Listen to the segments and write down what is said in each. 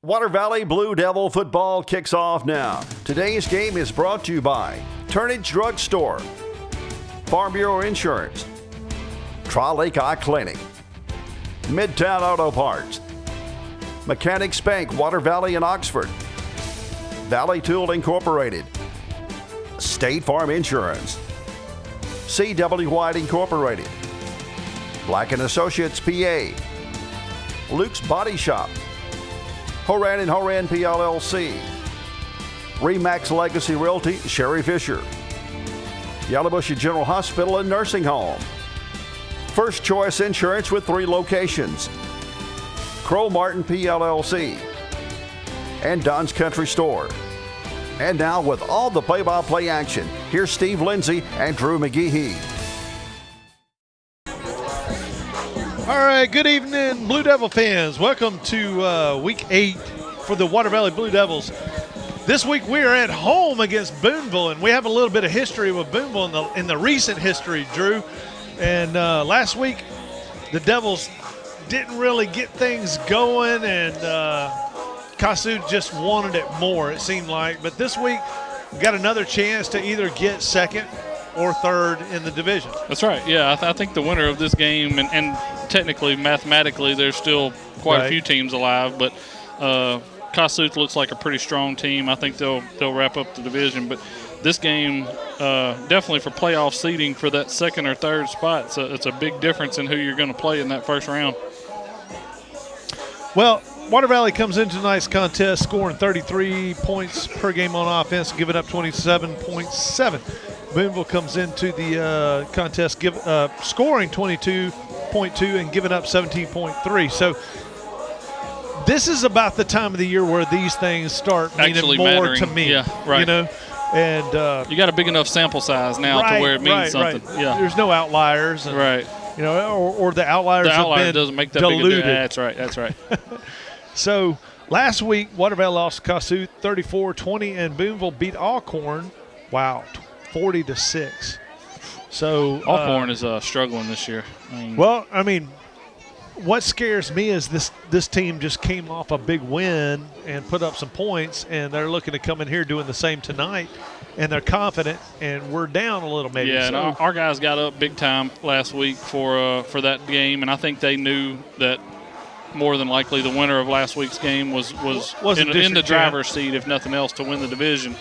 Water Valley Blue Devil football kicks off now. Today's game is brought to you by Turnage Drug Store, Farm Bureau Insurance, Tri-Lake Eye Clinic, Midtown Auto Parts, Mechanics Bank, Water Valley and Oxford, Valley Tool Incorporated, State Farm Insurance, C.W. White Incorporated, Black & Associates PA, Luke's Body Shop, Horan & Horan PLLC, Remax Legacy Realty, Sherry Fisher, Yellowbush General Hospital and Nursing Home, First Choice Insurance with 3 locations, Crow Martin PLLC, and Don's Country Store. And now with all the play-by-play action, here's Steve Lindsay and Drew McGehee. All right, good evening, Blue Devil fans. Welcome to Week 8 for the Water Valley Blue Devils. This week we are at home against Booneville, and we have a little bit of history with Booneville in the recent history, Drew. And last week, the didn't really get things going, and Kossuth just wanted it more, it seemed like. But this week, we got another chance to either get second or third in the division. That's right. Yeah, I think the winner of this game, and technically, mathematically, there's still quite a few teams alive, but Kossuth looks like a pretty strong team. I think they'll wrap up the division. But this game, definitely for playoff seeding for that second or third spot, it's a big difference in who you're going to play in that first round. Well, Water Valley comes into tonight's contest scoring 33 points per game on offense, giving up 27.7. Booneville comes into the contest scoring 22.2 and giving up 17.3. So this is about the time of the year where these things start meaning actually more mattering. To me. Yeah, right. You know, and you got a big enough sample size now to where it means something. Right. Yeah, there's no outliers. And, right. You know, or the outliers have been doesn't make that diluted. big a That's right. That's right. So last week, Water Valley lost to Kossuth 34-20, and Booneville beat Alcorn. Wow, 40-6. So Alcorn is struggling this year. I mean, what scares me is this team just came off a big win and put up some points, and they're looking to come in here doing the same tonight, and they're confident, and we're down a little maybe. Yeah, and our guys got up big time last week for that game, and I think they knew that more than likely the winner of last week's game was in the driver's seat, if nothing else, to win the division.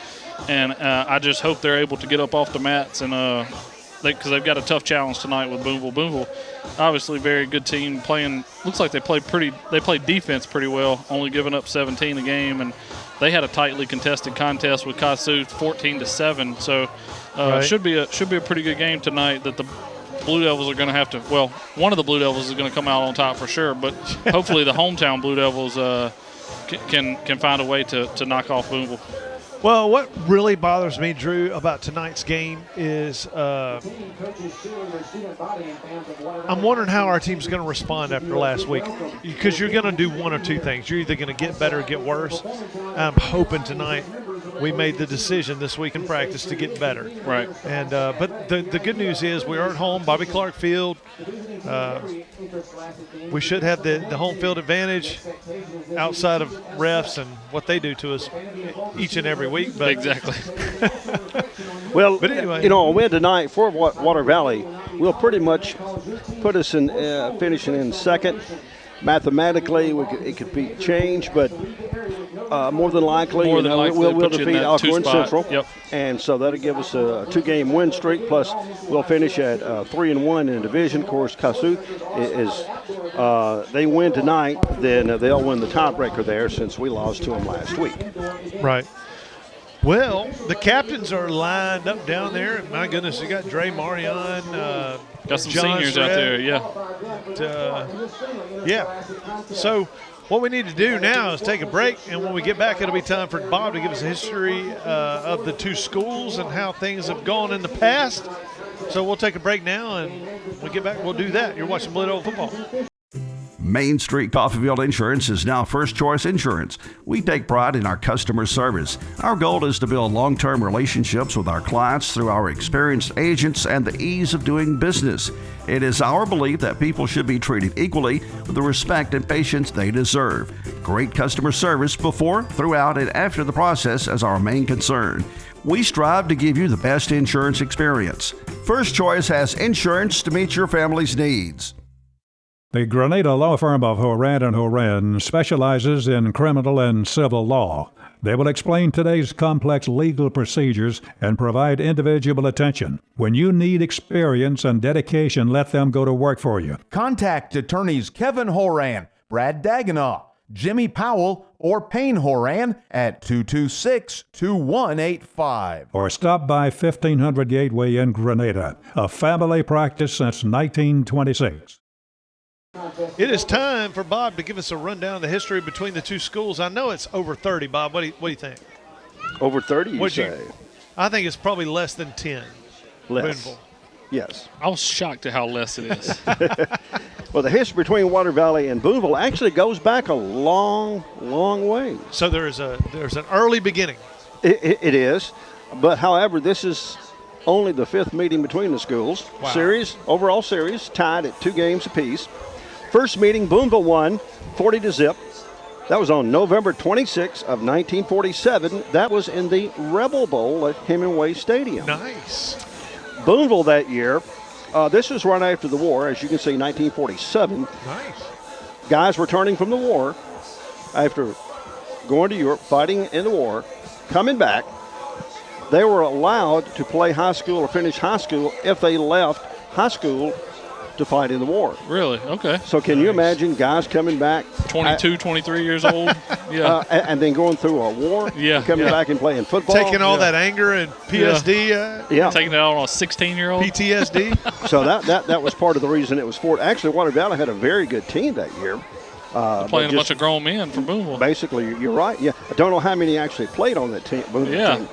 And I just hope they're able to get up off the mats and because they've got a tough challenge tonight with Booneville. Booneville, obviously, very good team playing. Looks like they played defense pretty well, only giving up 17 a game, and they had a tightly contested contest with Kossuth, 14-7. So should be a pretty good game tonight that the Blue Devils are going to have to. Well, one of the Blue Devils is going to come out on top for sure, but hopefully the hometown Blue Devils can find a way to knock off Booneville. Well, what really bothers me, Drew, about tonight's game is I'm wondering how our team's going to respond after last week, because you're going to do one or two things. You're either going to get better or get worse. I'm hoping tonight we made the decision this week in practice to get better. Right. And but the good news is we are at home, Bobby Clark Field. We should have the home field advantage outside of refs and what they do to us each and every week. But exactly. Well, but anyway, a win tonight for Water Valley will pretty much put us in finishing in second. Mathematically, it could be changed, but more than likely, we'll defeat Alcorn Central. Yep. And so that'll give us a 2-game win streak, plus we'll finish at 3-1 in the division. Of course, Kossuth is they win tonight, then they'll win the tiebreaker there, since we lost to them last week. Right. Well, the captains are lined up down there. My goodness, you got Dre Marion. Got some John seniors Shred, out there, yeah. So what we need to do now is take a break, and when we get back, it'll be time for Bob to give us a history of the two schools and how things have gone in the past. So we'll take a break now, and when we get back, we'll do that. You're watching Blue Devil Football. Main Street Coffeyville Insurance is now First Choice Insurance. We take pride in our customer service. Our goal is to build long-term relationships with our clients through our experienced agents and the ease of doing business. It is our belief that people should be treated equally with the respect and patience they deserve. Great customer service before, throughout, and after the process is our main concern. We strive to give you the best insurance experience. First Choice has insurance to meet your family's needs. The Grenada law firm of Horan & Horan specializes in criminal and civil law. They will explain today's complex legal procedures and provide individual attention. When you need experience and dedication, let them go to work for you. Contact attorneys Kevin Horan, Brad Dagenau, Jimmy Powell, or Payne Horan at 226-2185. Or stop by 1500 Gateway in Grenada, a family practice since 1926. It is time for Bob to give us a rundown of the history between the two schools. I know it's over 30, Bob. What do you think? Over 30, you say? I think it's probably less than 10. Less. Booneville. Yes. I was shocked at how less it is. Well, the history between Water Valley and Booneville actually goes back a long, long way. So there's an early beginning. It is. But, however, this is only the fifth meeting between the schools. Wow. Overall series, tied at 2 games apiece. First meeting, Booneville won 40-0. That was on November 26 of 1947. That was in the Rebel Bowl at Hemingway Stadium. Nice. Booneville that year, this was right after the war, as you can see, 1947. Nice. Guys returning from the war after going to Europe, fighting in the war, coming back. They were allowed to play high school or finish high school if they left high school to fight in the war. Really? Okay. So can you imagine guys coming back 22, 23 years old? Yeah. And then going through a war, Yeah. coming back and playing football. Taking all that anger and PSD, Taking it out on a 16-year-old? PTSD. So that was part of the reason it was for. Actually, Water Valley had a very good team that year. Playing a bunch of grown men from Booneville. Basically, you're right. Yeah, I don't know how many actually played on that team. Yeah. Team.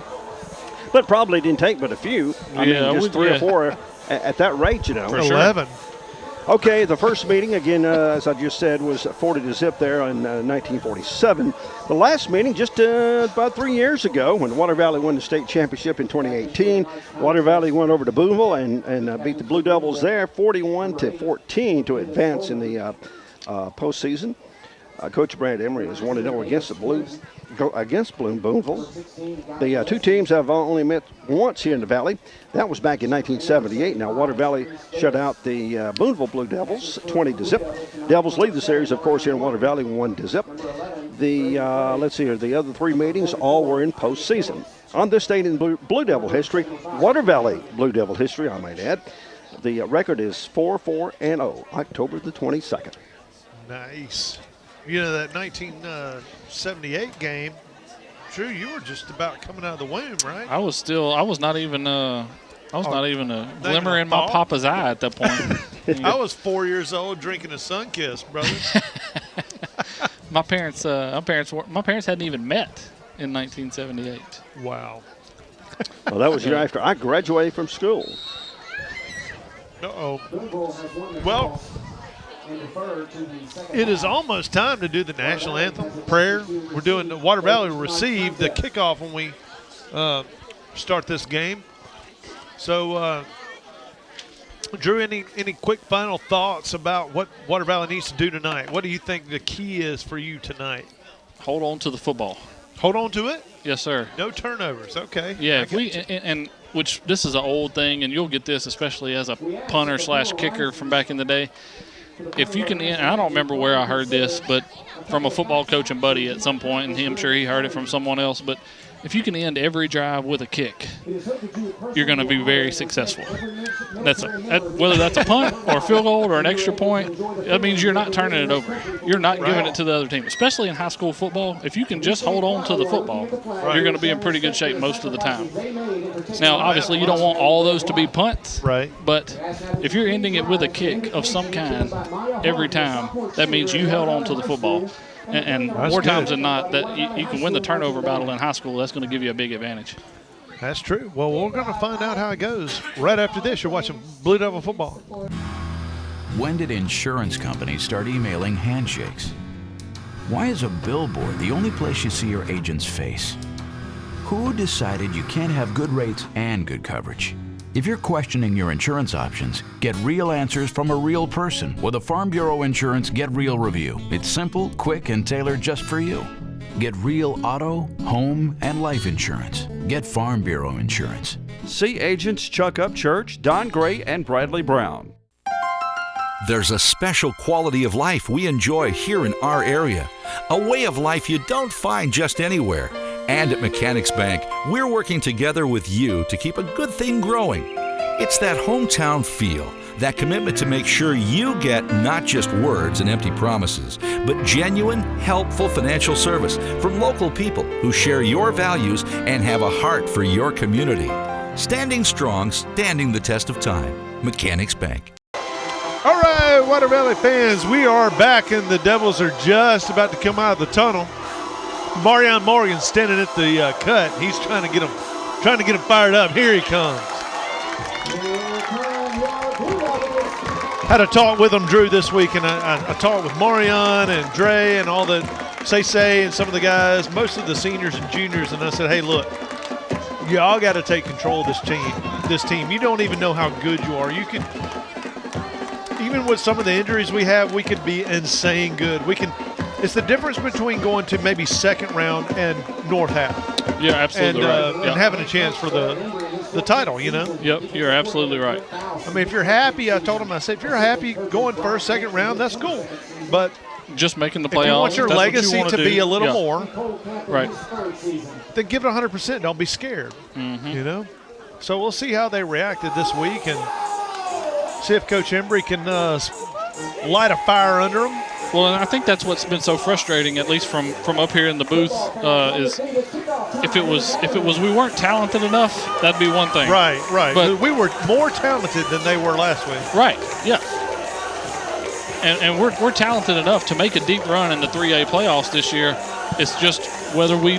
But probably didn't take but a few. I mean, just 3 or 4 at that rate, you know. For 11. Okay, the first meeting, again, as I just said, was 40-0 there in 1947. The last meeting, just about 3 years ago, when Water Valley won the state championship in 2018. Water Valley went over to Booneville and beat the Blue Devils there 41-14 to advance in the postseason. Coach Brad Emery is 1-0 against the Blues. Against Booneville. The two teams have only met once here in the Valley. That was back in 1978. Now, Water Valley shut out the Booneville Blue Devils 20-0. Devils lead the series, of course, here in Water Valley 1-0. Let's see here, the other 3 meetings all were in postseason. On this date in Blue Devil history, Water Valley Blue Devil history, I might add, the record is 4-4-0, October the 22nd. Nice. You know, that 1978 game, Drew, you were just about coming out of the womb, right? I was not even a glimmer in my papa's eye at that point. I was 4 years old drinking a Sunkiss, brother. My parents hadn't even met in 1978. Wow. Well, that was the year after I graduated from school. Uh-oh. Well, it is almost time to do the national anthem prayer. We're doing the Water Valley will receive the kickoff when we start this game. So, Drew, any quick final thoughts about what Water Valley needs to do tonight? What do you think the key is for you tonight? Hold on to the football. Hold on to it? Yes, sir. No turnovers. Okay. Yeah, if we and which this is an old thing, and you'll get this especially as a punter / kicker from back in the day. If you can, and I don't remember where I heard this, but from a football coach and buddy at some point, and I'm sure he heard it from someone else, but if you can end every drive with a kick, you're going to be very successful. Whether that's a punt or a field goal or an extra point, that means you're not turning it over. You're not giving it to the other team, especially in high school football. If you can just hold on to the football, you're going to be in pretty good shape most of the time. Now, obviously, you don't want all those to be punts, right? But if you're ending it with a kick of some kind every time, that means you held on to the football. And more times than not, that you can win the turnover battle in high school. That's going to give you a big advantage. That's true. Well, we're going to find out how it goes right after this. You're watching Blue Devil football. When did insurance companies start emailing handshakes? Why is a billboard the only place you see your agent's face? Who decided you can't have good rates and good coverage? If you're questioning your insurance options, get real answers from a real person with a Farm Bureau Insurance Get Real review. It's simple, quick, and tailored just for you. Get real auto, home, and life insurance. Get Farm Bureau Insurance. See agents Chuck Upchurch, Don Gray, and Bradley Brown. There's a special quality of life we enjoy here in our area. A way of life you don't find just anywhere. And at Mechanics Bank, we're working together with you to keep a good thing growing. It's that hometown feel, that commitment to make sure you get not just words and empty promises, but genuine, helpful financial service from local people who share your values and have a heart for your community. Standing strong, standing the test of time. Mechanics Bank. All right, Water Valley fans, we are back, and the Devils are just about to come out of the tunnel. Marion Morgan standing at the cut. He's trying to get him fired up. Here he comes. Had a talk with him, Drew, this week, and I talked with Marion and Dre and all the Say and some of the guys, most of the seniors and juniors, and I said, hey, look, y'all got to take control of this team. You don't even know how good you are. You could, even with some of the injuries we have, we could be insane good. It's the difference between going to maybe second round and North half. Yeah, absolutely right. And having a chance for the title, you know? Yep, you're absolutely right. I mean, if you're happy, I told him, I said, if you're happy going first, second round, that's cool. But just making the playoffs. If you want your legacy to be a little more, right, then give it 100%. Don't be scared, you know? So we'll see how they reacted this week and see if Coach Embry can light a fire under them. Well, and I think that's what's been so frustrating, at least from up here in the booth, is if it was we weren't talented enough, that'd be one thing. Right. But we were more talented than they were last week. Right. Yeah. And we're talented enough to make a deep run in the 3A playoffs this year. It's just whether we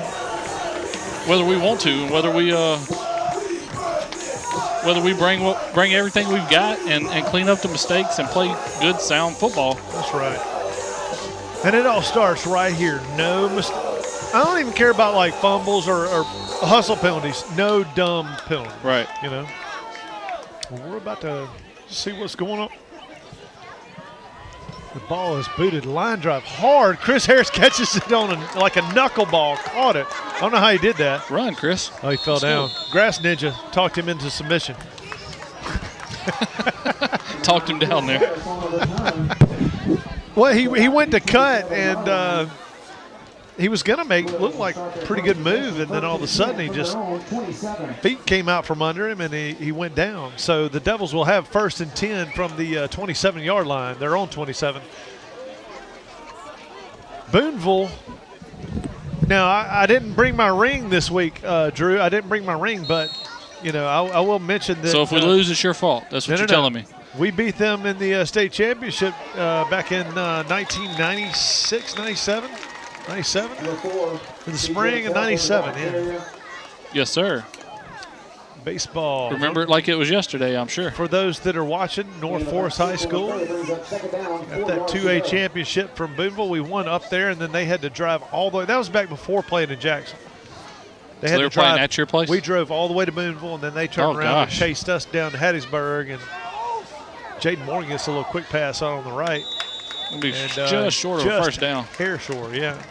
want to, and whether we bring everything we've got and clean up the mistakes and play good, sound football. That's right. And it all starts right here. No mistake. I don't even care about like fumbles or hustle penalties. No dumb penalties. Right. You know. Well, we're about to see what's going on. The ball is booted. Line drive hard. Chris Harris catches it on like a knuckleball. Caught it. I don't know how he did that. Run, Chris. Oh, he fell down. Grass Ninja talked him into submission. Talked him down there. Well, he went to cut, and he was going to look like a pretty good move, and then all of a sudden he just feet came out from under him, and he went down. So the Devils will have 1st and 10 from the 27-yard line. They're on 27. Booneville. Now, I didn't bring my ring this week, Drew. I didn't bring my ring, but, you know, I will mention that. So if we lose, it's your fault. That's what you're telling me. We beat them in the state championship back in 1996, 97? 97? In the spring of 97, yeah. Yes, sir. Baseball. Remember it like it was yesterday, I'm sure. For those that are watching, North Forest High School got that 2A championship from Booneville. We won up there, and then they had to drive all the way. That was back before playing in Jackson. They were playing at your place? We drove all the way to Booneville, and then they turned around and chased us down to Hattiesburg, and Jaden Morgan gets a little quick pass on the right. It'll be just short of a first down. Hair short, yeah.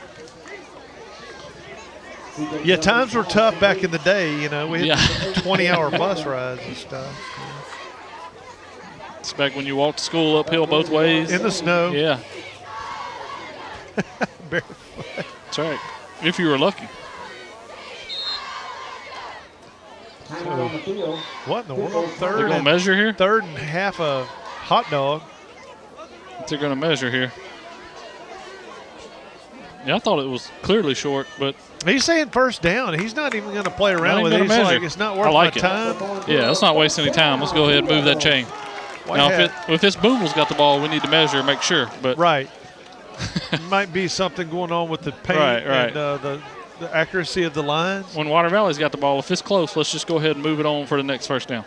Yeah, times were tough back in the day. You know, we had 20-hour bus rides and stuff. It's back when you walked to school uphill both ways. In the snow. Yeah. Barefoot. That's right. If you were lucky. So, what in the world? They're going to measure here? 3rd and half a hot dog. They're going to measure here. Yeah, I thought it was clearly short, but he's saying 1st down. He's not even going to play around with it. He's like, it's not worth my time. Yeah, let's not waste any time. Let's go ahead and move that chain. Now, if this Booneville's got the ball, we need to measure and make sure. But right. Might be something going on with the paint and the accuracy of the lines. When Water Valley's got the ball, if it's close, let's just go ahead and move it on for the next 1st down.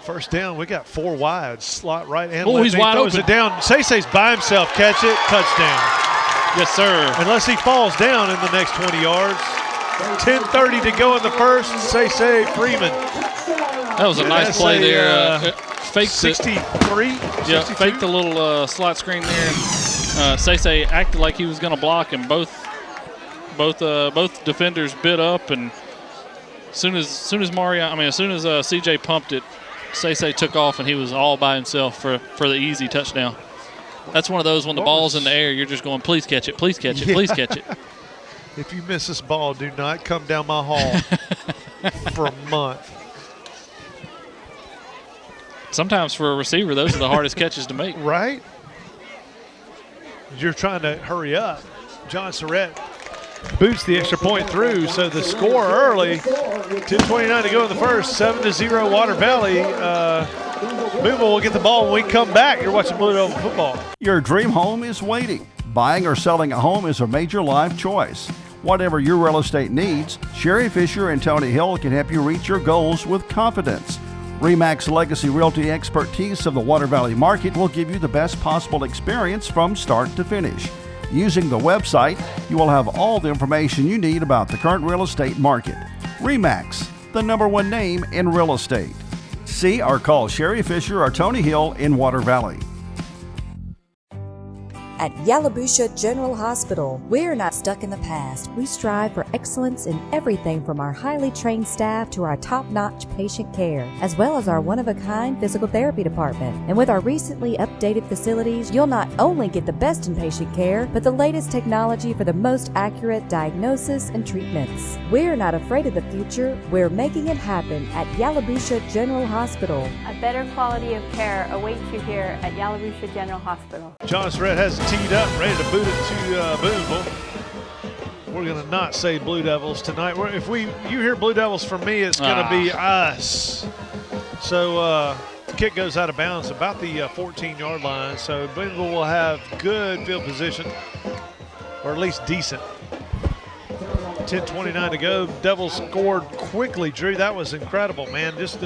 First down, we got 4 wide. Slot right and left. He's wide open. It down. Say's by himself. Catch it. Touchdown. Yes, sir. Unless he falls down in the next 20 yards. 10:30 to go in the first. Say Freeman. That was a nice play there. Faked 63. Yeah, faked the little slot screen there. Say acted like he was going to block, and both defenders bit up. And as soon as CJ pumped it, Say took off, and he was all by himself for the easy touchdown. That's one of those when the ball's in the air, you're just going, please catch it, please catch it, please catch it. If you miss this ball, do not come down my hall for a month. Sometimes for a receiver, those are the hardest catches to make. Right? You're trying to hurry up. John Surratt boots the extra point through, so the score early. 10:29 to go in the first. 7-0 Water Valley. Booneville will get the ball when we come back. You're watching Blue Devil football. Your dream home is waiting. Buying or selling a home is a major life choice. Whatever your real estate needs, Sherry Fisher and Tony Hill can help you reach your goals with confidence. RE/MAX Legacy Realty expertise of the Water Valley market will give you the best possible experience from start to finish. Using the website, you will have all the information you need about the current real estate market. RE/MAX, the #1 name in real estate. See or call Sherry Fisher or Tony Hill in Water Valley. At Yalobusha General Hospital, we're not stuck in the past. We strive for excellence in everything from our highly trained staff to our top-notch patient care, as well as our one-of-a-kind physical therapy department. And with our recently updated facilities, you'll not only get the best in patient care, but the latest technology for the most accurate diagnosis and treatments. We're not afraid of the future. We're making it happen at Yalobusha General Hospital. A better quality of care awaits you here at Yalobusha General Hospital. John Surratt has it teed up, ready to boot it to Booneville. We're going to not say Blue Devils tonight. If you hear Blue Devils from me, it's going to be us. So the kick goes out of bounds about the 14-yard line. So Booneville will have good field position, or at least decent. 10:29 to go. Devils scored quickly, Drew. That was incredible, man. Just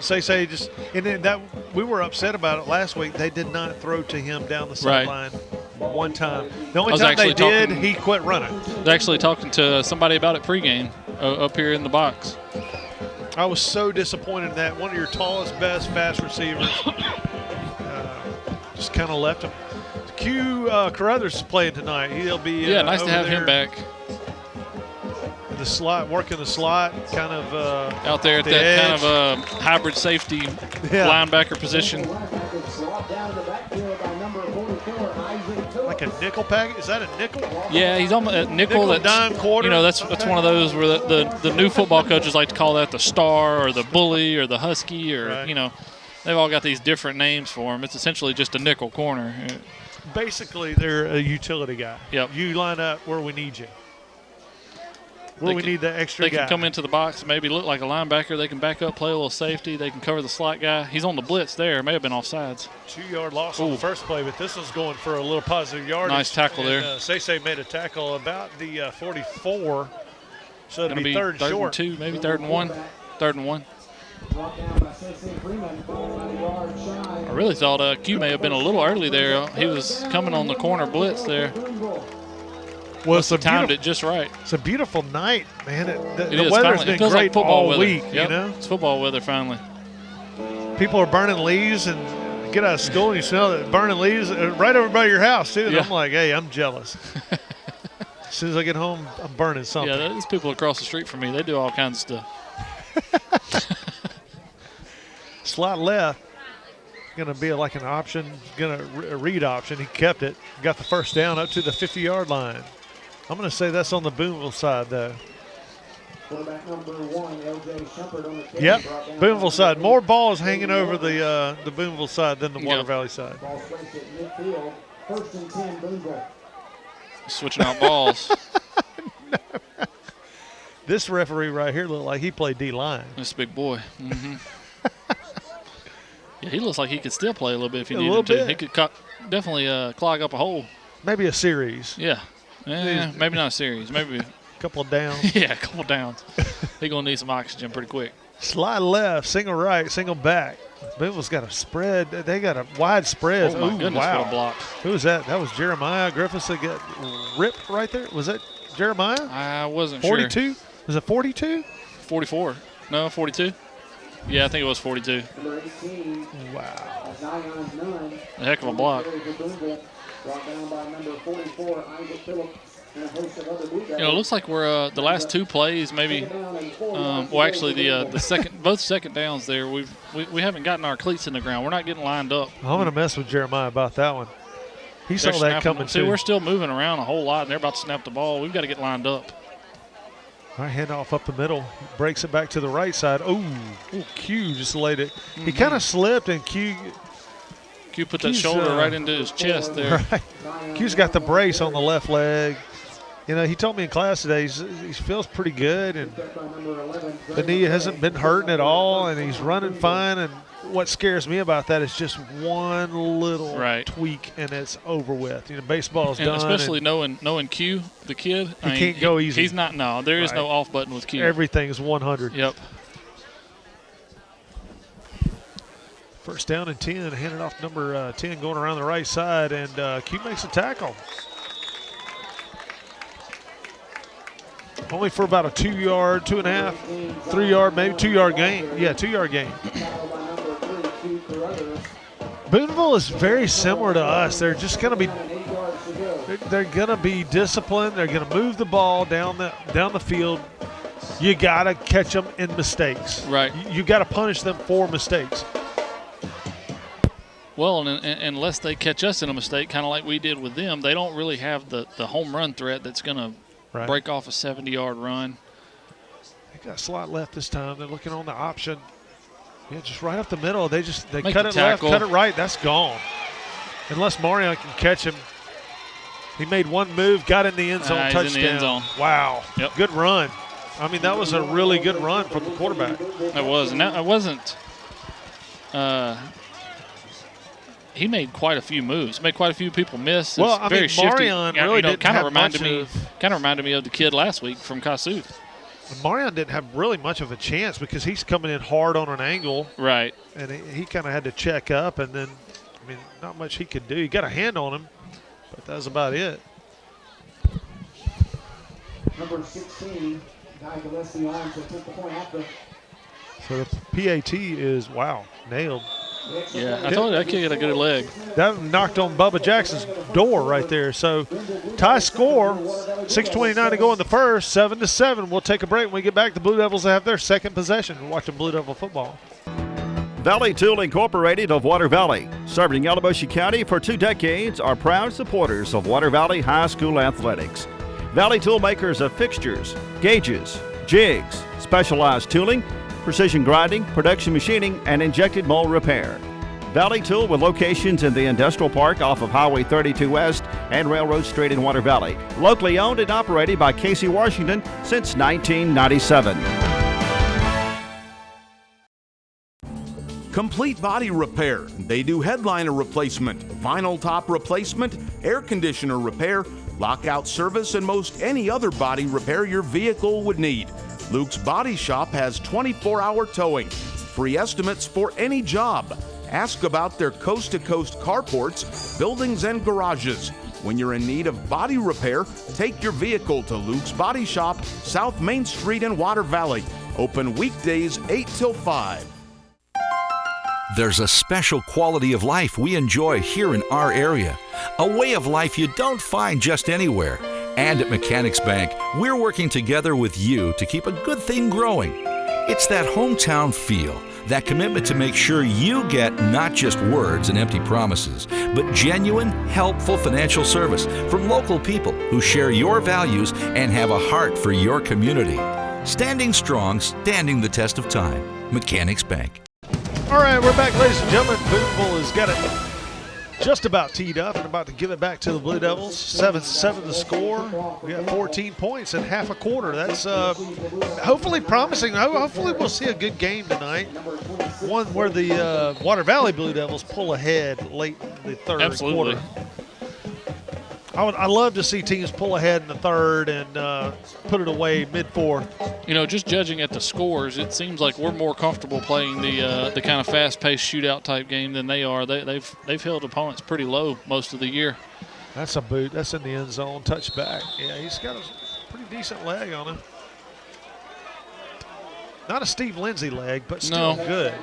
say just, and then that we were upset about it last week. They did not throw to him down the sideline one time. The only time they did, he quit running. I was actually talking to somebody about it pregame up here in the box. I was so disappointed in that. One of your tallest, best, fast receivers just kind of left him. Q Carruthers is playing tonight. He'll be nice to have him back. The slot, working the slot, kind of out there at that edge. Kind of hybrid safety linebacker position. Like a nickel package? Is that a nickel? Yeah, he's on a nickel. That's dime quarter. You know, that's one of those where the new football coaches like to call that the star or the bully or the husky or you know, they've all got these different names for them. It's essentially just a nickel corner. Basically, they're a utility guy. Yep. You line up where we need you. We need that extra guy. They can come into the box, maybe look like a linebacker. They can back up, play a little safety. They can cover the slot guy. He's on the blitz there. May have been offsides. 2-yard loss on the first play, but this was going for a little positive yardage. Nice tackle there. Say made a tackle about the 44. So it'll be third short. And 2, maybe 3rd and 1. 3rd and 1. I really thought Q may have been a little early there. He was coming on the corner blitz there. Well, it's timed it just right. It's a beautiful night, man. The is, weather's finally. been It feels great like football all weather. week, Yep. you know? It's football weather finally. People are burning leaves and get out of school and you smell that burning leaves right over by your house, too. And I'm like, hey, I'm jealous. As soon as I get home, I'm burning something. Yeah, there's people across the street from me. They do all kinds of stuff. Slot left. Going to be like an option, going to read option. He kept it. Got the first down up to the 50-yard line. I'm going to say that's on the Booneville side, though. Yep, Booneville side. More balls hanging over the Booneville side than the Water Valley side. Switching out balls. No. This referee right here looked like he played D-line. This big boy. Mm-hmm. Yeah, he looks like he could still play a little bit if he needed to. He could definitely clog up a hole. Maybe a series. Yeah. Maybe not a series. Maybe a couple of downs. Yeah, a couple of downs. He's going to need some oxygen pretty quick. Slide left, single right, single back. Booneville's got a spread. They got a wide spread. Oh, my goodness, wow. what a block. Who was that? That was Jeremiah Griffiths that got ripped right there. Was that Jeremiah? I wasn't 42? sure. 42? Was it 42? 44. No, 42. Yeah, I think it was 42. Wow. A heck of a block. You know, it looks like we're the last two plays, maybe. Well, actually, both second downs there. We haven't gotten our cleats in the ground. We're not getting lined up. I'm gonna mess with Jeremiah about that one. He saw that coming See, too. we're still moving around a whole lot, and they're about to snap the ball. We've got to get lined up. All right, handoff up the middle. Breaks it back to the right side. Ooh, Q just laid it. He kind of slipped, and Q put that shoulder right into his chest there. Right. Q's got the brace on the left leg. You know, he told me in class today he feels pretty good, and the knee hasn't been hurting at all, and he's running fine. And what scares me about that is just one little tweak, and it's over with. You know, baseball's done. Especially knowing Q, the kid. He can't go easy. He's not. No, there is no off button with Q. Everything's 100. Yep. First down and 10, handed off number 10 going around the right side, and Q makes a tackle. Only for about a 2 yard, 2.5, 3 yard, maybe 2 yard gain. Yeah, 2 yard gain. Booneville is very similar to us. They're just going to be disciplined. They're going to move the ball down the field. You got to catch them in mistakes. Right. You got to punish them for mistakes. Well, and unless they catch us in a mistake, kind of like we did with them, they don't really have the home run threat that's going to break off a 70-yard run. They got a slot left this time. They're looking on the option. Yeah, just right up the middle. They cut it left, cut it right. That's gone. Unless Marion can catch him. He made one move, got in the end zone, touchdown. In the end zone. Wow. Yep. Good run. I mean, that was a really good run from the quarterback. It was. And that wasn't he made quite a few moves. Made quite a few people miss. Well, I very mean, shifty. Marion really didn't have much of. Kind of reminded me of the kid last week from Kossuth. Marion didn't have really much of a chance because he's coming in hard on an angle. Right. And he kind of had to check up, and then, I mean, not much he could do. He got a hand on him, but that was about it. Number 16, Guy Gillespie on to take the point after. So the PAT is, wow, nailed. Yeah, I told you that kid had a good leg. That knocked on Bubba Jackson's door right there. So tie score, 6:29 to go in the first, 7-7. We'll take a break. When we get back, the Blue Devils have their second possession. We're watching Blue Devil football. Valley Tool Incorporated of Water Valley, serving Yalobusha County for 2 decades, are proud supporters of Water Valley High School athletics. Valley Tool makers of fixtures, gauges, jigs, specialized tooling, precision grinding, production machining, and injected mold repair. Valley Tool with locations in the Industrial Park off of Highway 32 West and Railroad Street in Water Valley. Locally owned and operated by Casey Washington since 1997. Complete Body Repair. They do headliner replacement, vinyl top replacement, air conditioner repair, lockout service, and most any other body repair your vehicle would need. Luke's Body Shop has 24-hour towing, free estimates for any job. Ask about their coast-to-coast carports, buildings, and garages. When you're in need of body repair, take your vehicle to Luke's Body Shop, South Main Street in Water Valley. Open weekdays 8 till 5. There's a special quality of life we enjoy here in our area. A way of life you don't find just anywhere. And at Mechanics Bank, we're working together with you to keep a good thing growing. It's that hometown feel, that commitment to make sure you get not just words and empty promises, but genuine, helpful financial service from local people who share your values and have a heart for your community. Standing strong, standing the test of time. Mechanics Bank. All right, we're back, ladies and gentlemen. Booneville has got it just about teed up and about to give it back to the Blue Devils. 7-7 the score. We got 14 points in half a quarter. That's hopefully promising. Hopefully we'll see a good game tonight. One where the Water Valley Blue Devils pull ahead late in the third quarter. I love to see teams pull ahead in the third and put it away mid-fourth. You know, just judging at the scores, it seems like we're more comfortable playing the kind of fast-paced shootout type game than they are. They've held opponents pretty low most of the year. That's a boot. That's in the end zone. Touchback. Yeah, he's got a pretty decent leg on him. Not a Steve Lindsay leg, but still good.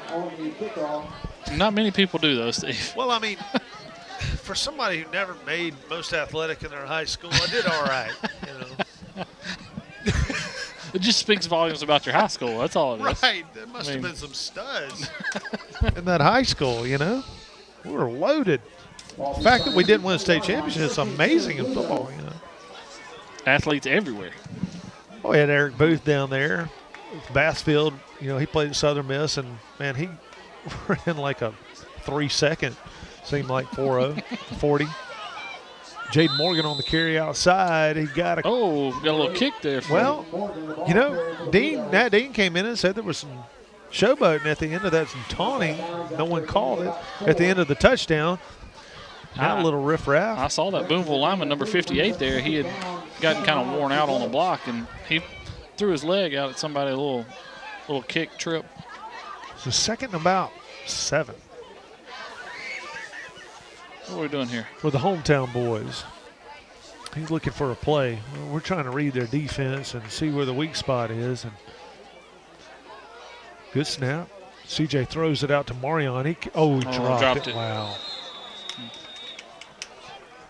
Not many people do those, Steve. Well, I mean, for somebody who never made most athletic in their high school, I did all right. You know. It just speaks volumes about your high school. That's all it is. Right. There must have been some studs in that high school, you know. We were loaded. The fact that we didn't win a state championship is amazing in football, you know. Athletes everywhere. Oh, we had Eric Booth down there. Bassfield, you know, he played at Southern Miss, and, man, he ran like a 3-second. Seemed like 40. Jaden Morgan on the carry outside. He got a little kick there. Well, you know, Nat Dean came in and said there was some showboating at the end of that, some taunting. No one called it at the end of the touchdown. Now a little riff-raff. I saw that Booneville lineman, number 58 there. He had gotten kind of worn out on the block, and he threw his leg out at somebody, a little kick trip. It's a second and about 7. What are we doing here? For the hometown boys. He's looking for a play. Well, we're trying to read their defense and see where the weak spot is. And good snap. CJ throws it out to Marion. He dropped it. Wow.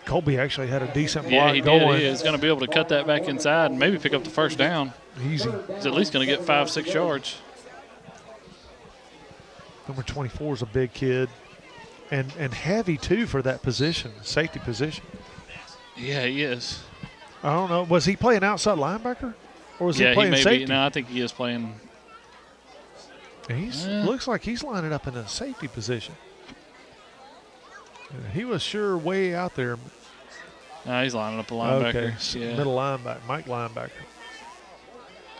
Colby actually had a decent block going. He's going to be able to cut that back inside and maybe pick up the first down. Easy. He's at least going to get 5-6 yards. Number 24 is a big kid. And heavy, too, for that position, safety position. Yeah, he is. I don't know. Was he playing outside linebacker? Or was he playing safety? No, I think he is playing. Looks like he's lining up in a safety position. He was sure way out there. No, he's lining up a linebacker. Okay, yeah. Middle linebacker, Mike linebacker.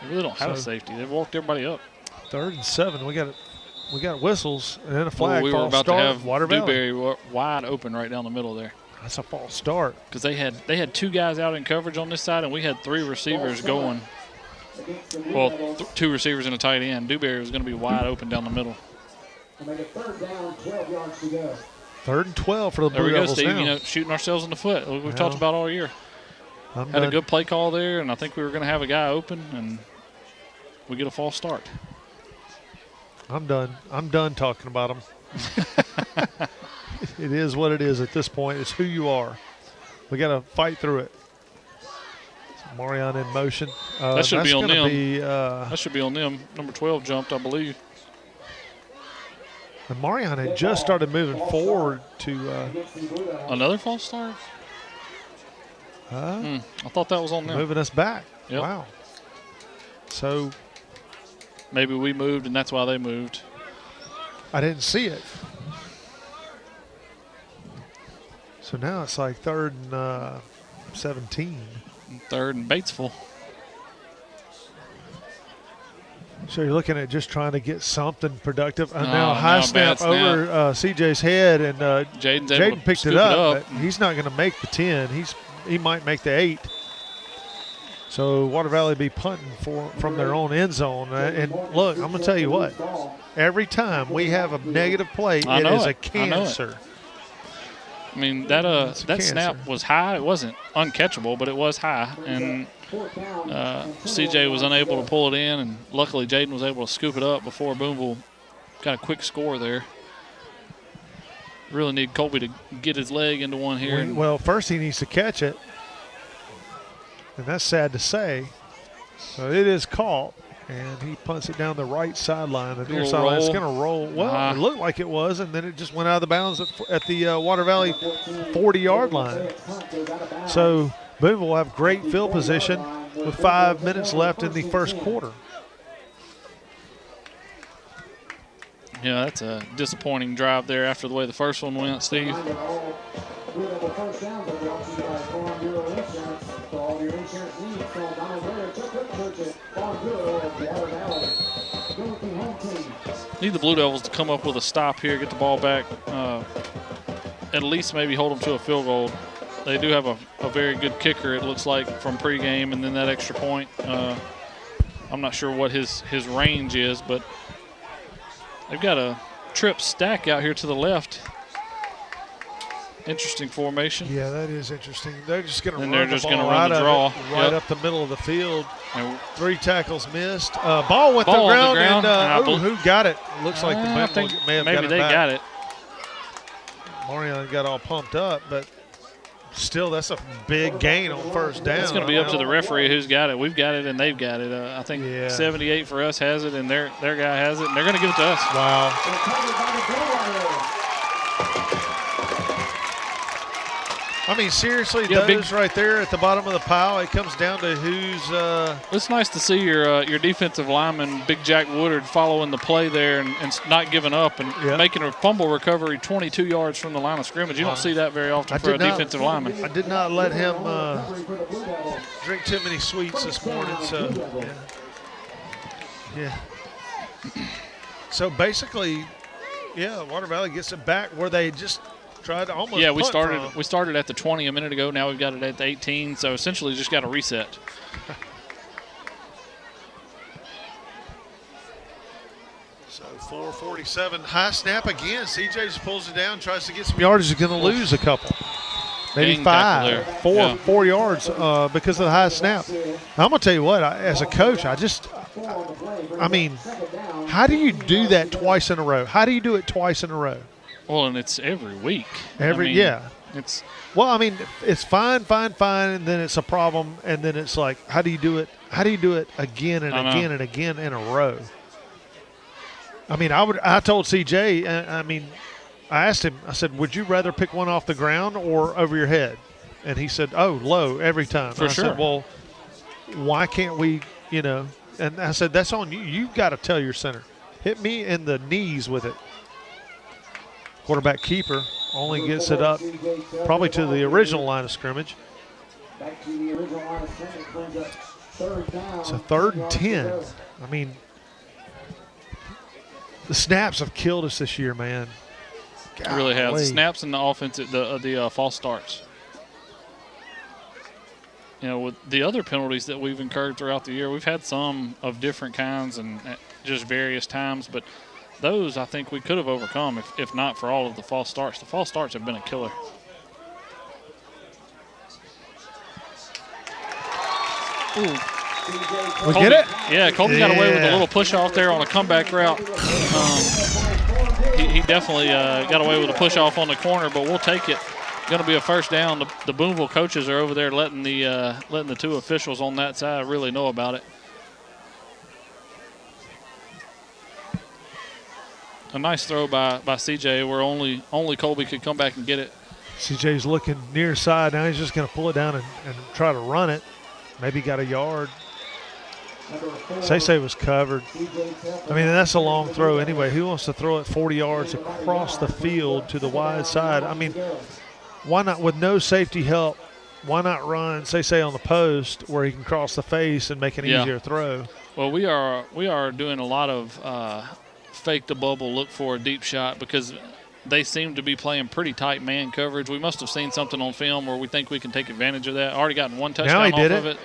They really don't have a safety. They've walked everybody up. 3rd and 7. We got whistles and then a flag. We were about to have Water Dewberry wide open right down the middle there. That's a false start. Because they had 2 guys out in coverage on this side, and we had 3 receivers going. Well, 2 receivers and a tight end. Dewberry was going to be wide open down the middle. 3rd down, 12 yards to go. 3rd and 12 for the Blue Devils Steve. Now. You know, shooting ourselves in the foot. We've talked about all year. Had a good play call there, and I think we were going to have a guy open, and we get a false start. I'm done. I'm done talking about them. It is what it is at this point. It's who you are. We got to fight through it. Marion in motion. That should be on them. That should be on them. Number 12 jumped, I believe. And Marion had just started moving forward to another false start? I thought that was on them. Moving us back. Yep. Wow. So maybe we moved and that's why they moved. I didn't see it. So now it's like 3rd and 17. 3rd and Batesville. So you're looking at just trying to get something productive. And now high snap over CJ's head, and Jaden picked it up. But he's not going to make the 10. He might make the 8. So Water Valley be punting from their own end zone. And look, I'm going to tell you what. Every time we have a negative play, it is a cancer. I mean, that snap was high. It wasn't uncatchable, but it was high. And CJ was unable to pull it in, and luckily Jaden was able to scoop it up before Booneville got a quick score there. Really need Colby to get his leg into one here. Well, first he needs to catch it, and that's sad to say. So it is caught, and he punts it down the right sideline. The near sideline. It's going to roll. Well, it looked like it was, and then it just went out of the bounds at the Water Valley 40-yard line. So Booneville will have great field position with 5 minutes left in the first quarter. Yeah, that's a disappointing drive there after the way the first one went, Steve. Need the Blue Devils to come up with a stop here, get the ball back, at least maybe hold them to a field goal. they do have a very good kicker, it looks like, from pregame, and then that extra point. I'm not sure what his range is, but they've got a trip stack out here to the left. Interesting formation. Yeah, that is interesting. They're just going to run the draw right up the middle of the field. And 3 tackles missed. Ball went to the ground, and who got it? Looks like the Booneville may have got it back. Maybe they got it. Marion got all pumped up, but still, that's a big gain on first down. It's going to be up to the referee who's got it. We've got it, and they've got it. I think 78 for us has it, and their guy has it, and they're going to give it to us. Wow. I mean, seriously, those right there at the bottom of the pile, it comes down to who's It's nice to see your defensive lineman, Big Jack Woodard, following the play there and not giving up and making a fumble recovery 22 yards from the line of scrimmage. You don't see that very often for a defensive lineman. I did not let him drink too many sweets this morning, so yeah. So basically, Water Valley gets it back where they just tried to almost we started at the 20 a minute ago. Now we've got it at the 18, so essentially just got a reset. So 4:47, high snap again. CJ just pulls it down, tries to get some yardage. He's going to lose a couple, maybe 5, 4 yards because of the high snap. I'm going to tell you what, as a coach, I mean, how do you do that twice in a row? How do you do it twice in a row? Well, and it's every week. It's it's fine, and then it's a problem, and then it's like, how do you do it? How do you do it again and again and again in a row? I mean, I told CJ, I asked him, I said, would you rather pick one off the ground or over your head? And he said, low every time. For sure. I said, well, why can't we, and I said, that's on you. You've got to tell your center, hit me in the knees with it. Quarterback keeper only gets it up probably to the original line of scrimmage. Back to the original line of scrimmage, brings up 3rd down. It's a 3rd and 10. I mean, the snaps have killed us this year, man. It really has. The snaps and the offense, the false starts. With the other penalties that we've incurred throughout the year, we've had some of different kinds and at just various times, but those I think we could have overcome if not for all of the false starts. The false starts have been a killer. We get it? Yeah, Colby got away with a little push off there on a comeback route. He definitely got away with a push off on the corner, but we'll take it. Going to be a first down. The Booneville coaches are over there letting the 2 officials on that side really know about it. A nice throw by CJ where only Colby could come back and get it. CJ's looking near side. Now he's just going to pull it down and try to run it. Maybe got a yard. Say was covered. I mean, that's a long throw anyway. Who wants to throw it 40 yards across the field to the wide side? I mean, why not, with no safety help, why not run Say on the post where he can cross the face and make an easier throw? Well, we are doing a lot of fake the bubble, look for a deep shot because they seem to be playing pretty tight man coverage. We must have seen something on film where we think we can take advantage of that. Already gotten 1 touchdown off of it.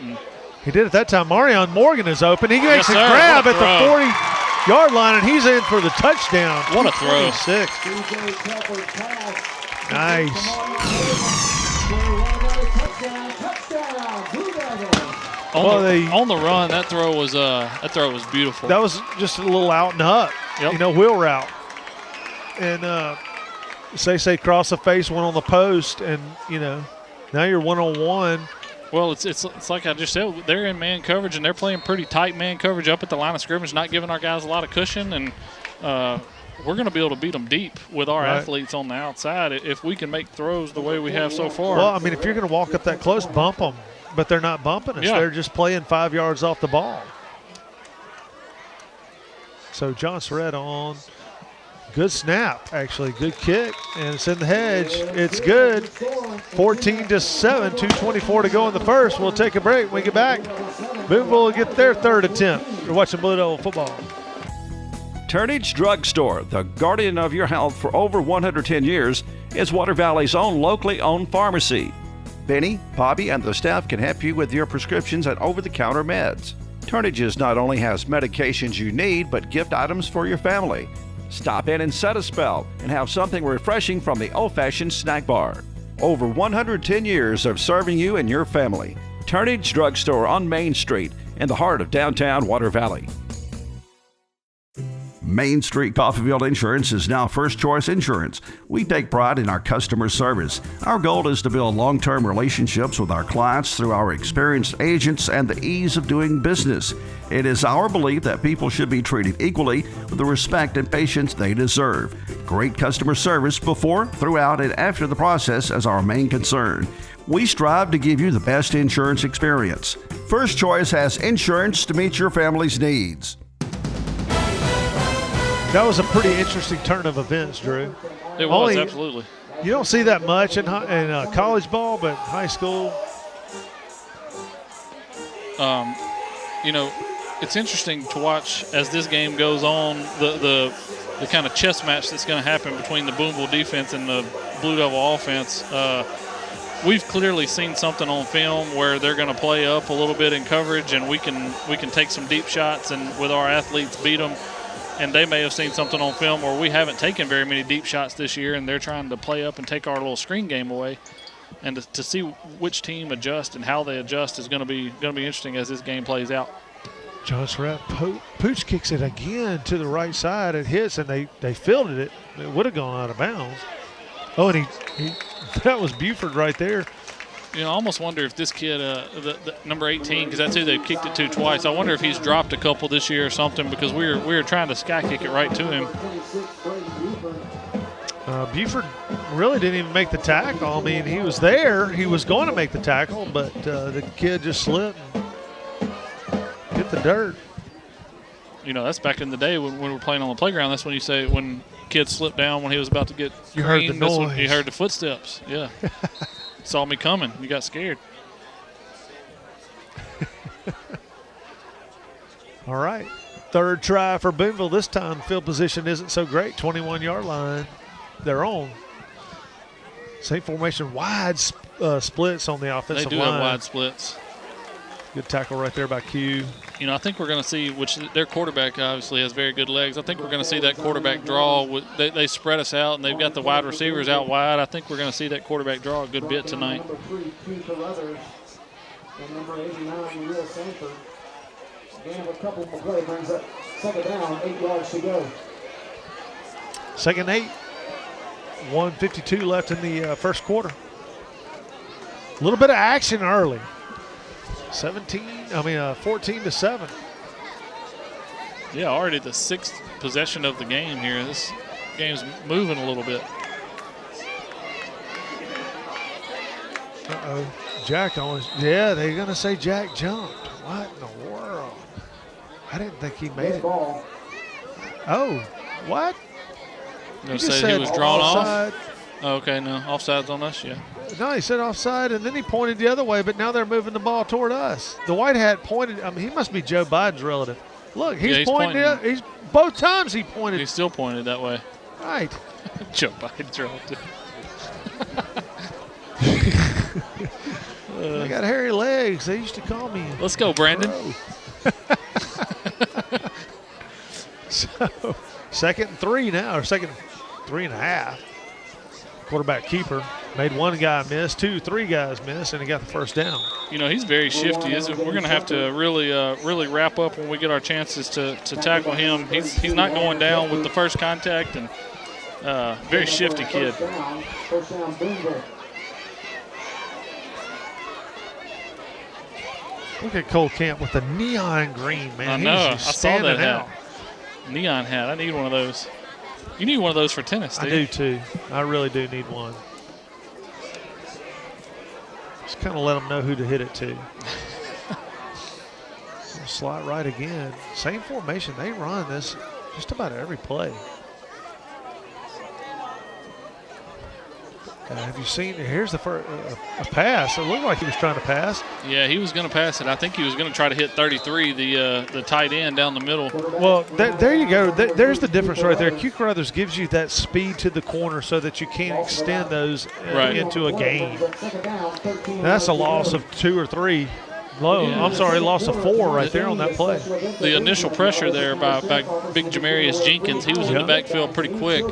He did it that time. Marion Morgan is open. He makes a grab at the 40-yard line, and he's in for the touchdown. What a throw. 26. Nice. On the run, that throw was beautiful. That was just a little out and up, wheel route. And Say cross the face, one on the post, and now you're 1-on-1. Well, it's like I just said, they're in man coverage and they're playing pretty tight man coverage up at the line of scrimmage, not giving our guys a lot of cushion, and we're going to be able to beat them deep with our athletes on the outside if we can make throws the way we have so far. Well, I mean, if you're going to walk up that close, bump them, but they're not bumping us. Yeah. They're just playing 5 yards off the ball. So John Surratt on. Good snap, actually. Good kick, and it's in the hedge. It's good. 14-7, 2:24 to go in the first. We'll take a break. When we get back, Booneville will get their 3rd attempt. You're watching Blue Devil football. Turnage Drugstore, the guardian of your health for over 110 years, is Water Valley's own locally owned pharmacy. Benny, Bobby, and the staff can help you with your prescriptions and over-the-counter meds. Turnages not only has medications you need, but gift items for your family. Stop in and set a spell and have something refreshing from the old-fashioned snack bar. Over 110 years of serving you and your family. Turnage Drugstore on Main Street in the heart of downtown Water Valley. Main Street Coffeyville Insurance is now First Choice Insurance. We take pride in our customer service. Our goal is to build long-term relationships with our clients through our experienced agents and the ease of doing business. It is our belief that people should be treated equally with the respect and patience they deserve. Great customer service before, throughout, and after the process is our main concern. We strive to give you the best insurance experience. First Choice has insurance to meet your family's needs. That was a pretty interesting turn of events, Drew. It was, absolutely. You don't see that much in college ball, but high school. You know, it's interesting to watch as this game goes on, the kind of chess match that's going to happen between the Booneville defense and the Blue Devil offense. We've clearly seen something on film where they're going to play up a little bit in coverage, and we can take some deep shots and with our athletes beat them. And they may have seen something on film where we haven't taken very many deep shots this year, and they're trying to play up and take our little screen game away. And to see which team adjusts and how they adjust is going to be interesting as this game plays out. John Surratt, Pooch kicks it again to the right side. It hits, and they fielded it. It would have gone out of bounds. Oh, and he that was Buford right there. You know, I almost wonder if this kid, the number 18, because that's who they've kicked it to twice. I wonder if he's dropped a couple this year or something, because we were trying to sky kick it right to him. Buford really didn't even make the tackle. I mean, he was there. He was going to make the tackle, but the kid just slipped and hit the dirt. You know, that's back in the day when we were playing on the playground. That's when you say when kids slipped down when he was about to get you heard the noise. You heard the footsteps. Yeah. Saw me coming. You got scared. All right. Third try for Booneville. This time field position isn't so great. 21-yard line. They're on. Same formation. Wide splits on the offensive line. They do have wide splits. Good tackle right there by Q. You know, I think we're going to see, which their quarterback obviously has very good legs. I think we're going to see that quarterback draw. They spread us out, and they've got the wide receivers out wide. I think we're going to see that quarterback draw a good bit tonight. Number 3, Q Carruthers, and number 89, Will Sanford. And a couple more play brings up second down, 8 yards to go. Second 8. 1:52 left in the first quarter. A little bit of action early. 14-7. Yeah, already the 6th possession of the game here. This game's moving a little bit. Uh-oh. Jack always, yeah, they're going to say Jack jumped. What in the world? I didn't think he made it. Oh, what? You say he was drawn off? Oh, okay, no. Offside's on us, yeah. No, he said offside, and then he pointed the other way, but now they're moving the ball toward us. The white hat pointed. I mean, he must be Joe Biden's relative. Look, he's pointing. He's both times he pointed. He still pointed that way. Right. Joe Biden's relative. I got hairy legs. They used to call me. Let's go, Brandon. So, second and 3 now, or second 3.5. Quarterback keeper made one guy miss, 3 guys miss, and he got the first down. You know, he's very shifty. We're going to have to really wrap up when we get our chances to tackle him. He's not going down with the first contact, and very shifty kid. First down, Booneville. Look at Cole Camp with the neon green, man. I know. He's just I saw that out. hat. Neon hat. I need one of those. You need one of those for tennis, dude. I do too. I really do need one. Just kind of let them know who to hit it to. Slot right again. Same formation. They run this just about every play. Have you seen? Here's the first a pass. It looked like he was trying to pass. Yeah, he was going to pass it. I think he was going to try to hit 33, the tight end down the middle. Well, there you go. There's the difference right there. Q Carruthers gives you that speed to the corner so that you can't extend those into a gain. That's a loss of 2 or 3. I'm sorry, loss of 4 right there on that play. The initial pressure there by big Jamarius Jenkins, he was in the backfield pretty quick,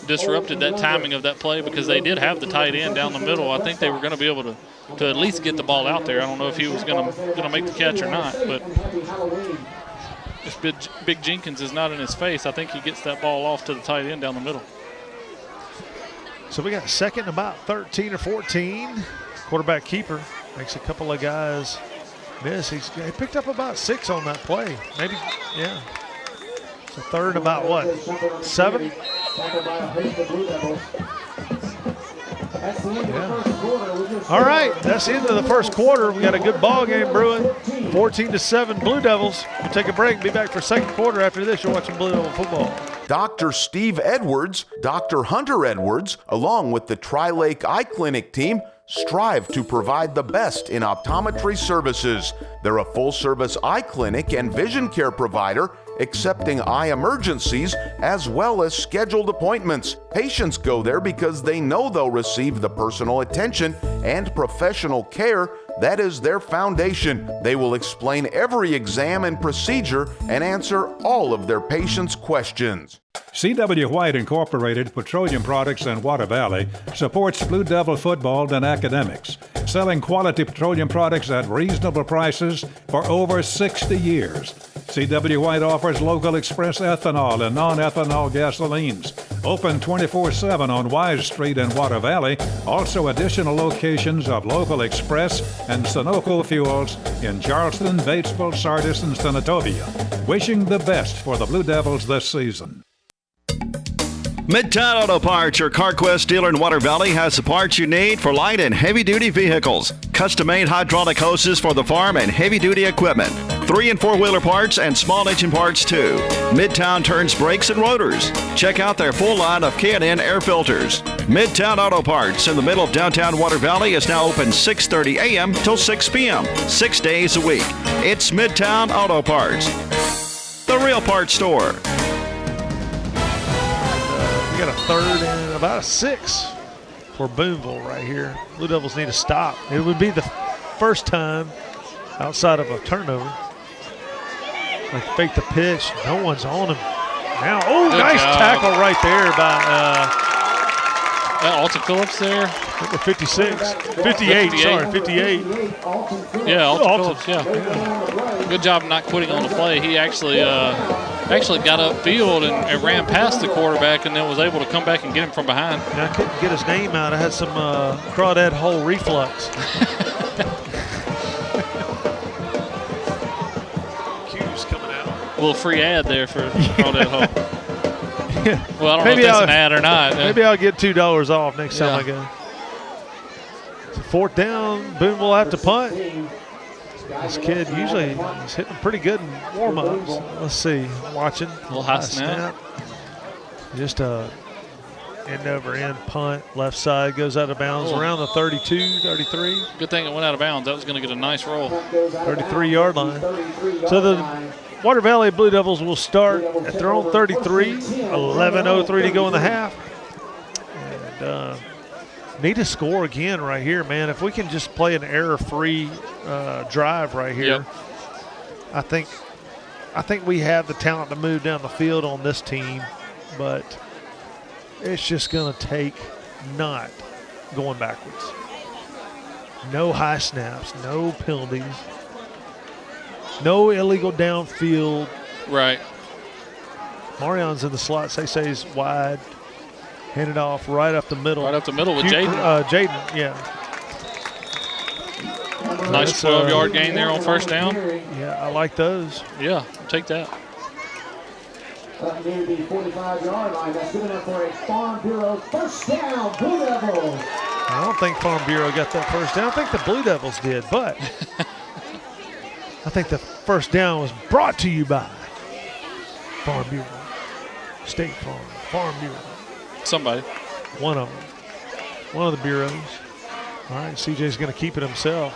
disrupted that timing of that play because they did have the tight end down the middle. I think they were going to be able to at least get the ball out there. I don't know if he was going to make the catch or not, but if big Jenkins is not in his face, I think he gets that ball off to the tight end down the middle. So we got a second, about 13 or 14. Quarterback keeper makes a couple of guys miss. He picked up about 6 on that play. Maybe, yeah. So third about what? 7? Yeah. All right, that's the end of the first quarter. We got a good ball game brewing. 14-7 Blue Devils. We'll take a break. Be back for second quarter. After this, you're watching Blue Devil football. Dr. Steve Edwards, Dr. Hunter Edwards, along with the Tri-Lake Eye Clinic team, strive to provide the best in optometry services. They're a full-service eye clinic and vision care provider, accepting eye emergencies as well as scheduled appointments. Patients go there because they know they'll receive the personal attention and professional care that is their foundation. They will explain every exam and procedure and answer all of their patients' questions. C.W. White Incorporated Petroleum Products in Water Valley supports Blue Devil football and academics, selling quality petroleum products at reasonable prices for over 60 years. C.W. White offers local express ethanol and non-ethanol gasolines. Open 24/7 on Wise Street in Water Valley. Also additional locations of local express and Sunoco fuels in Charleston, Batesville, Sardis, and Senatobia. Wishing the best for the Blue Devils this season. Midtown Auto Parts, your CarQuest dealer in Water Valley, has the parts you need for light and heavy-duty vehicles. Custom-made hydraulic hoses for the farm and heavy-duty equipment. 3- and 4-wheeler parts and small engine parts, too. Midtown turns brakes and rotors. Check out their full line of K&N air filters. Midtown Auto Parts in the middle of downtown Water Valley is now open 6:30 a.m. till 6 p.m., 6 days a week. It's Midtown Auto Parts, the real parts store. We got a third and about a 6 for Booneville right here. Blue Devils need a stop. It would be the first time outside of a turnover. Like fake the pitch. No one's on him. Now, Good nice job. tackle right there by Alton Phillips there. number 56. 58, sorry, 58. Yeah, Alton Phillips, yeah. Good job not quitting on the play. He actually got upfield and ran past the quarterback and then was able to come back and get him from behind. Yeah, I couldn't get his name out. I had some crawdad hole reflux. Q's coming out. A little free ad there for Crawdad Hole. Yeah. Well, I don't know if that's an ad or not. Maybe I'll get $2 off next time I go. So 4th down, Booneville will have to punt. This kid usually is hitting pretty good in warm-ups. Let's see, watching. A little high snap. Just a end-over-end punt. Left side goes out of bounds around the 32, 33. Good thing it went out of bounds. That was going to get a nice roll. 33-yard line. So the Water Valley Blue Devils will start at their own 33. 11:03 to go in the half. And need to score again right here, man. If we can just play an error-free drive right here, I think we have the talent to move down the field on this team, but it's just going to take not going backwards. No high snaps, no penalties, no illegal downfield. Right. Marion's in the slot. Say's wide. Handed off right up the middle. Right up the middle with Jaden. Jaden, yeah. Nice 12-yard gain there on first down. Yeah, I like those. Yeah, take that. Up near the 45-yard line. That's good enough for a Farm Bureau first down, Blue Devils. I don't think Farm Bureau got that first down. I think the Blue Devils did, but I think the first down was brought to you by Farm Bureau, State Farm, Farm Bureau. Somebody. One of them. One of the bureaus. All right, CJ's going to keep it himself.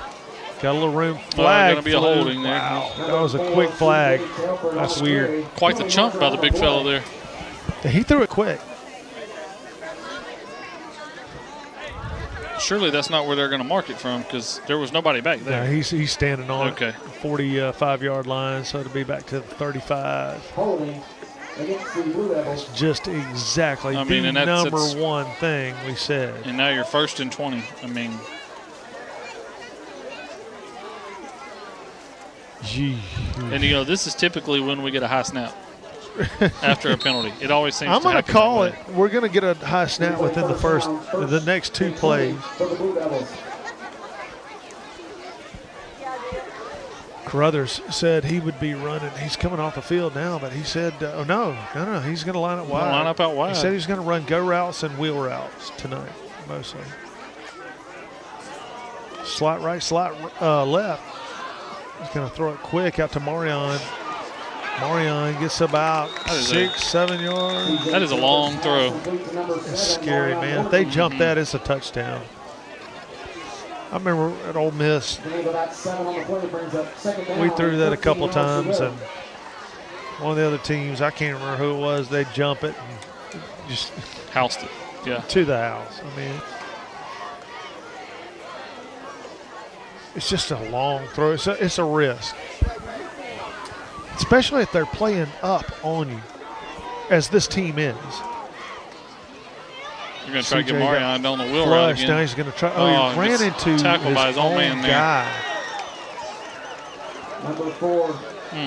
Got a little room. Flag. Going to be a holding there. Wow, that was a quick flag. That's weird. Quite the chunk by the big fellow there. He threw it quick. Surely that's not where they're going to mark it from because there was nobody back there. Yeah, he's standing on okay. 45-yard line, so it'll be back to the 35. Holding against the Blue Devils. That's just exactly the number one thing we said. And now you're 1st and 20. I mean. Gee. And, this is typically when we get a high snap after a penalty. It always seems I'm to going to call it. We're going to get a high snap within the next 2 plays. Carruthers said he would be running. He's coming off the field now, but he said, no. He's going to line up wide. Line up out wide. He said he's going to run go routes and wheel routes tonight, mostly. Slot right, slot left. He's going to throw it quick out to Marion. Marion gets about 6-7 yards. That is a long throw. It's scary, man. If they jump that, it's a touchdown. I remember at Ole Miss, we threw that a couple of times, and one of the other teams, I can't remember who it was, they'd jump it and just housed it. Yeah. To the house. I mean, it's just a long throw. It's a risk. Especially if they're playing up on you, as this team is. You're going to try to get Marion down the wheel route again. Now he's going to try. He ran into tackled by his own man there. Guy. Number 4,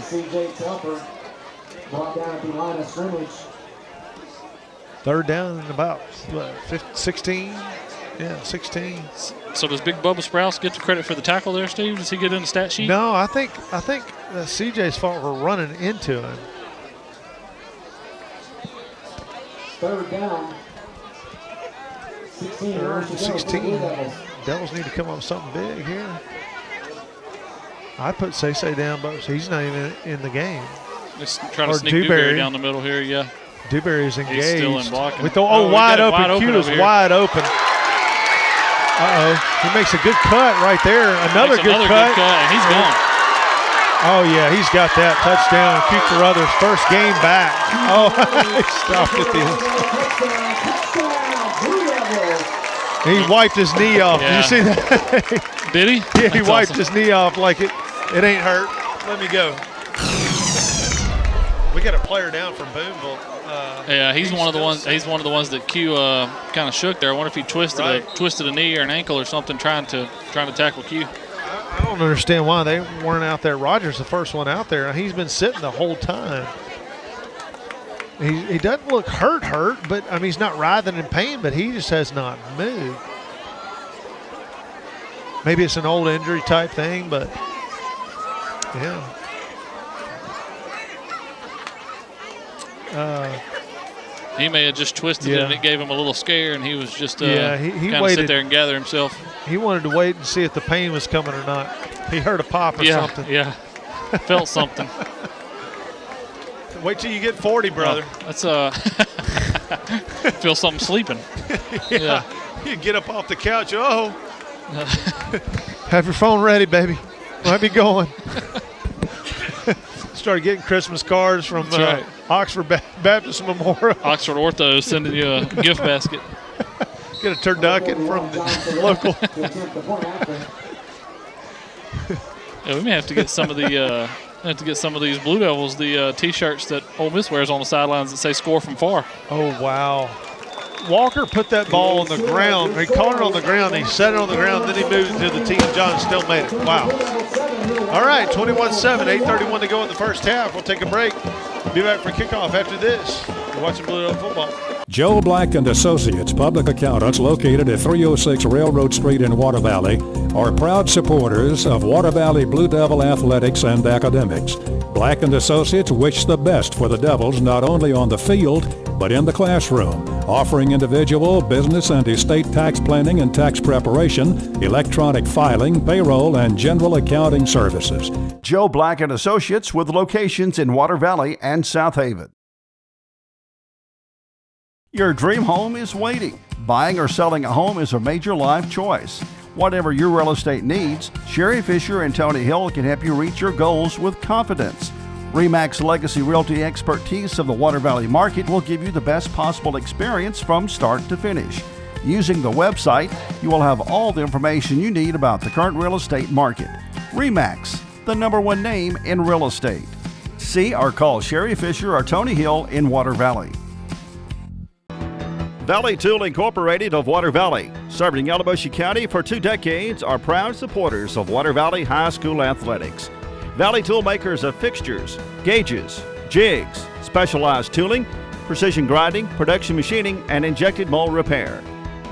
C.J. Telford, brought down at the line of scrimmage. 3rd down and about 16. Yeah, 16. So does Big Bubba Sprouse get the credit for the tackle there, Steve? Does he get in the stat sheet? No, I think CJ's fault for running into him. 3rd down. 16. 16. Devils need to come up with something big here. I'd put Say down, but he's not even in the game. Just trying to sneak Dewberry down the middle here, yeah. Dewberry's engaged. He's still in blocking. Wide open. Q is wide open. He makes a good cut right there. Another good cut. And he's gone. Oh, yeah, he's got that touchdown. Q Carruthers' first game back. Oh, he stopped at the end. He wiped his knee off. Yeah. Did you see that? Did he? Yeah, he wiped his knee off like it ain't hurt. Let me go. We got a player down from Booneville. Yeah, he's one of the ones. He's one of the ones that Q kind of shook there. I wonder if he twisted a knee or an ankle or something trying to tackle Q. I don't understand why they weren't out there. Rogers, the first one out there. He's been sitting the whole time. He doesn't look hurt, but I mean he's not writhing in pain, but he just has not moved. Maybe it's an old injury type thing, but yeah. He may have just twisted it and it gave him a little scare, and he was just he kind of sit there and gather himself. He wanted to wait and see if the pain was coming or not. He heard a pop or something. Yeah, felt something. Wait till you get 40, brother. Oh, that's feel something sleeping. Yeah. You get up off the couch. Oh, have your phone ready, baby. Might be going. Started getting Christmas cards from Oxford Baptist Memorial. Oxford Ortho sending you a gift basket. Get a turducken from the local. Yeah, we may have to get some of these Blue Devils the T-shirts that Ole Miss wears on the sidelines that say "Score from Far." Oh wow! Walker put that ball on the ground. He caught it on the ground. He set it on the ground. Then he moved it to the tee. John still made it. Wow. All right, 21-7, 8:31 to go in the first half. We'll take a break. Be back for kickoff after this. You're watching Blue Devil football. Joe Black and Associates Public Accountants, located at 306 Railroad Street in Water Valley, are proud supporters of Water Valley Blue Devil athletics and academics. Black and Associates wish the best for the Devils not only on the field, but in the classroom, offering individual, business, and estate tax planning and tax preparation, electronic filing, payroll, and general accounting services. Joe Black and Associates, with locations in Water Valley and South Haven. Your dream home is waiting. Buying or selling a home is a major life choice. Whatever your real estate needs, Sherry Fisher and Tony Hill can help you reach your goals with confidence. RE/MAX Legacy Realty expertise of the Water Valley market will give you the best possible experience from start to finish. Using the website, you will have all the information you need about the current real estate market. RE/MAX, the #1 name in real estate. See or call Sherry Fisher or Tony Hill in Water Valley. Valley Tool Incorporated of Water Valley, serving Yalobusha County for 2 decades, are proud supporters of Water Valley High School athletics. Valley Tool makers of fixtures, gauges, jigs, specialized tooling, precision grinding, production machining, and injected mold repair.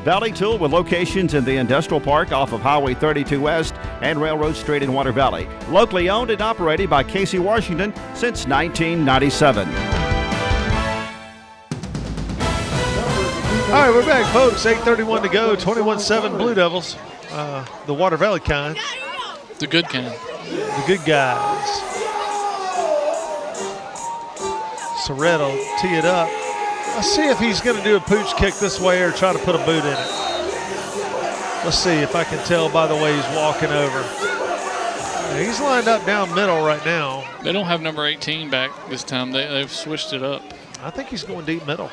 Valley Tool with locations in the Industrial Park off of Highway 32 West and Railroad Street in Water Valley. Locally owned and operated by Casey Washington since 1997. All right, we're back, folks. 8:31 to go. 21-7 Blue Devils. The Water Valley kind. The good kind. The good guys. Surratt will tee it up. Let's see if he's going to do a pooch kick this way or try to put a boot in it. Let's see if I can tell by the way he's walking over. Yeah, he's lined up down middle right now. They don't have number 18 back this time. They've switched it up. I think he's going deep middle.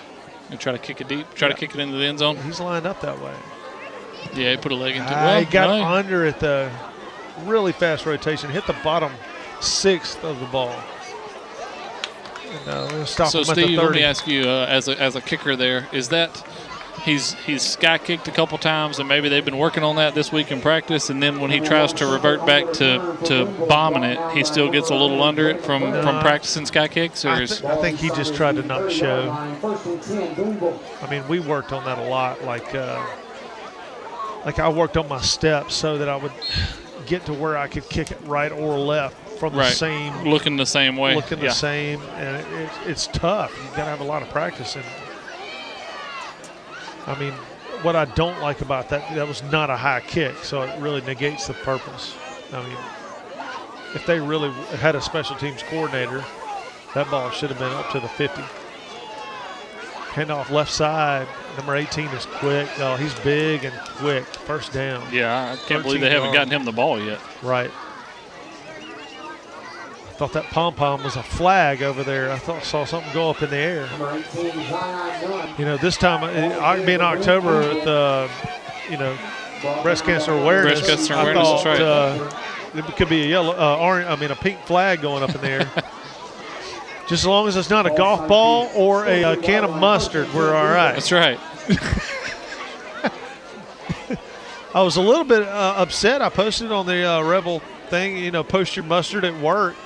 And try to kick it deep, try to kick it into the end zone. He's lined up that way. Yeah, he put a leg into it. He got under it, the really fast rotation, hit the bottom 6th of the ball. And, stop so, him Steve, at the 30. let me ask you, as a kicker there, is that he's sky kicked a couple times, and maybe they've been working on that this week in practice, and then when he tries to revert back to bombing it, he still gets a little under it from practicing sky kicks? Or I think he just tried to not show. I mean, we worked on that a lot. Like I worked on my steps so that I would get to where I could kick it right or left from the same. Looking the same way. Looking the same, and it's tough. You've got to have a lot of practice. And I mean, what I don't like about that was not a high kick, so it really negates the purpose. I mean, if they really had a special teams coordinator, that ball should have been up to the 50. Handoff left side. Number 18 is quick. Oh, he's big and quick. First down. Yeah, I can't believe they haven't gotten him the ball yet. Right. I thought that pom-pom was a flag over there. I saw something go up in the air. You know, this time, being October with, breast cancer awareness. Breast cancer awareness, that's right. It could be a pink flag going up in the air. Just as long as it's not a golf ball or a can of mustard, we're all right. That's right. I was a little bit upset. I posted on the Rebel thing, post your mustard at work.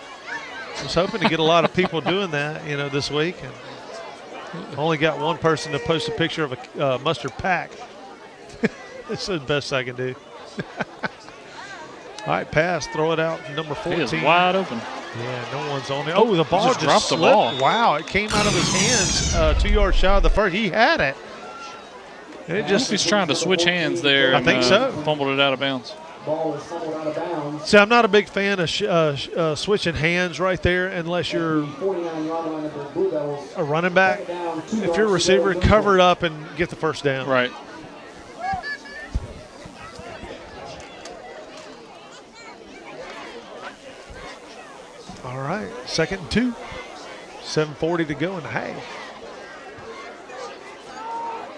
I was hoping to get a lot of people doing that, this week. And only got one person to post a picture of a mustard pack. That's the best I can do. All right, pass, throw it out, number 14. He is wide open. Yeah, no one's on there. Oh, the ball just dropped slipped. the ball. Wow, it came out of his hands 2 yards shy of the first. He had it. And it just he's trying to switch hands there. I think so. Fumbled it out of bounds. Ball is fumbled out of bounds. See, I'm not a big fan of switching hands right there unless you're a running back. If you're a receiver, cover it up and get the first down. Right. All right, 2nd and 2. 7:40 to go in the half.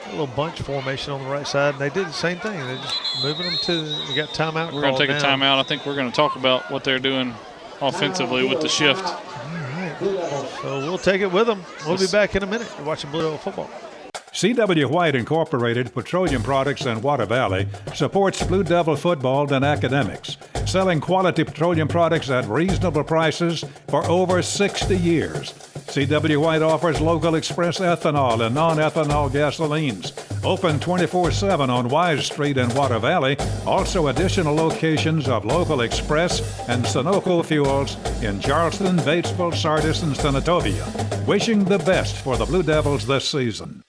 A little bunch formation on the right side, and they did the same thing. They're just moving them we got timeout. We're going to take a timeout. I think we're going to talk about what they're doing offensively with the shift. All right. So we'll take it with them. We'll be back in a minute. You're watching Blue Devil football. C.W. White Incorporated Petroleum Products in Water Valley supports Blue Devil football and academics, selling quality petroleum products at reasonable prices for over 60 years. C.W. White offers local express ethanol and non-ethanol gasolines. Open 24/7 on Wise Street in Water Valley. Also additional locations of local express and Sunoco fuels in Charleston, Batesville, Sardis, and Senatobia. Wishing the best for the Blue Devils this season.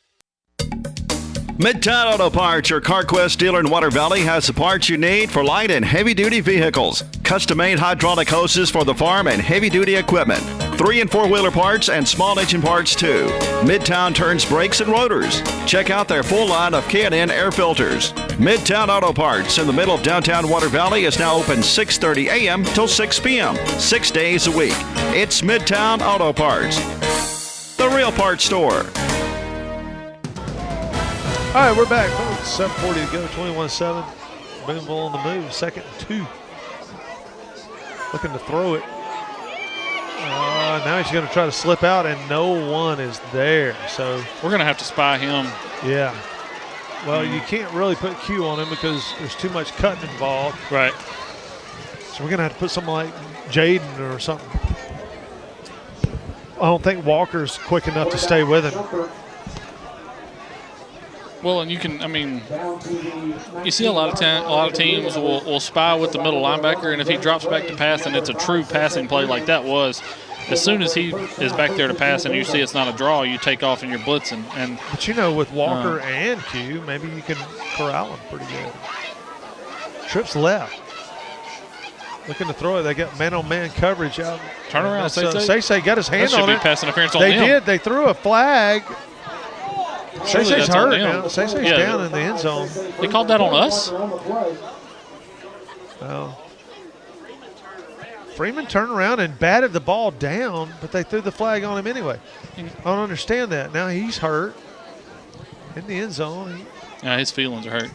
Midtown Auto Parts, your CarQuest dealer in Water Valley, has the parts you need for light and heavy-duty vehicles. Custom-made hydraulic hoses for the farm and heavy-duty equipment. 3- and 4-wheeler parts and small engine parts too. Midtown turns brakes and rotors. Check out their full line of K&N air filters. Midtown Auto Parts in the middle of downtown Water Valley is now open 6:30 a.m. till 6 p.m. 6 days a week. It's Midtown Auto Parts, the real parts store. All right, we're back, folks. 7:40 to go, 21-7. Booneville on the move, 2nd and 2. Looking to throw it. Now he's going to try to slip out, and no one is there. So we're going to have to spy him. Yeah. Well, you can't really put Q on him because there's too much cutting involved. Right. So we're going to have to put someone like Jaden or something. I don't think Walker's quick enough to stay with him. Well, and you can, I mean, you see a lot of teams will spy with the middle linebacker, and if he drops back to pass and it's a true passing play like that was, as soon as he is back there to pass and you see it's not a draw, you take off and you're blitzing. But, you know, with Walker and Q, maybe you can corral him pretty good. Trips left. Looking to throw it. They got man-on-man coverage out. Turn around, Say got his hand on it. That should be pass interference on them. They did. They threw a flag. Say's hurt now. Say's down in the end zone. They called that on us? Well, Freeman turned around and batted the ball down, but they threw the flag on him anyway. I don't understand that. Now he's hurt in the end zone. Yeah, his feelings are hurt.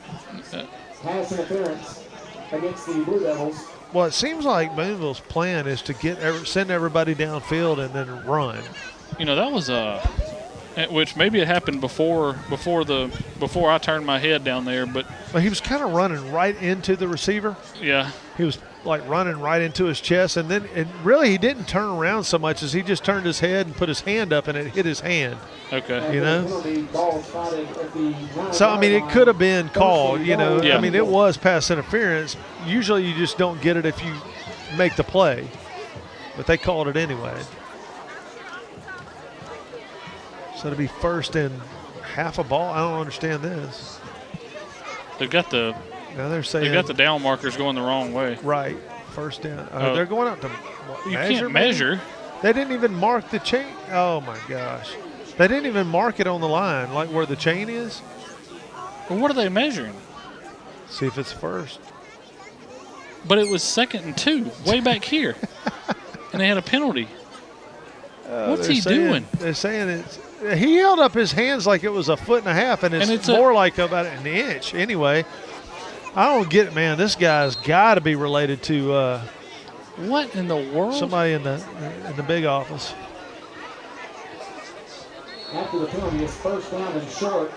Pass interference against the Blue Devils. Well, it seems like Booneville's plan is to send everybody downfield and then run. You know, that was which maybe it happened before I turned my head down there, but he was kind of running right into the receiver. Yeah, he was like running right into his chest, and really he didn't turn around so much as he just turned his head and put his hand up, and it hit his hand. Okay, you know. So I mean, it could have been called. You know, yeah. I mean, it was pass interference. Usually, you just don't get it if you make the play, but they called it anyway. So to be first and half a ball, I don't understand this. They've got the down markers going the wrong way. Right, first down. They're going out to you can't measure. They didn't even mark the chain. Oh my gosh, they didn't even mark it on the line, like where the chain is. Well, what are they measuring? See if it's first. But it was 2nd and 2, way back here, and they had a penalty. What's he doing? They're saying he held up his hands like it was 1.5 foot, and it's more like about an inch. Anyway, I don't get it, man. This guy's got to be related to what in the world? Somebody in the big office. After the penalty, it's first down and short.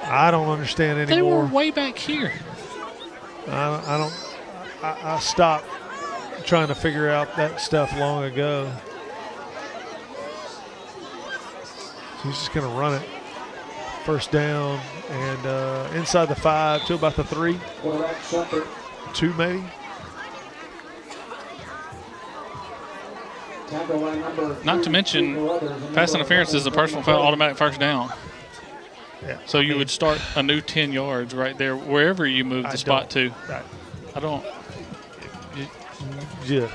I don't understand anymore. They were way back here. I stopped trying to figure out that stuff long ago. He's just going to run it. First down and inside the 5 to about the 3. 2 maybe. Not to mention, pass interference is a personal foul, automatic first down. Yeah. So you would start a new 10 yards right there, wherever you move the spot to. I don't. Yeah.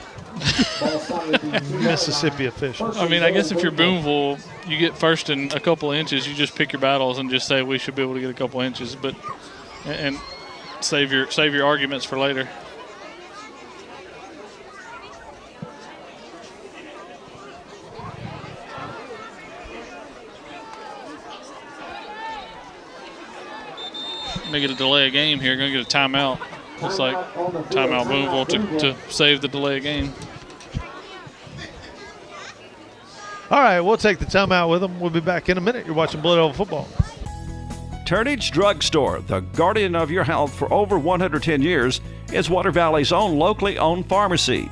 Mississippi officials. I mean, I guess if you're Booneville, you get first and a couple of inches, you just pick your battles and just say we should be able to get a couple inches, but and save your arguments for later. Going to get a delay of game here. Going to get a timeout. Looks like timeout Booneville to save the delay of game. All right, we'll take the timeout with them. We'll be back in a minute. You're watching Blue Devil Football. Turnage Drug Store, the guardian of your health for over 110 years, is Water Valley's own locally owned pharmacy.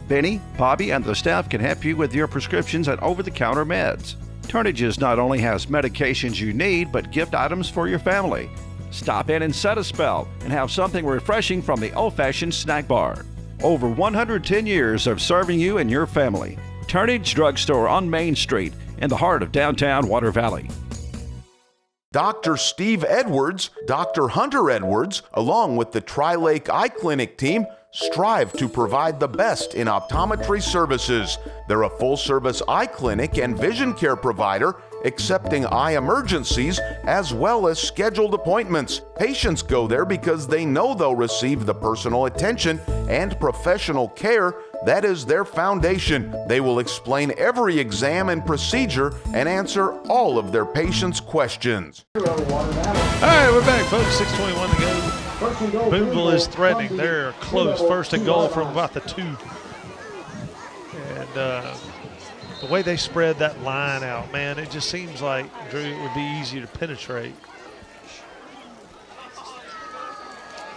Benny, Bobby, and the staff can help you with your prescriptions and over-the-counter meds. Turnage's not only has medications you need, but gift items for your family. Stop in and set a spell and have something refreshing from the old-fashioned snack bar. Over 110 years of serving you and your family. Turnage Drug Store on Main Street in the heart of downtown Water Valley. Dr. Steve Edwards, Dr. Hunter Edwards, along with the Tri-Lake Eye Clinic team, strive to provide the best in optometry services. They're a full-service eye clinic and vision care provider, accepting eye emergencies as well as scheduled appointments. Patients go there because they know they'll receive the personal attention and professional care that is their foundation. They will explain every exam and procedure and answer all of their patients' questions. All right, we're back, folks. 6:21 to go. Booneville is threatening. They're close. First and goal from about the 2. And the way they spread that line out, man, it just seems like, Drew, it would be easy to penetrate.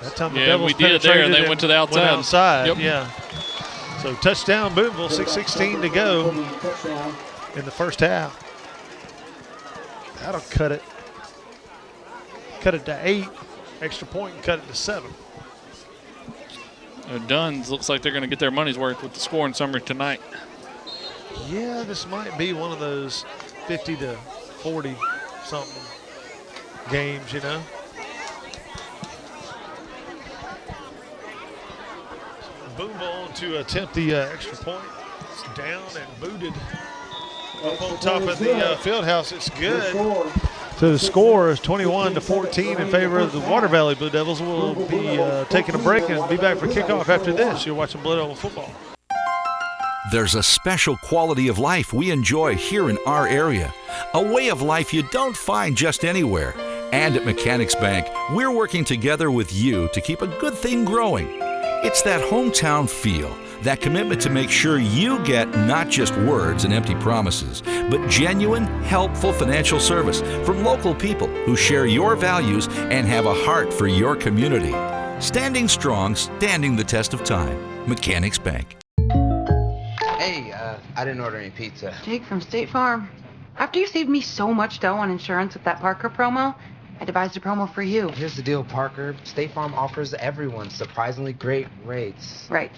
That time the Devils penetrated there. They went to the outside. Yep. Yeah. So touchdown Booneville, 6:16 to go in the first half. That'll cut it. Cut it to 8. Extra point and cut it to 7. Duns looks like they're going to get their money's worth with the scoring summary tonight. Yeah, this might be one of those 50 to 40 something games, you know. Booneville to attempt the extra point. It's down and booted up on top of the field house. It's good. So the score is 21 to 14 in favor of the Water Valley Blue Devils. We'll be taking a break and be back for kickoff after this. You're watching Blue Devil football. There's a special quality of life we enjoy here in our area, a way of life you don't find just anywhere. And at Mechanics Bank, we're working together with you to keep a good thing growing. It's that hometown feel, that commitment to make sure you get not just words and empty promises, but genuine, helpful financial service from local people who share your values and have a heart for your community. Standing strong, standing the test of time. Mechanics Bank. Hey, I didn't order any pizza. Jake from State Farm. After you saved me so much dough on insurance with that Parker promo, I devised a promo for you. Here's the deal, Parker. State Farm offers everyone surprisingly great rates. Right.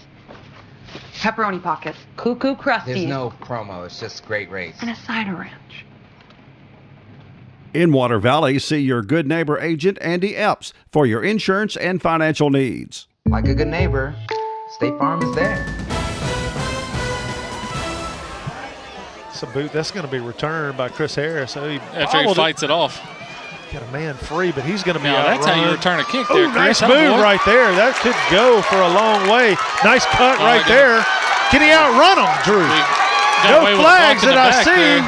Pepperoni pockets, cuckoo crusties. There's no promo, it's just great rates. And a cider ranch. In Water Valley, see your good neighbor agent, Andy Epps, for your insurance and financial needs. Like a good neighbor, State Farm is there. It's a boot that's going to be returned by Chris Harris. So after he fights it off. Got a man free, but he's going to be outrun. That's how you return a kick there, Nice Chris. move right there. That could go for a long way. Nice cut right there. Can he outrun him, Drew? No flags that I see.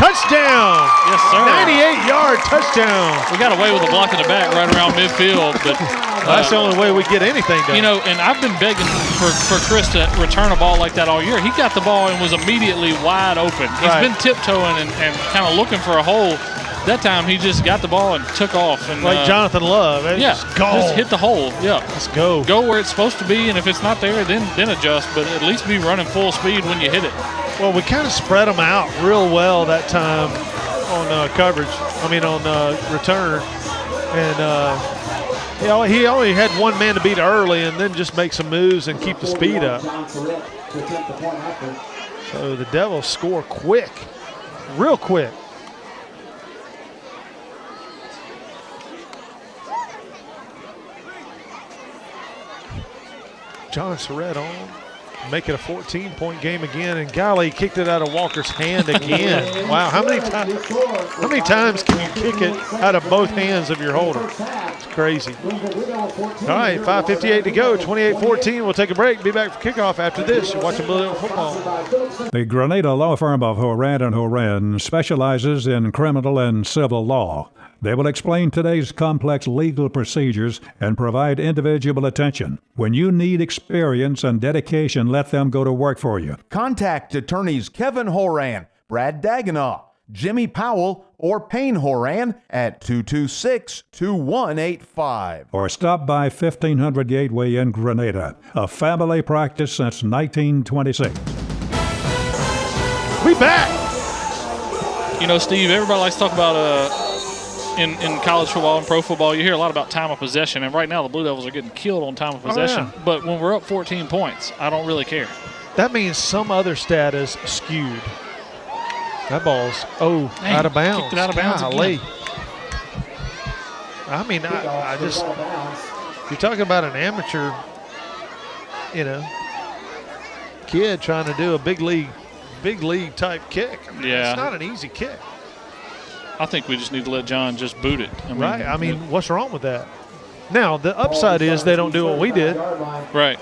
Touchdown. Yes, sir. 98-yard touchdown. We got away with a block in the back right around midfield, but that's the only way we get anything done. You know, and I've been begging for Chris to return a ball like that all year. He got the ball and was immediately wide open. He's been tiptoeing and kind of looking for a hole. That time he just got the ball and took off. And, like Jonathan Love. Just hit the hole. Yeah. Let's go. Go where it's supposed to be, and if it's not there, then adjust. But at least be running full speed when you hit it. Well, we kind of spread them out real well that time on coverage. I mean, on return. And he only had one man to beat early and then just make some moves and keep the speed up. So the Devils score quick, real quick. John Surratt on, make it a 14-point game again, and golly, golly, kicked it out of Walker's hand again. Wow, how many times can you kick it out of both hands of your holder? It's crazy. All right, 5:58 to go, 28-14. We'll take a break. Be back for kickoff after this. You're watching Blue Devil football. The Grenada law firm of Horan & Horan specializes in criminal and civil law. They will explain today's complex legal procedures and provide individual attention. When you need experience and dedication, let them go to work for you. Contact attorneys Kevin Horan, Brad Dagenau, Jimmy Powell, or Payne Horan at 226-2185. Or stop by 1500 Gateway in Grenada, a family practice since 1926. We back! You know, Steve, everybody likes to talk about in college football and pro football, you hear a lot about time of possession, and right now the Blue Devils are getting killed on time of possession. Oh, yeah. But when we're up 14 points, I don't really care. That means some other stat is skewed. That ball's, out of bounds. Kicked it out of bounds again. I mean, I just, you're talking about an amateur kid trying to do a big league type kick. I mean, yeah. It's not an easy kick. I think we just need to let John just boot it. I mean, what's wrong with that? Now, the upside is they don't do what we did. Right.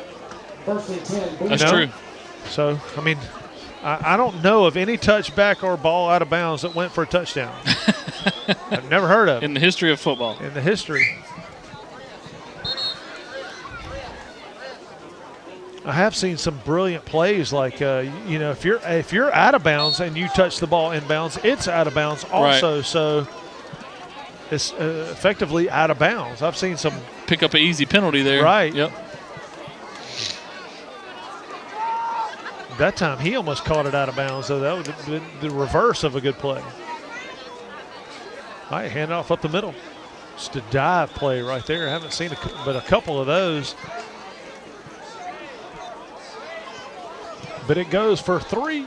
That's true. So, I mean, I don't know of any touchback or ball out of bounds that went for a touchdown. I've never heard of it. In the history of football. In the history. I have seen some brilliant plays like, if you're out of bounds and you touch the ball in bounds, it's out of bounds also. Right. So it's effectively out of bounds. I've seen some. Pick up an easy penalty there. Right. Yep. That time he almost caught it out of bounds, so that would have been the reverse of a good play. All right, hand off up the middle. Just a dive play right there. I haven't seen but a couple of those. But it goes for 3.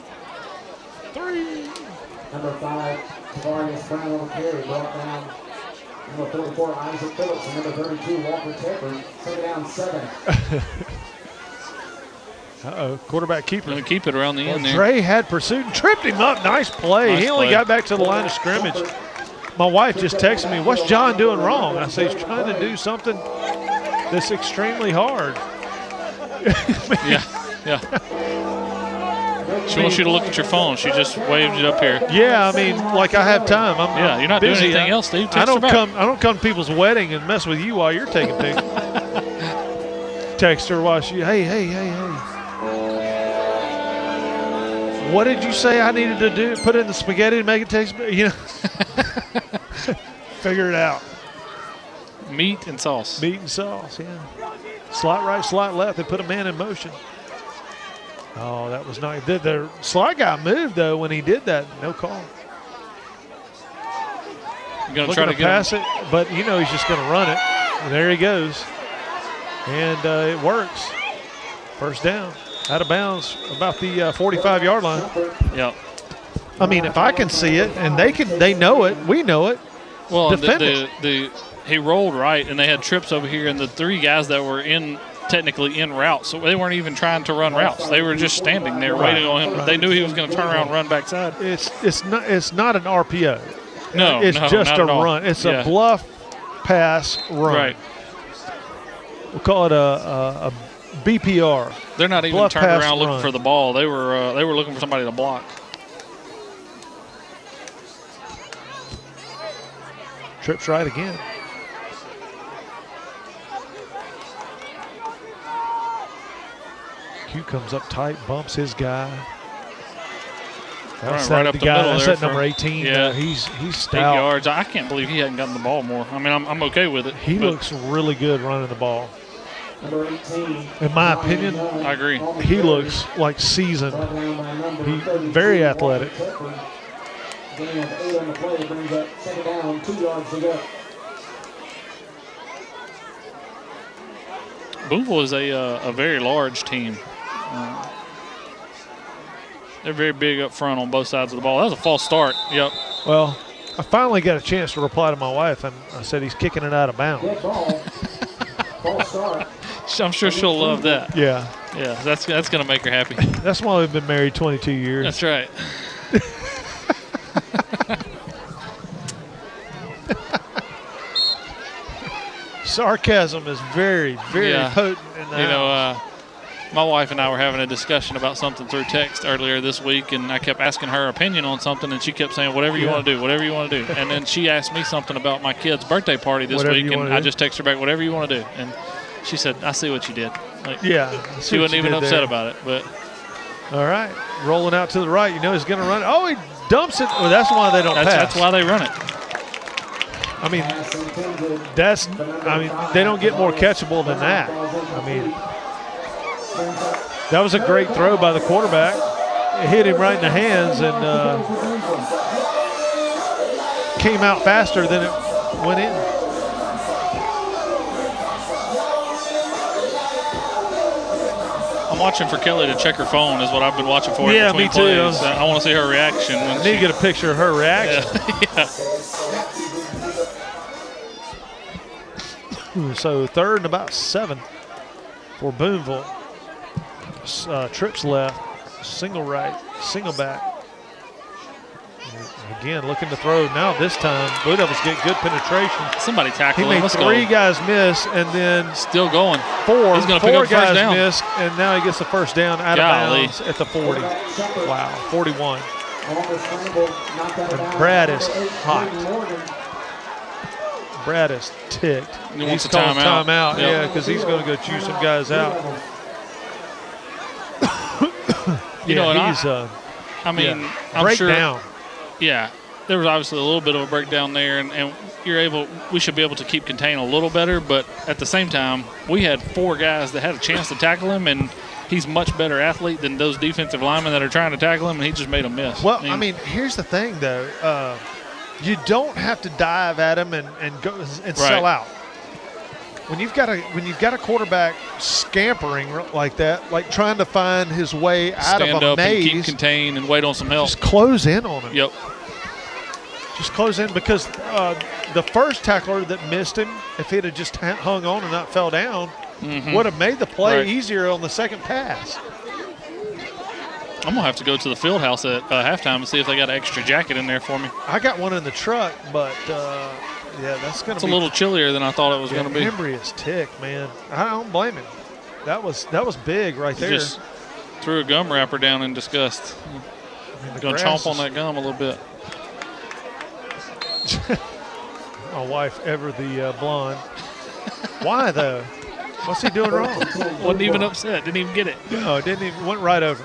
Number 5, Tavarius Brown on the carry, brought down. Number 44, Isaac Phillips, and number 32, Walker Tepper. Second down, 7. Quarterback keeper. Going to keep it around the end there. Dre had pursued and tripped him up. Nice play. He only got back to the line of scrimmage. My wife just texted me, what's John doing wrong? I say, he's trying to do something that's extremely hard. Yeah. She wants you to look at your phone. She just waved it up here. Yeah, I mean, like I have time. I'm you're not busy. doing anything else, Steve. I don't come to people's wedding and mess with you while you're taking pictures. Text her while hey. What did you say I needed to do? Put it in the spaghetti to make it taste better? Figure it out. Meat and sauce. Yeah. Slot right, slot left. They put a man in motion. Oh, that was nice. The slot guy moved, though, when he did that. No call. You're going to try to pass it, but he's just going to run it. And there he goes. And it works. First down. Out of bounds about the 45-yard line. Yep. I mean, if I can see it and they know it, we know it. Well, defend it. He rolled right, and they had trips over here, and the 3 guys that were technically in routes, so they weren't even trying to run routes. They were just standing there waiting on him. Right. They knew he was going to turn around and run backside. It's not an RPO. No, it's just a run. It's a bluff pass run. Right. We'll call it a BPR. They're not even turning around looking for the ball. They were looking for somebody to block. Trips right again. Q comes up tight, bumps his guy. That's right up the middle there. That's at number 18. Yeah, he's stout. 8 yards. I can't believe he hadn't gotten the ball more. I mean, I'm okay with it. He looks really good running the ball. Number 18. In my opinion, I agree. He looks like seasoned. He's very athletic. Gain of 8 on the play brings up second down, 2 yards to go. Booneville is a very large team. They're very big up front on both sides of the ball. That was a false start. Yep. Well, I finally got a chance to reply to my wife, and I said he's kicking it out of bounds. Good ball. False start. I'm sure she'll love that. Yeah. Yeah, that's going to make her happy. That's why we've been married 22 years. That's right. Sarcasm is very, very potent in that. My wife and I were having a discussion about something through text earlier this week, and I kept asking her opinion on something, and she kept saying, whatever you want to do, whatever you want to do. And then she asked me something about my kid's birthday party this week, and I just texted her back, whatever you want to do. And she said, I see what you did. Like, she wasn't even upset about it. But all right, rolling out to the right. He's going to run it. Oh, he dumps it. Well, that's why they don't pass. That's why they run it. I mean, they don't get more catchable than that. I mean, that was a great throw by the quarterback. It hit him right in the hands and came out faster than it went in. I'm watching for Kelly to check her phone is what I've been watching for. Yeah, me too. Plays. I want to see her reaction. I need to get a picture of her reaction. Yeah. So 3rd and about 7 for Booneville. trips left, single right, single back. And again, looking to throw. Now this time, Blue Devils get good penetration. Somebody tackle him. He made three guys miss, and then still going. Four. He's going to pick up guys first down. Missed, and now he gets the first down out of bounds at the 40. Wow, 41. And Brad is hot. Brad is ticked. He's calling timeout. Yeah, because he's going to go chew some guys out. I'm sure. Down. Yeah, there was obviously a little bit of a breakdown there, and we should be able to keep contain a little better. But at the same time, we had 4 guys that had a chance to tackle him, and he's much better athlete than those defensive linemen that are trying to tackle him, and he just made a miss. Well, here's the thing, though. You don't have to dive at him and go and sell out. When you've got a quarterback scampering like that, like trying to find his way out of a maze, stand up and keep contained and wait on some help. Just close in on him. Yep. Just close in, because the first tackler that missed him, if he'd have just hung on and not fell down, would have made the play easier on the second pass. I'm going to have to go to the field house at halftime and see if they got an extra jacket in there for me. I got one in the truck, but yeah, that's going to be a little chillier than I thought it was going to be. Embry is ticked, man. I don't blame him. That was big right there. Just threw a gum wrapper down in disgust. Going to chomp on that gum a little bit. My wife, ever the blonde. Why, though? What's he doing wrong? Wasn't even upset. Didn't even get it. No, didn't even. Went right over.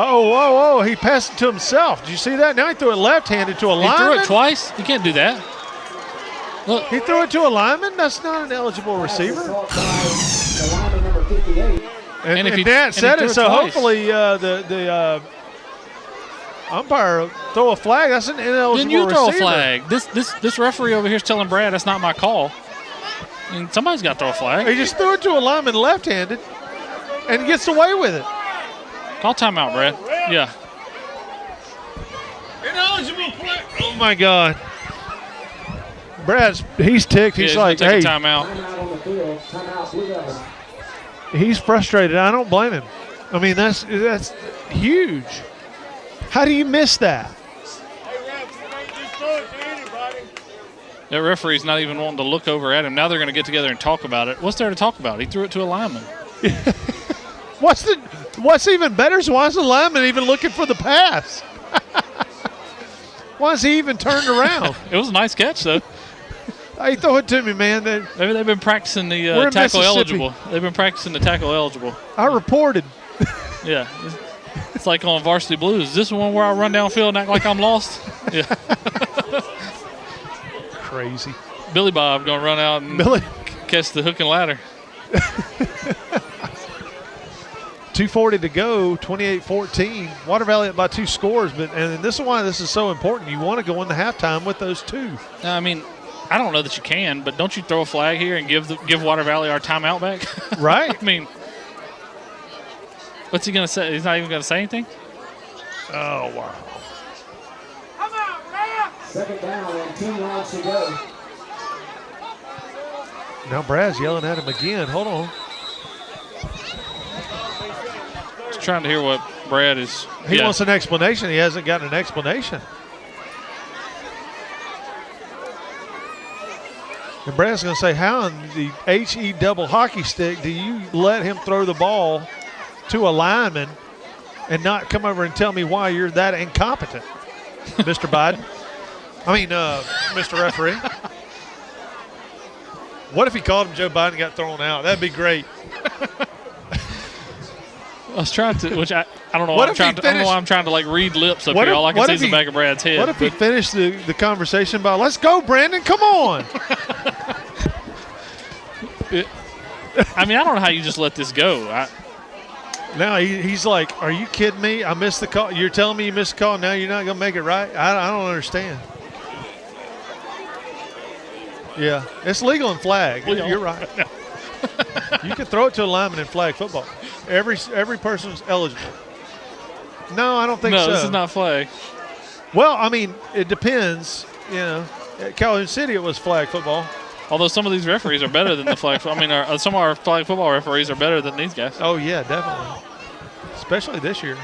Oh, he passed it to himself. Did you see that? Now he threw it left-handed to a lineman. He threw it twice? You can't do that. Look. He threw it to a lineman? That's not an eligible receiver. And if Dan said it, so twice. Hopefully the umpire will throw a flag. That's an ineligible receiver. Then you throw a flag. This referee over here is telling Brad that's not my call. I mean, somebody's got to throw a flag. He just threw it to a lineman left-handed and gets away with it. Call timeout, Brad. Yeah. Ineligible play. Oh, my God. He's ticked. He's like, hey. Timeout. He's frustrated. I don't blame him. I mean, that's huge. How do you miss that? That referee's not even wanting to look over at him. Now they're going to get together and talk about it. What's there to talk about? He threw it to a lineman. What's even better is why is the lineman even looking for the pass? Why is he even turned around? It was a nice catch, though. Hey, throw it to me, man. Maybe they've been practicing the tackle eligible. They've been practicing the tackle eligible. I reported. Yeah. It's like on Varsity Blues. Is this the one where I run downfield and act like I'm lost? Yeah. Crazy. Billy Bob going to run out and catch the hook and ladder. 2:40 to go, 28-14. Water Valley up by 2 scores, and this is why this is so important. You want to go into halftime with those 2. I mean, I don't know that you can, but don't you throw a flag here and give Water Valley our timeout back? Right. I mean, what's he going to say? He's not even going to say anything? Oh, wow. Come on, man. Second down and 2 yards to go. Now Brad's yelling at him again. Hold on. Just trying to hear what Brad is. He wants an explanation. He hasn't gotten an explanation. And Brad's going to say, how in the HE double hockey stick do you let him throw the ball to a lineman and not come over and tell me why you're that incompetent, Mr. Biden? Mr. Referee. What if he called him Joe Biden and got thrown out? That'd be great. I was trying to, which I don't know. I don't know why I'm trying to like read lips up here. All I can see is the back of Brad's head. What if he finished the conversation by, "Let's go, Brandon, come on." I mean, I don't know how you just let this go. Now he's like, "Are you kidding me? I missed the call. You're telling me you missed the call. Now you're not gonna make it right? I don't understand." Yeah, it's legal in flag. You're right. You can throw it to a lineman in flag football. Every person's eligible. No, I don't think so. No, this is not flag. Well, I mean, it depends. You know, at Calhoun City it was flag football. Although some of these referees are better than the flag. I mean, some of our flag football referees are better than these guys. Oh, yeah, definitely. Especially this year.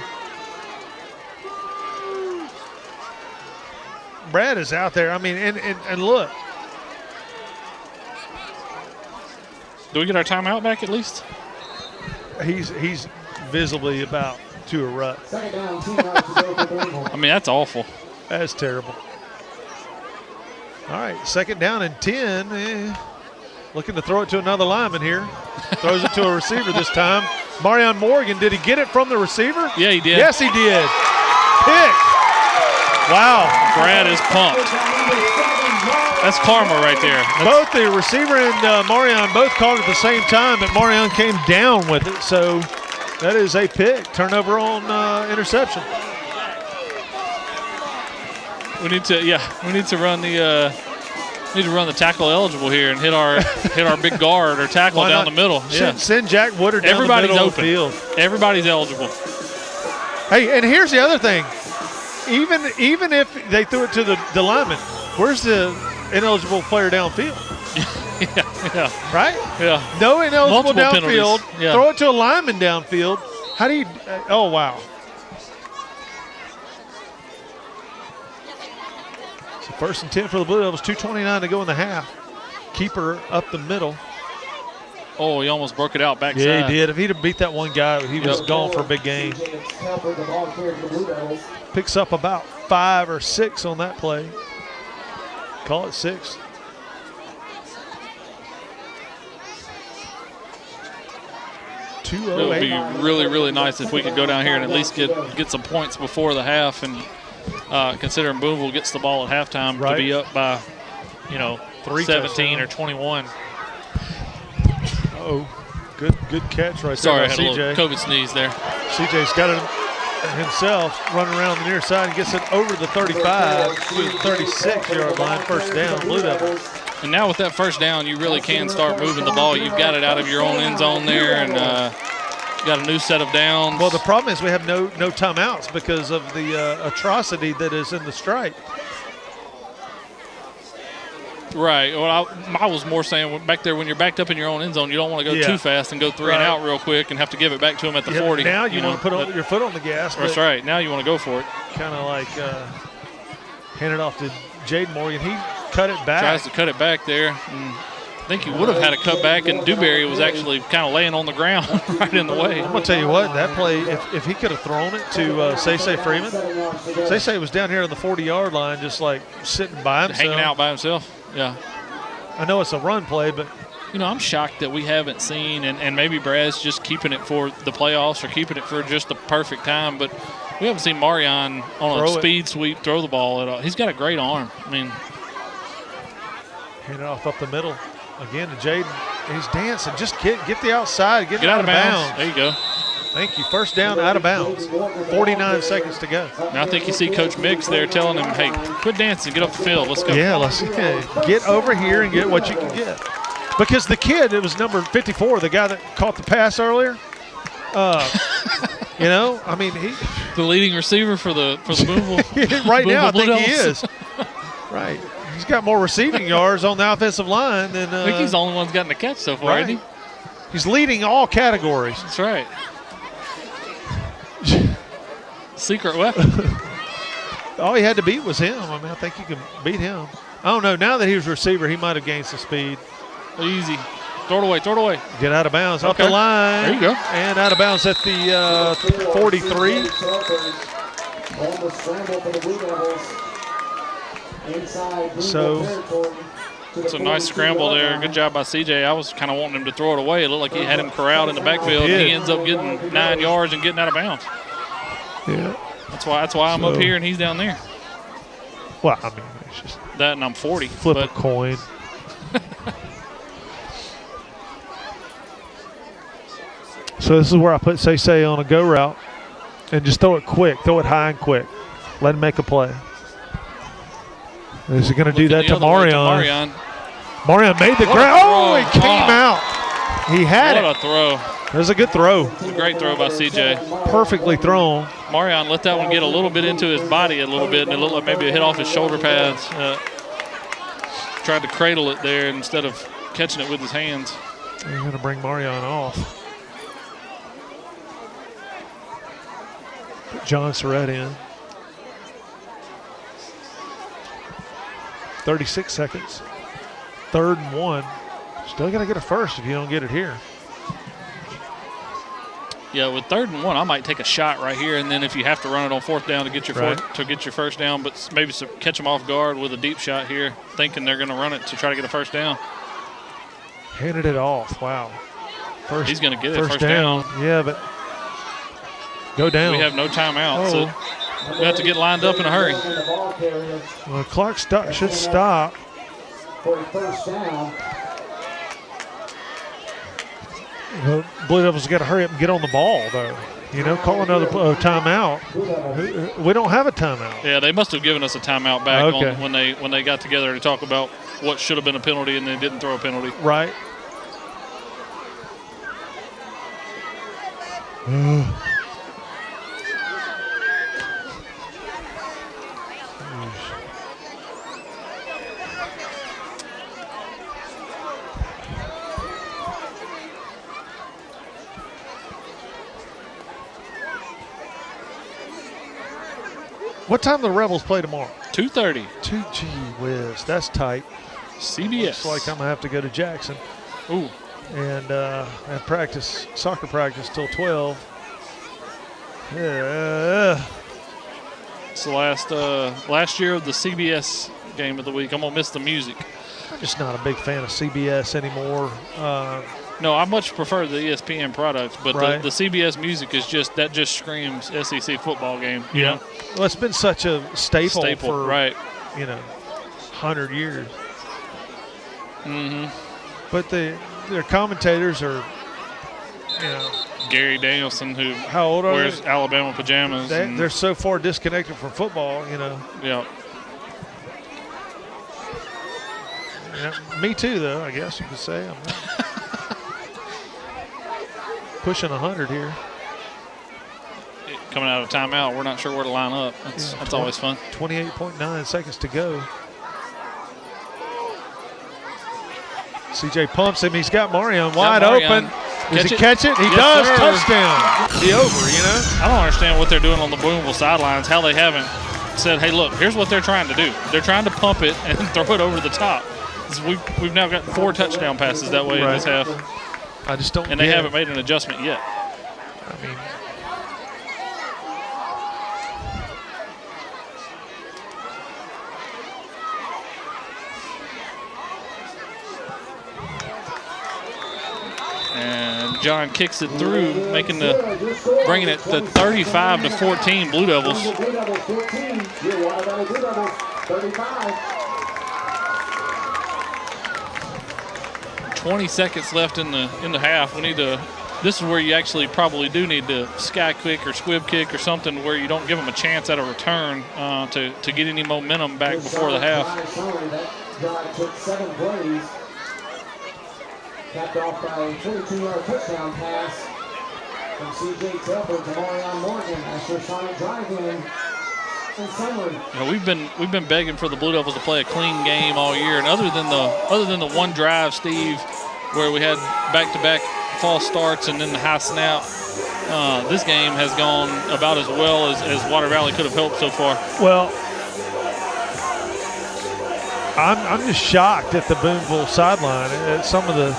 Brad is out there. I mean, and look. Do we get our timeout back at least? He's visibly about to erupt. I mean, that's awful. That's terrible. All right, 2nd down and 10. Looking to throw it to another lineman here. Throws it to a receiver this time. Marion Morgan, did he get it from the receiver? Yeah, he did. Yes, he did. Pick. Wow. Brad is pumped. That's karma right there. Both the receiver and Marion both caught it at the same time, but Marion came down with it. So that is a pick. Turnover on interception. We need to run the tackle eligible here and hit our big guard or tackle down the middle. Yeah. Send Jack Woodard down Everybody's the middle open. of the field. Everybody's eligible. Hey, and here's the other thing. Even if they threw it to the lineman, where's the ineligible player downfield? yeah. Right? Yeah. No ineligible Multiple downfield. penalties. Yeah. Throw it to a lineman downfield. How do you oh, wow. So 1st and 10 for the Blue Devils, 2:29 to go in the half. Keeper up the middle. Oh, he almost broke it out backside. Yeah, he did. If he'd have beat that one guy, he was gone for a big game. Picks up about 5 or 6 on that play. Call it 6. It would be really, really nice if we could go down here and at least get some points before the half. And considering Booneville gets the ball at halftime to be up by, 17 or 21. Oh, good catch right Sorry, there. I had a little COVID sneeze there. CJ's got it himself, running around the near side and gets it over the 35 to the 36-yard line. 1st down, Blue Devils. And now with that 1st down, you really can start moving the ball. You've got it out of your own end zone there, and got a new set of downs. Well, the problem is we have no timeouts because of the atrocity that is in the strike. Right. Well, I was more saying back there when you're backed up in your own end zone, you don't want to go too fast and go 3 and out real quick and have to give it back to him at the 40. Now you want to put your foot on the gas. That's right. Now you want to go for it. Kind of like hand it off to Jaden Morgan. He cut it back. Tries to cut it back there. I think he would have had a cut back, and Dewberry was actually kind of laying on the ground right in the way. I'm going to tell you what, that play, if he could have thrown it to Say Freeman, Say was down here on the 40-yard line just like sitting by himself. Hanging out by himself, yeah. I know it's a run play, but. I'm shocked that we haven't seen, and maybe Brad's just keeping it for the playoffs or keeping it for just the perfect time, but we haven't seen Marion on a speed sweep throw the ball at all. He's got a great arm. I mean. Hand it off up the middle. Again to Jaden. He's dancing. Just get the outside. Get out of bounds. There you go. Thank you. 1st down, out of bounds. 49 seconds to go. Now I think you see Coach Miggs there telling him, hey, quit dancing. Get off the field. Let's go. Yeah, let's get over here and get what you can get. Because the kid, it was number 54, the guy that caught the pass earlier. I mean, the leading receiver for the Booneville. Right now, I Blue think he Devils. is. Right. He's got more receiving yards on the offensive line than. I think he's the only one that's gotten a catch so far, isn't he? He's leading all categories. That's right. Secret weapon. All he had to beat was him. I mean, I think you can beat him. I don't know. Now that he was receiver, he might have gained some speed. Easy. Throw it away. Get out of bounds. Off the line. There you go. And out of bounds at the 43. So it's a nice scramble there. Good job by CJ. I was kind of wanting him to throw it away. It looked like he had him corralled in the backfield. And he ends up getting 9 yards and getting out of bounds. Yeah. That's why I'm up here and he's down there. Well, I mean, it's just that, and I'm 40. Flip a coin. So this is where I put Say on a go route and just throw it quick, throw it high and quick. Let him make a play. Is he going to do that to Marion? Marion made the grab. Oh, he came out. He had it. What a throw. It was a good throw. It's a great throw by CJ. Perfectly thrown. Marion let that one get a little bit into his body a little bit, and it looked like maybe it hit off his shoulder pads. tried to cradle it there instead of catching it with his hands. He's going to bring Marion off. Put John Surratt in. 36 seconds. 3rd and 1. Still got to get a first if you don't get it here. Yeah, with 3rd and 1, I might take a shot right here, and then if you have to run it on 4th down to get your first down, but maybe catch them off guard with a deep shot here, thinking they're going to run it to try to get a first down. Handed it off. Wow. He's going to get it first down. Yeah, but go down. We have no timeout, so we have to get lined up in a hurry. Well, the clock should stop. For first down. Blue Devils got to hurry up and get on the ball, though. You know, call another timeout. We don't have a timeout. Yeah, they must have given us a timeout back on when they got together to talk about what should have been a penalty and they didn't throw a penalty. Right. What time do the Rebels play tomorrow? 2:30. Gee whiz, that's tight. CBS. Looks like I'm going to have to go to Jackson. Ooh. And have soccer practice till 12. Yeah. It's the last year of the CBS game of the week. I'm going to miss the music. I'm just not a big fan of CBS anymore. No, I much prefer the ESPN products, but the CBS music is just screams SEC football game. You know? Well, it's been such a staple for 100 years. Mm-hmm. But their commentators are, Gary Danielson, who how old wears Alabama pajamas. They're so far disconnected from football, Yeah. Me too, though, I guess you could say. I'm pushing 100 here. Coming out of timeout, we're not sure where to line up. That's always fun. 28.9 seconds to go. CJ pumps him. He's got Marion wide open. Does he catch it? He does. Sir. Touchdown. Be over, I don't understand what they're doing on the Booneville sidelines, how they haven't said, hey, look, here's what they're trying to do. They're trying to pump it and throw it over the top. We've now got 4 touchdown passes that way in this half. I just don't. And they haven't made an adjustment yet. I mean, and John kicks it through, bringing it to 35-14 Blue Devils. 20 seconds left in the half. We need to. This is where you actually probably do need to sky kick or squib kick or something where you don't give them a chance at a return to get any momentum back before the half. That drive took 7 plays. Capped off by a 22-yard touchdown pass from C.J. Telford to Marion Morgan. That's your Sonic drive-in. In summary. We've been begging for the Blue Devils to play a clean game all year, and other than the one drive, Steve, where we had back-to-back false starts and then the high snap, this game has gone about as well as Water Valley could have hoped so far. Well, I'm just shocked at the Booneville sideline at some of the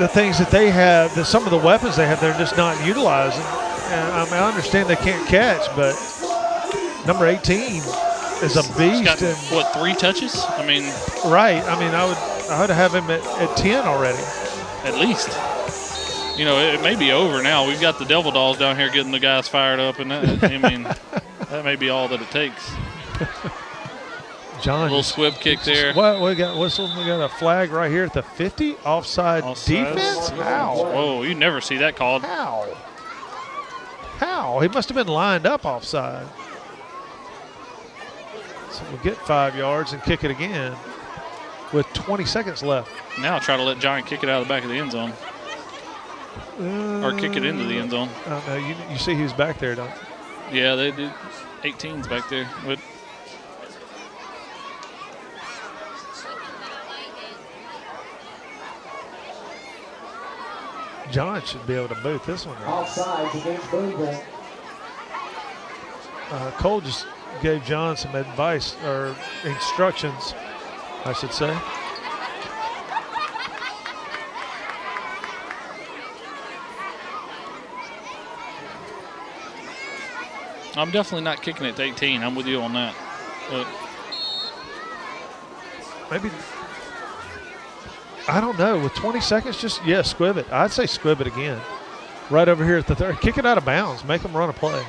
things that they have, some of the weapons they have, they're just not utilizing. And I understand they can't catch, but number 18 is a beast. He's got, 3 touches? I mean, right. I mean, I would have him at 10 already, at least. It may be over now. We've got the Devil Dolls down here getting the guys fired up, and that may be all that it takes. John, a little squib kick there. What we got? Whistle. We got a flag right here at the 50. Offside defense. How? Whoa! You never see that called. How? He must have been lined up offside. So we'll get 5 yards and kick it again with 20 seconds left. Now try to let John kick it out of the back of the end zone. Or kick it into the end zone. No, you see who's back there, don't you? Yeah, they did. 18's back there. But John should be able to boot this one. Offsides against Booneville. Cole just gave John some advice or instructions, I should say. I'm definitely not kicking it to 18. I'm with you on that. But maybe, I don't know. With 20 seconds, squib it. I'd say squib it again. Right over here at the third. Kick it out of bounds. Make them run a play.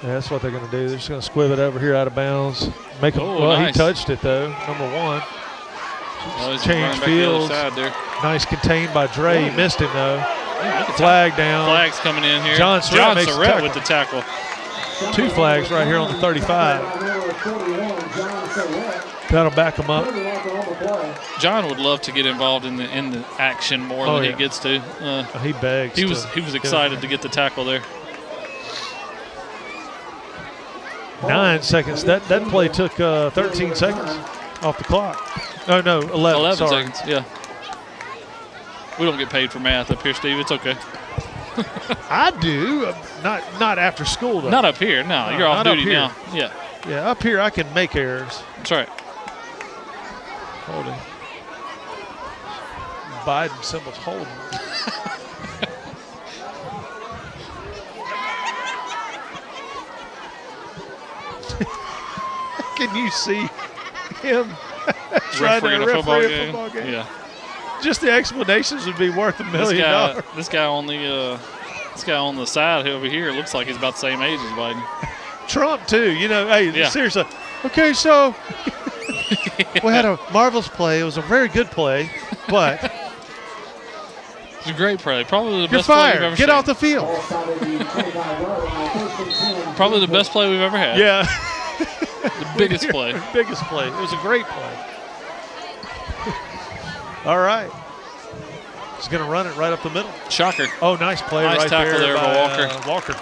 Yeah, that's what they're going to do. They're just going to squib it over here out of bounds. Make them. Nice. He touched it, though, number one. Change fields. Nice contained by Dre. He missed him, though. Flag down. Flag's coming in here. John Surratt with the tackle. 2 flags right here on the 35. That'll back him up. John would love to get involved in the action more than he gets to. He begs. He was excited to get the tackle there. 9 seconds. That play took 13 seconds off the clock. Oh no, 11. 11 seconds. Yeah. We don't get paid for math up here, Steve. It's okay. I do. Not after school, though. Not up here. No, you're off duty now. Yeah. Yeah, up here I can make errors. That's right. Holding. Biden symbol's holding. Can you see him trying to referee a football game? Yeah. Just the explanations would be worth $1 million. This guy on the side over here looks like he's about the same age as Biden. Trump too, seriously. Okay, so we had a marvelous play. It was a very good play, but it's a great play. Probably the best play we've ever seen. Get off the field. Probably the best play we've ever had. Yeah. The biggest play. Biggest play. It was a great play. All right. He's going to run it right up the middle. Shocker. Oh, nice play nice right tackle there by Walker. Walker.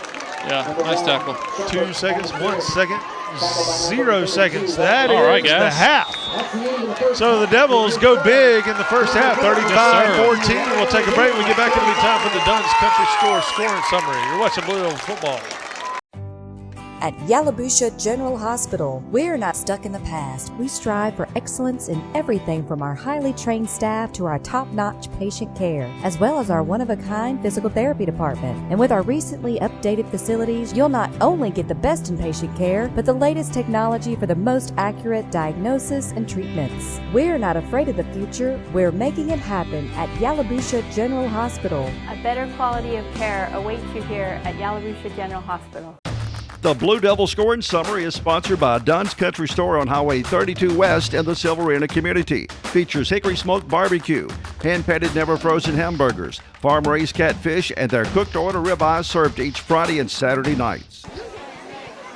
Yeah, nice tackle. 2 seconds, 1 second, 0 seconds. That All right, is guys. the half. So the Devils go big in the first half, 35-14. We'll take a break. When we get back, it'll be time for the Dunn's Country Store scoring summary. You're watching Blue Devil football. At Yalobusha General Hospital, we're not stuck in the past. We strive for excellence in everything from our highly trained staff to our top-notch patient care, as well as our one-of-a-kind physical therapy department. And with our recently updated facilities, you'll not only get the best in patient care, but the latest technology for the most accurate diagnosis and treatments. We're not afraid of the future. We're making it happen at Yalobusha General Hospital. A better quality of care awaits you here at Yalobusha General Hospital. The Blue Devil Scoring Summary is sponsored by Dunn's Country Store on Highway 32 West in the Silverina community. Features hickory smoked barbecue, hand-patted never frozen hamburgers, farm-raised catfish, and their cooked order ribeyes served each Friday and Saturday nights.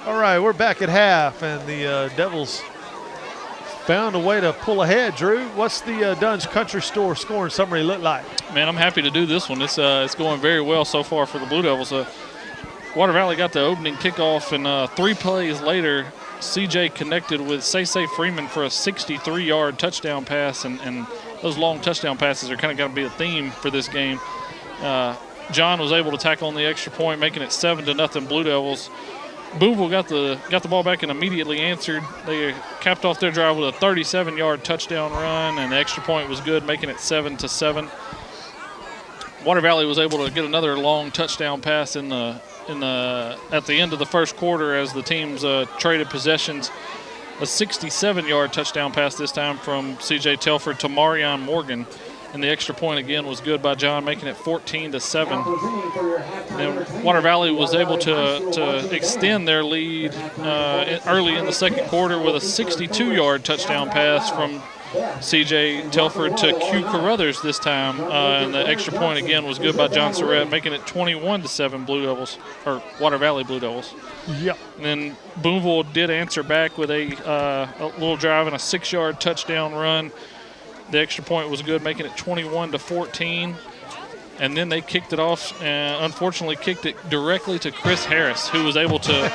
All right, we're back at half, and the Devils found a way to pull ahead. Drew, what's the Dunn's Country Store Scoring Summary look like? Man, I'm happy to do this one. It's going very well so far for the Blue Devils. Water Valley got the opening kickoff, and 3 plays later, CJ connected with Say Freeman for a 63-yard touchdown pass, and those long touchdown passes are kind of going to be a theme for this game. John was able to tackle on the extra point, making it 7-0 Blue Devils. Booneville got the ball back and immediately answered. They capped off their drive with a 37-yard touchdown run, and the extra point was good, making it 7-7. Water Valley was able to get another long touchdown pass at the end of the first quarter as the teams traded possessions. A 67-yard touchdown pass this time from C.J. Telford to Marion Morgan. And the extra point again was good by John, making it 14-7. And Water Valley was able to extend their lead early in the second quarter with a 62-yard touchdown pass from C.J. Telford to Q. Carruthers this time. And the extra point again was good by John Surratt, making it 21-7 Blue Devils, or Water Valley Blue Devils. Yep. And then Booneville did answer back with a little drive and a 6-yard touchdown run. The extra point was good, making it 21-14. And then they kicked it off and unfortunately kicked it directly to Chris Harris, who was able to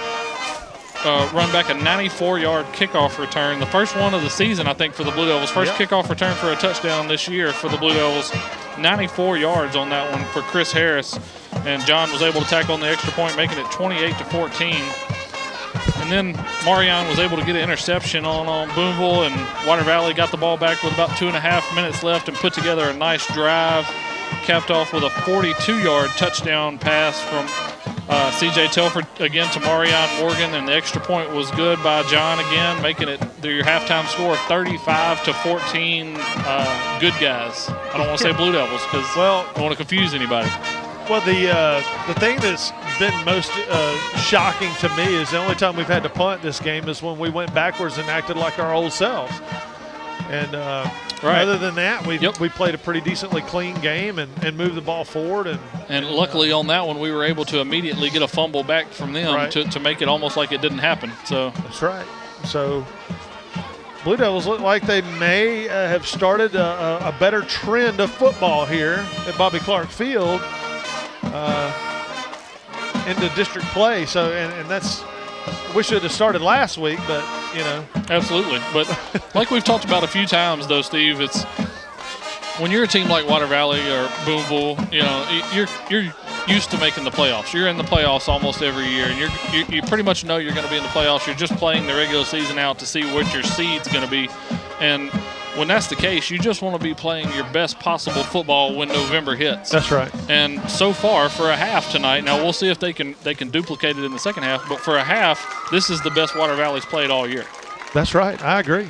run back a 94-yard kickoff return, the first one of the season, I think, for the Blue Devils. First kickoff return for a touchdown this year for the Blue Devils. 94 yards on that one for Chris Harris, and John was able to tack on the extra point, making it 28-14. And then Marion was able to get an interception on Booneville, and Water Valley got the ball back with about 2.5 minutes left and put together a nice drive, capped off with a 42-yard touchdown pass from C.J. Telford again to Marion Morgan, and the extra point was good by John again, making it your halftime score 35-14. Good guys. I don't want to say Blue Devils because I don't want to confuse anybody. Well, the thing that's been most shocking to me is the only time we've had to punt this game is when we went backwards and acted like our old selves. And other than that, we played a pretty decently clean game and moved the ball forward. And luckily on that one, we were able to immediately get a fumble back from them to make it almost like it didn't happen. So that's right. So Blue Devils look like they may have started a better trend of football here at Bobby Clark Field into district play. So and that's we should have started last week, but you know. Absolutely. But like we've talked about a few times though, Steve, it's when you're a team like Water Valley or Booneville, you know, you're used to making the playoffs. You're in the playoffs almost every year, and you pretty much know you're going to be in the playoffs. You're just playing the regular season out to see what your seed's going to be. And when that's the case, you just want to be playing your best possible football when November hits. That's right. And so far for a half tonight, now we'll see if they can duplicate it in the second half, but for a half, this is the best Water Valley's played all year. That's right. I agree.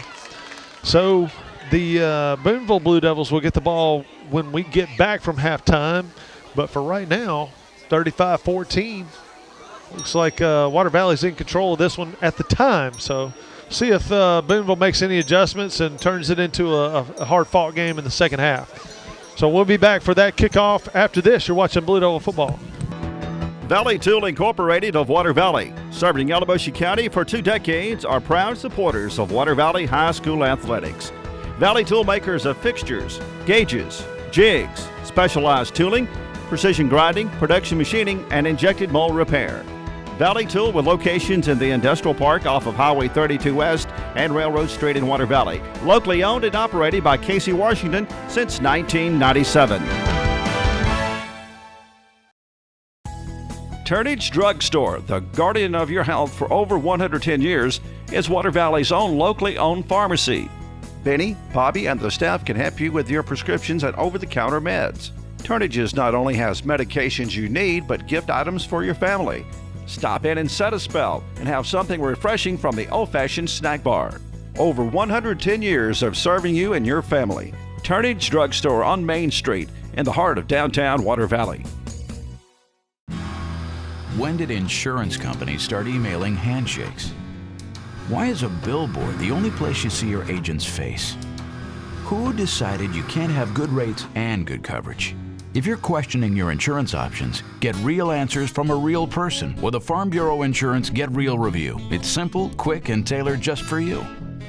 So the Booneville Blue Devils will get the ball when we get back from halftime, but for right now, 35-14. Looks like Water Valley's in control of this one at the time. So see if Booneville makes any adjustments and turns it into a hard-fought game in the second half. So we'll be back for that kickoff after this. You're watching Blue Devil football. Valley Tool Incorporated of Water Valley, serving Yalobusha County for 2 decades, are proud supporters of Water Valley High School athletics. Valley Tool makers of fixtures, gauges, jigs, specialized tooling, precision grinding, production machining, and injected mold repair. Valley Tool with locations in the Industrial Park off of Highway 32 West and Railroad Street in Water Valley. Locally owned and operated by Casey Washington since 1997. Turnage Drug Store, the guardian of your health for over 110 years, is Water Valley's own locally owned pharmacy. Benny, Bobby, and the staff can help you with your prescriptions and over-the-counter meds. Turnage's not only has medications you need, but gift items for your family. Stop in and set a spell and have something refreshing from the old-fashioned snack bar. Over 110 years of serving you and your family. Turnage Drug Store on Main Street in the heart of downtown Water Valley. When did insurance companies start emailing handshakes? Why is a billboard the only place you see your agent's face? Who decided you can't have good rates and good coverage? If you're questioning your insurance options, get real answers from a real person with a Farm Bureau Insurance Get Real review. It's simple, quick, and tailored just for you.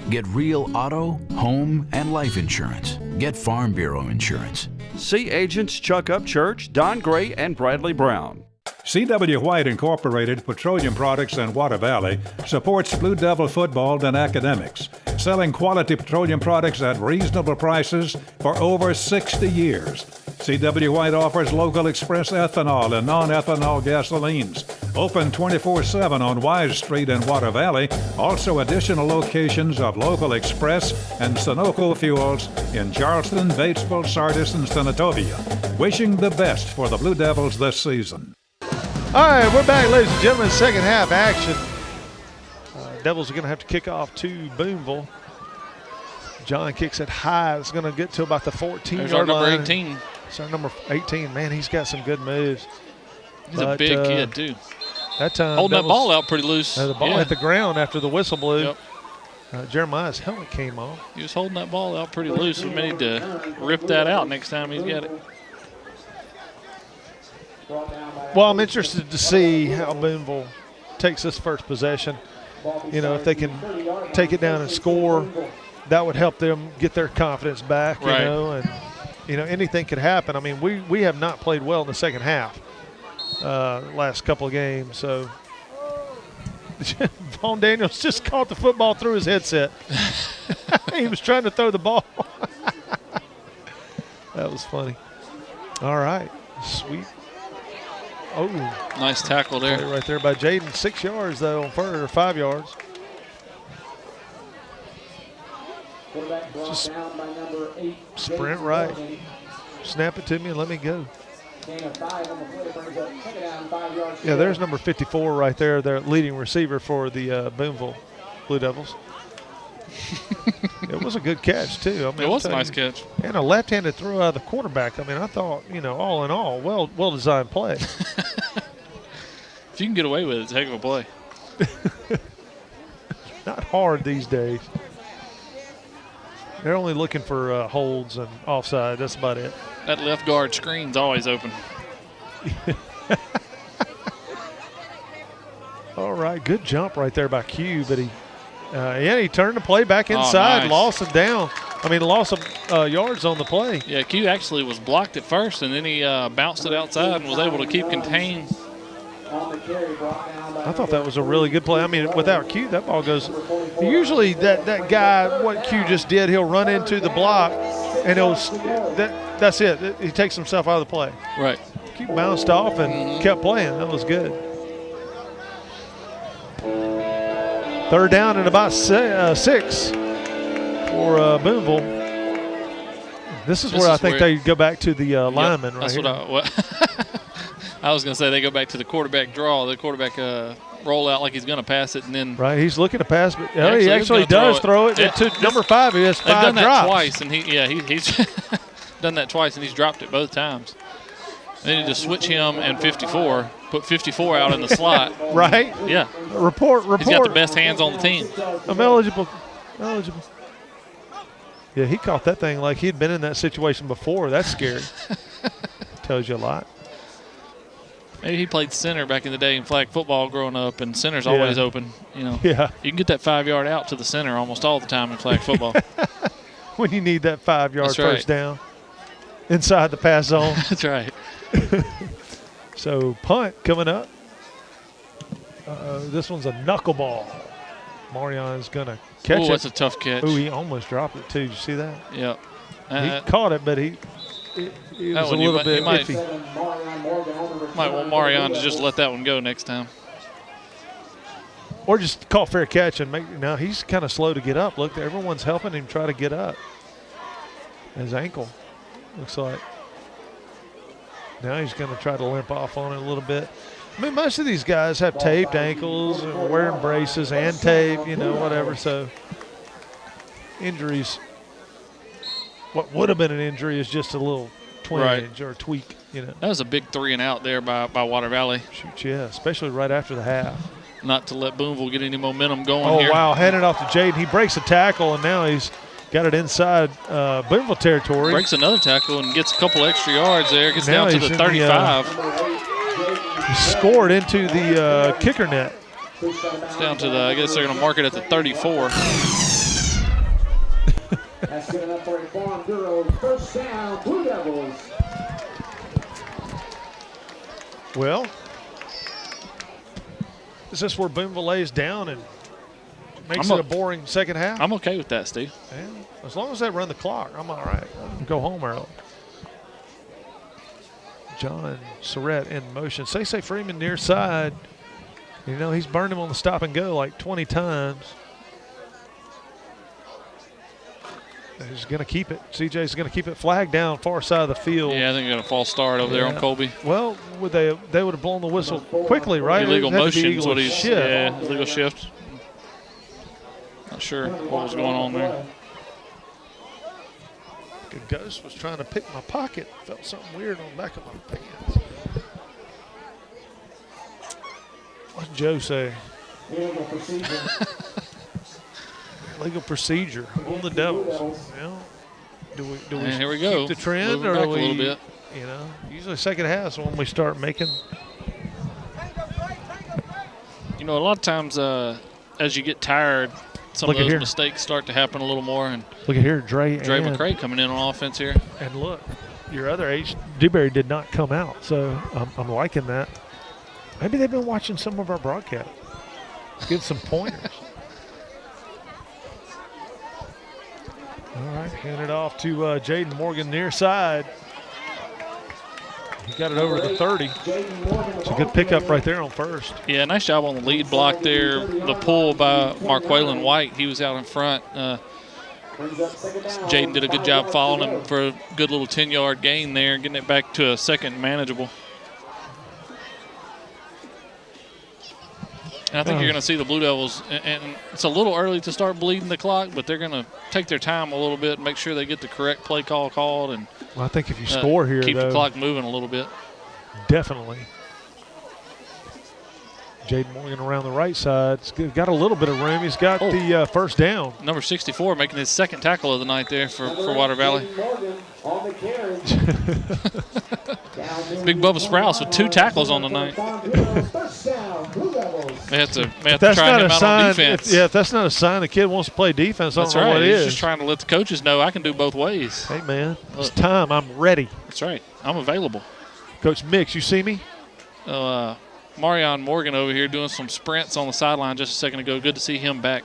Get real auto, home, and life insurance. Get Farm Bureau Insurance. See agents Chuck Upchurch, Don Gray, and Bradley Brown. C.W. White Incorporated Petroleum Products in Water Valley supports Blue Devil football and academics, selling quality petroleum products at reasonable prices for over 60 years. C.W. White offers local express ethanol and non-ethanol gasolines. Open 24/7 on Wise Street in Water Valley. Also additional locations of local express and Sunoco fuels in Charleston, Batesville, Sardis, and Senatobia. Wishing the best for the Blue Devils this season. All right, we're back, ladies and gentlemen. Second half action. Devils are going to have to kick off to Booneville. John kicks it high. It's going to get to about the 14-yard line. Number 18. So number 18, man, he's got some good moves. He's a big kid, too. That time, holding that ball out pretty loose. The ball hit the ground after the whistle blew. Yep. Jeremiah's helmet came off. He was holding that ball out pretty loose. We may need to rip that out next time he's got it. Well, I'm interested to see how Booneville takes this first possession. You know, if they can take it down and score, that would help them get their confidence back, you know, and, you know, anything could happen. I mean, we have not played well in the second half last couple of games, so Vaughn Daniels just caught the football through his headset. He was trying to throw the ball. That was funny. All right. Sweet. Oh. Nice tackle there. Right there by Jaden. 6 yards, though, on first, or 5 yards. Just sprint right. Snap it to me and let me go. Yeah, there's number 54 right there, their leading receiver for the Booneville Blue Devils. It was a good catch, too. I mean, it was a nice catch. And a left-handed throw out of the quarterback. I mean, I thought, all in all, well-designed play. If you can get away with it, it's a heck of a play. Not hard these days. They're only looking for holds and offside. That's about it. That left guard screen's always open. All right, good jump right there by Q, but he turned the play back inside, lost him down. Lost some yards on the play. Yeah, Q actually was blocked at first, and then he bounced it outside and was able to keep contained. I thought that was a really good play. Without Q, that ball goes. Usually that guy, what Q just did, he'll run into the block, and that's it. He takes himself out of the play. Right. Q bounced off and kept playing. That was good. Third down and about 6 for Booneville. This is where I think they go back to the lineman right here. I was going to say they go back to the quarterback draw. The quarterback roll out like he's going to pass it, and then he's looking to pass, but he actually does throw it to number 5. He has 5 drops. They've done that twice, and he's done that twice, and he's dropped it both times. They need to switch him and 54, put 54 out in the slot. Right? Yeah. Report. He's got the best hands on the team. I'm eligible. Yeah, he caught that thing like he'd been in that situation before. That's scary. Tells you a lot. Maybe he played center back in the day in flag football growing up, and center's always open. Yeah. You can get that 5-yard out to the center almost all the time in flag football. When you need that 5-yard first down inside the pass zone. That's right. So punt coming up. This one's a knuckleball. Marion's going to catch it. Oh, that's a tough catch. Oh, he almost dropped it, too. Did you see that? Yep. He caught it, but he was a little bit iffy. Might want Marion to just let that one go next time. Or just call fair catch and make. Now he's kind of slow to get up. Look, everyone's helping him try to get up. His ankle looks like. Now he's going to try to limp off on it a little bit. Most of these guys have taped ankles and wearing braces and tape, whatever. So injuries. What would have been an injury is just a little twinge or a tweak, That was a big 3 and out there by Water Valley. Shoot, yeah, especially right after the half. Not to let Booneville get any momentum going here. Oh, wow, handed off to Jaden. He breaks a tackle, and now he's got it inside Booneville territory. Breaks another tackle and gets a couple extra yards there. Gets down to the 35. He scored into the kicker net. It's down to I guess they're going to mark it at the 34. That's good enough for a Farm Bureau first down, Blue Devils. Well, is this where Booneville lays down and makes it a boring second half? I'm okay with that, Steve. Yeah, as long as they run the clock, I'm all right. Go home early. John Surratt in motion. Say Freeman near side. He's burned him on the stop and go like 20 times. He's going to keep it. CJ's going to keep it flagged down far side of the field. Yeah, I think they're going to false start over there on Colby. Well, they would have blown the whistle quickly, right? Illegal motion is what he's shift. Yeah, illegal shift. Not sure what was going on there. A ghost was trying to pick my pocket. Felt something weird on the back of my pants. What did Joe say? Illegal procedure. Legal procedure on the Devils. Well, do we here we go. keep the trend, Moving or back do we? A little bit. Usually second half is when we start making. A lot of times as you get tired, some of those mistakes start to happen a little more. And look at here, Dre McCray coming in on offense here. And look, your other H. Dewberry did not come out, so I'm liking that. Maybe they've been watching some of our broadcast. Get some pointers. All right, hand it off to Jaden Morgan near side. He got it over the 30. It's a good pickup right there on first. Yeah, nice job on the lead block there. The pull by Marquaylin White. He was out in front. Jaden did a good job following him for a good little 10-yard gain there, getting it back to a second manageable. And I think you're going to see the Blue Devils, and it's a little early to start bleeding the clock, but they're going to take their time a little bit and make sure they get the correct play call called. And well, I think if you score here, keep the clock moving a little bit. Definitely. Jaden Morgan around the right side. He's got a little bit of room. He's got the first down. Number 64 making his second tackle of the night there for Water Valley. Big Bubba Sprouse with 2 tackles on the night. They have to try him out on defense. If that's not a sign the kid wants to play defense, I don't know what it is. He's just trying to let the coaches know I can do both ways. Hey, man, it's time. I'm ready. That's right. I'm available. Coach Mix, you see me? Marion Morgan over here doing some sprints on the sideline just a second ago. Good to see him back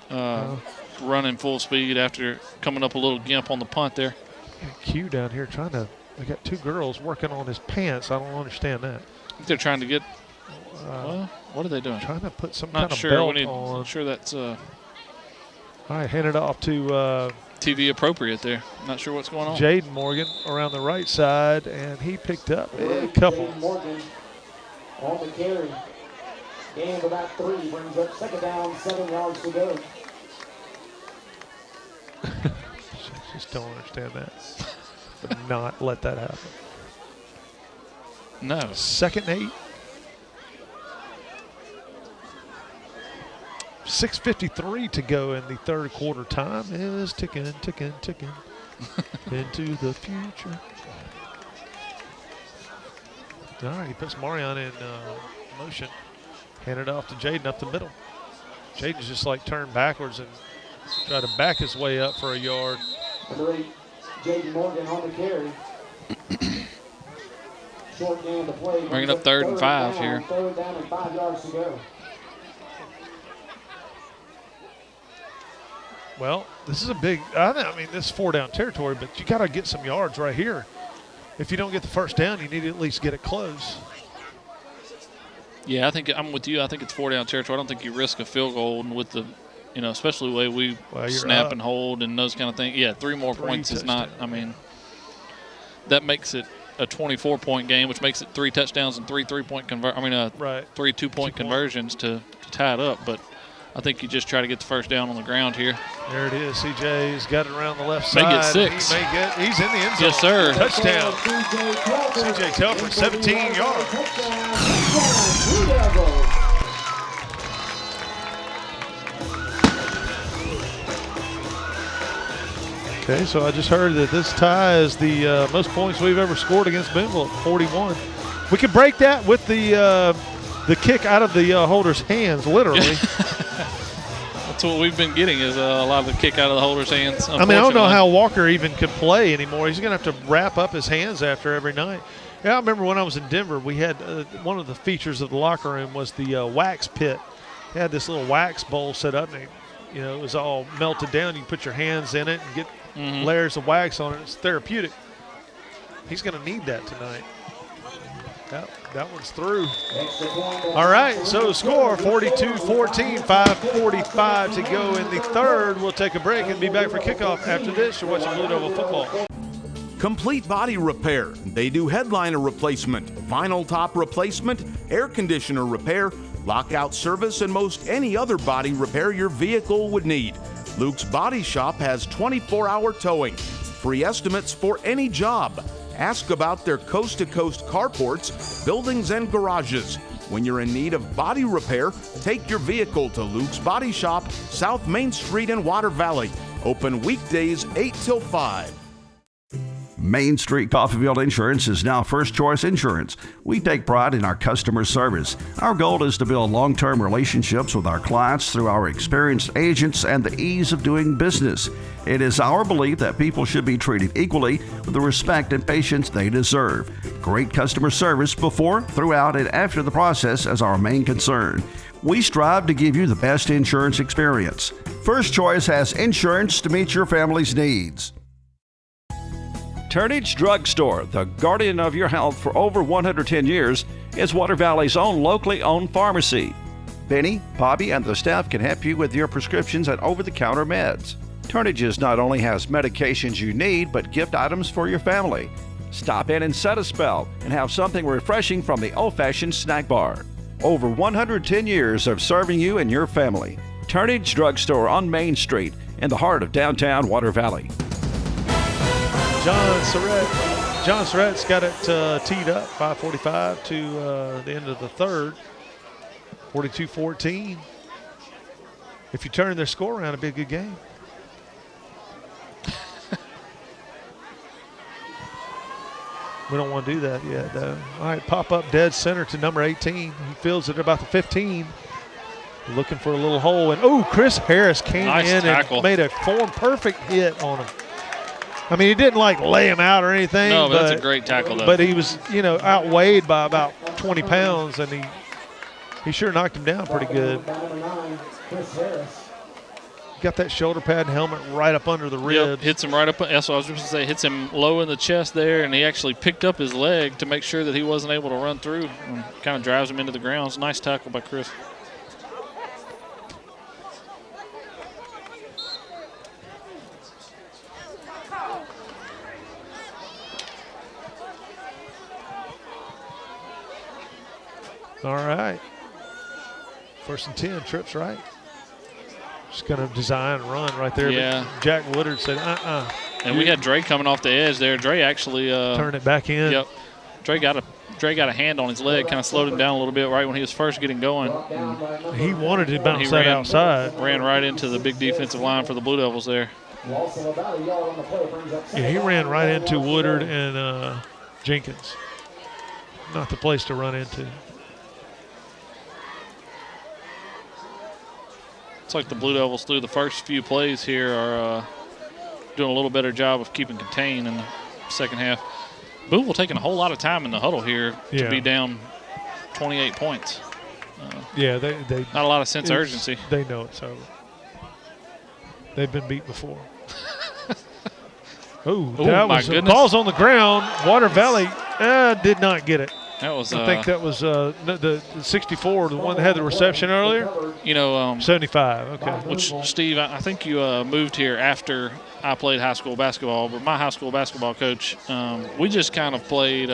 running full speed after coming up a little gimp on the punt there. Q down here trying to – they got 2 girls working on his pants. I don't understand that. I think they're trying to get well, what are they doing? Trying to put some Not kind sure. of belt on. Not sure that's all right, hand it off to TV appropriate there. Not sure what's going on. Jaden Morgan around the right side, and he picked up a couple. Jaden Morgan on the carry. Gain of about 3 brings up second down, 7 yards to go. Just don't understand that. But not let that happen. No. Second 8. 6:53 to go in the third quarter. Time is ticking into the future. All right, he puts Marion in motion. Hand it off to Jaden up the middle. Jaden's just like turned backwards and try to back his way up for a yard. Number 8, Jaden Morgan on the carry. Short gain to play. Bringing up 3rd and 5 here. 3rd down and 5 yards to go. Well, this is a big, I mean, this is 4-down territory, but you got to get some yards right here. If you don't get the first down, you need to at least get it close. Yeah, I think I'm with you. I think it's 4-down territory. I don't think you risk a field goal with the, especially the way we snap and hold and those kind of things. Yeah, 3 more points is not, I mean, that makes it a 24-point game, which makes it 3 touchdowns and 3 3-point 3 2-point conversions to tie it up. But I think you just try to get the first down on the ground here. There it is. CJ's got it around the left side. May get 6. He's in the end zone. Yes, sir. Touchdown. CJ Telford, 17 yards. Okay, so I just heard that this tie is the most points we've ever scored against Booneville at 41. We can break that with the kick out of the holder's hands, literally. That's what we've been getting is a lot of the kick out of the holder's hands. I mean, I don't know how Walker even could play anymore. He's going to have to wrap up his hands after every night. Yeah, I remember when I was in Denver, we had one of the features of the locker room was the wax pit. They had this little wax bowl set up, and it was all melted down. You can put your hands in it and get layers of wax on it. It's therapeutic. He's going to need that tonight. That one's through. All right, so score 42-14, 5:45 to go in the third. We'll take a break and be back for kickoff after this. You're watching Blue Devil football. Complete body repair. They do headliner replacement, vinyl top replacement, air conditioner repair, lockout service, and most any other body repair your vehicle would need. Luke's Body Shop has 24-hour towing, free estimates for any job. Ask about their coast-to-coast carports, buildings, and garages. When you're in need of body repair, take your vehicle to Luke's Body Shop, South Main Street in Water Valley. Open weekdays 8 till 5. Main Street Coffeyville Insurance is now First Choice Insurance. We take pride in our customer service. Our goal is to build long-term relationships with our clients through our experienced agents and the ease of doing business. It is our belief that people should be treated equally with the respect and patience they deserve. Great customer service before, throughout, and after the process is our main concern. We strive to give you the best insurance experience. First Choice has insurance to meet your family's needs. Turnage Drug Store, the guardian of your health for over 110 years, is Water Valley's own locally owned pharmacy. Benny, Bobby, and the staff can help you with your prescriptions and over-the-counter meds. Turnages not only has medications you need, but gift items for your family. Stop in and set a spell and have something refreshing from the old-fashioned snack bar. Over 110 years of serving you and your family. Turnage Drug Store on Main Street in the heart of downtown Water Valley. John Surratt's got it teed up, 5:45 to the end of the third. 42-14. If you turn their score around, it'd be a good game. We don't want to do that yet, though. All right, pop up dead center to number 18. He fields it at about the 15. Looking for a little hole. And, Chris Harris came in and made a form-perfect hit on him. I mean, he didn't, lay him out or anything. No, but that's a great tackle, though. But he was, outweighed by about 20 pounds, and he sure knocked him down pretty good. Chris Harris. Got that shoulder pad and helmet right up under the ribs. Yep, hits him right up. That's what I was just going to say. Hits him low in the chest there, and he actually picked up his leg to make sure that he wasn't able to run through. And kind of drives him into the ground. It's a nice tackle by Chris. All right. 1st and 10, trips right. Just going to design and run right there. Yeah. But Jack Woodard said, And we had Dre coming off the edge there. Dre actually turned it back in. Yep. Dre got a hand on his leg, kind of slowed him down a little bit right when he was first getting going. He wanted to bounce that outside. Ran right into the big defensive line for the Blue Devils there. Yeah, he ran right into Woodard and Jenkins. Not the place to run into. It's like the Blue Devils through the first few plays here are doing a little better job of keeping contained in the second half. Booneville taking a whole lot of time in the huddle here to be down 28 points. They not a lot of sense of urgency. They know it's over. They've been beat before. That was goodness. Ball's on the ground. Water Valley did not get it. That was. I think that was the 64, the one that had the reception earlier. 75. Okay. Which, Steve, I think you moved here after I played high school basketball. But my high school basketball coach, we just kind of played.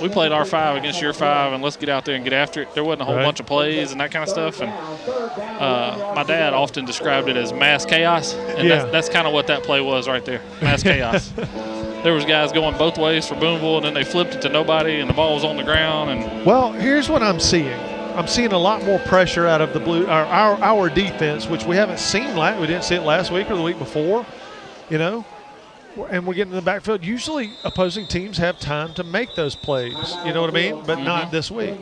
We played our 5 against your 5, and let's get out there and get after it. There wasn't a whole bunch of plays and that kind of stuff. And my dad often described it as mass chaos, and that's kind of what that play was right there, mass chaos. There was guys going both ways for Booneville, and then they flipped it to nobody, and the ball was on the ground. And well, here's what I'm seeing. I'm seeing a lot more pressure out of the our defense, which we haven't seen. We didn't see it last week or the week before, and we're getting in the backfield. Usually opposing teams have time to make those plays, you know what I mean? But not this week.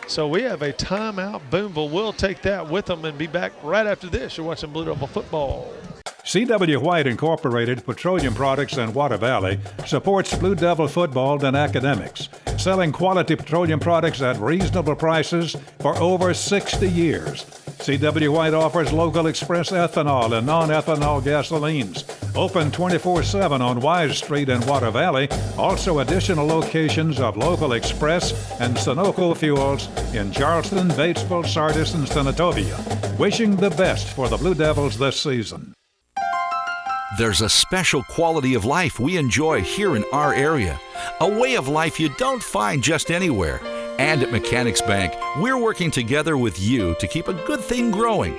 So we have a timeout. Booneville will take that with them and be back right after this. You're watching Blue Devil football. C.W. White Incorporated Petroleum Products in Water Valley supports Blue Devil football and academics, selling quality petroleum products at reasonable prices for over 60 years. C.W. White offers local express ethanol and non-ethanol gasolines. Open 24/7 on Wise Street in Water Valley. Also additional locations of local express and Sunoco fuels in Charleston, Batesville, Sardis, and Senatobia. Wishing the best for the Blue Devils this season. There's a special quality of life we enjoy here in our area. A way of life you don't find just anywhere. And at Mechanics Bank, we're working together with you to keep a good thing growing.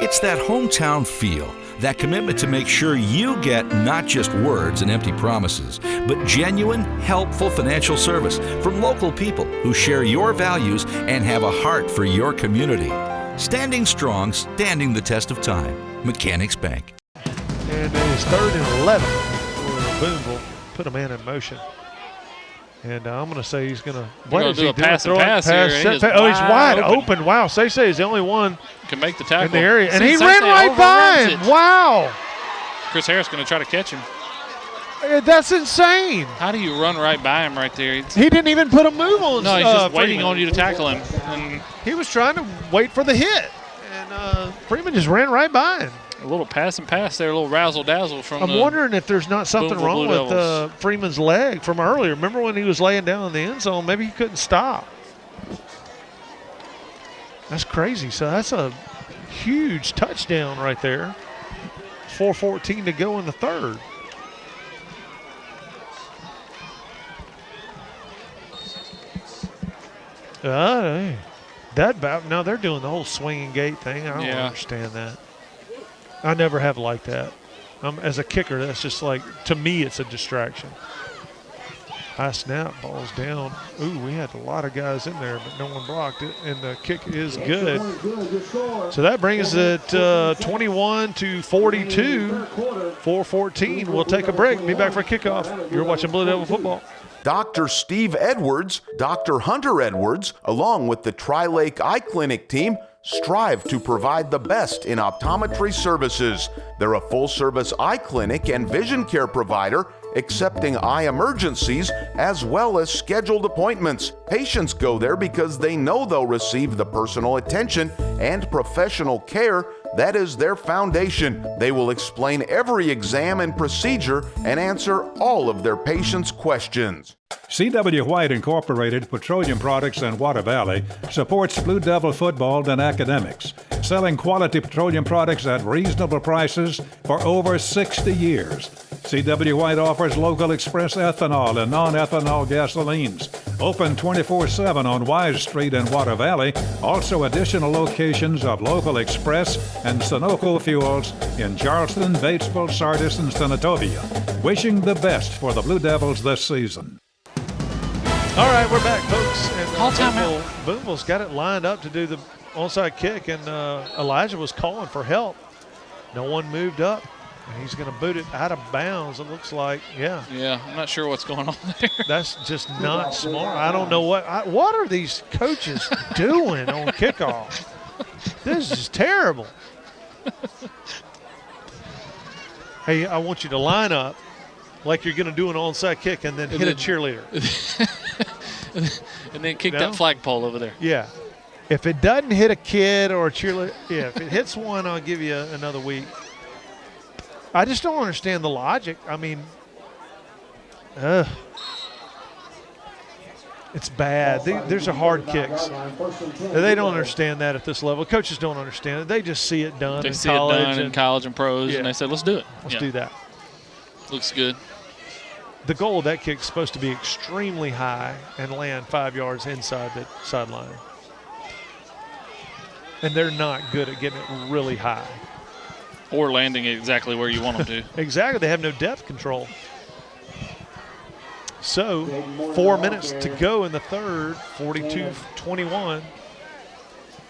It's that hometown feel, that commitment to make sure you get not just words and empty promises, but genuine, helpful financial service from local people who share your values and have a heart for your community. Standing strong, standing the test of time. Mechanics Bank. And it is 3rd and 11 for Booneville. Put a man in motion. And I'm going to say he's going to. What is he doing? Pass here. He's wide open. Wow. Say is the only one can make the tackle in the area. And he ran right by him. Wow. Chris Harris going to try to catch him. That's insane. How do you run right by him right there? He didn't even put a move on. No, he's just waiting Freeman. on you to tackle him. And he was trying to wait for the hit, and Freeman just ran right by him. A little pass and pass there, a little razzle-dazzle from I'm wondering if there's not something wrong with Freeman's leg from earlier. Remember when he was laying down in the end zone? Maybe he couldn't stop. That's crazy. So that's a huge touchdown right there. 4:14 to go in the third. Now they're doing the whole swinging gate thing. I don't understand that. I never have liked that. As a kicker, that's just like, to me, it's a distraction. High snap, ball's down. Ooh, we had a lot of guys in there, but no one blocked it, and the kick is good. So that brings it 21-42, 4:14. We'll take a break. Be back for kickoff. You're watching Blue Devil football. Dr. Steve Edwards, Dr. Hunter Edwards, along with the Tri-Lake Eye Clinic team, strive to provide the best in optometry services. They're a full-service eye clinic and vision care provider, accepting eye emergencies as well as scheduled appointments. Patients go there because they know they'll receive the personal attention and professional care that is their foundation. They will explain every exam and procedure and answer all of their patients' questions. C.W. White Incorporated Petroleum Products in Water Valley supports Blue Devil football and academics, selling quality petroleum products at reasonable prices for over 60 years. C.W. White offers local express ethanol and non-ethanol gasolines. Open 24/7 on Wise Street in Water Valley. Also additional locations of local express and Sunoco fuels in Charleston, Batesville, Sardis, and Senatobia. Wishing the best for the Blue Devils this season. All right, we're back, folks. And call timeout. Booneville's got it lined up to do the onside kick, and Elijah was calling for help. No one moved up. And he's going to boot it out of bounds, it looks like. Yeah, I'm not sure what's going on there. That's just not smart. I don't know what are these coaches doing on kickoff? This is terrible. Hey, I want you to line up like you're going to do an onside kick and then hit a cheerleader. And then kick that flagpole over there. Yeah. If it doesn't hit a kid or a cheerleader, if it hits one, I'll give you another week. I just don't understand the logic. I mean, it's bad. There's hard kicks. They don't understand that at this level. Coaches don't understand it. They just see it done in college and pros, and they said, let's do it. Let's do that. Looks good. The goal of that kick is supposed to be extremely high and land 5 yards inside the sideline. And they're not good at getting it really high. Or landing it exactly where you want them to. Exactly. They have no depth control. So, 4 minutes to go in the third, 42-21.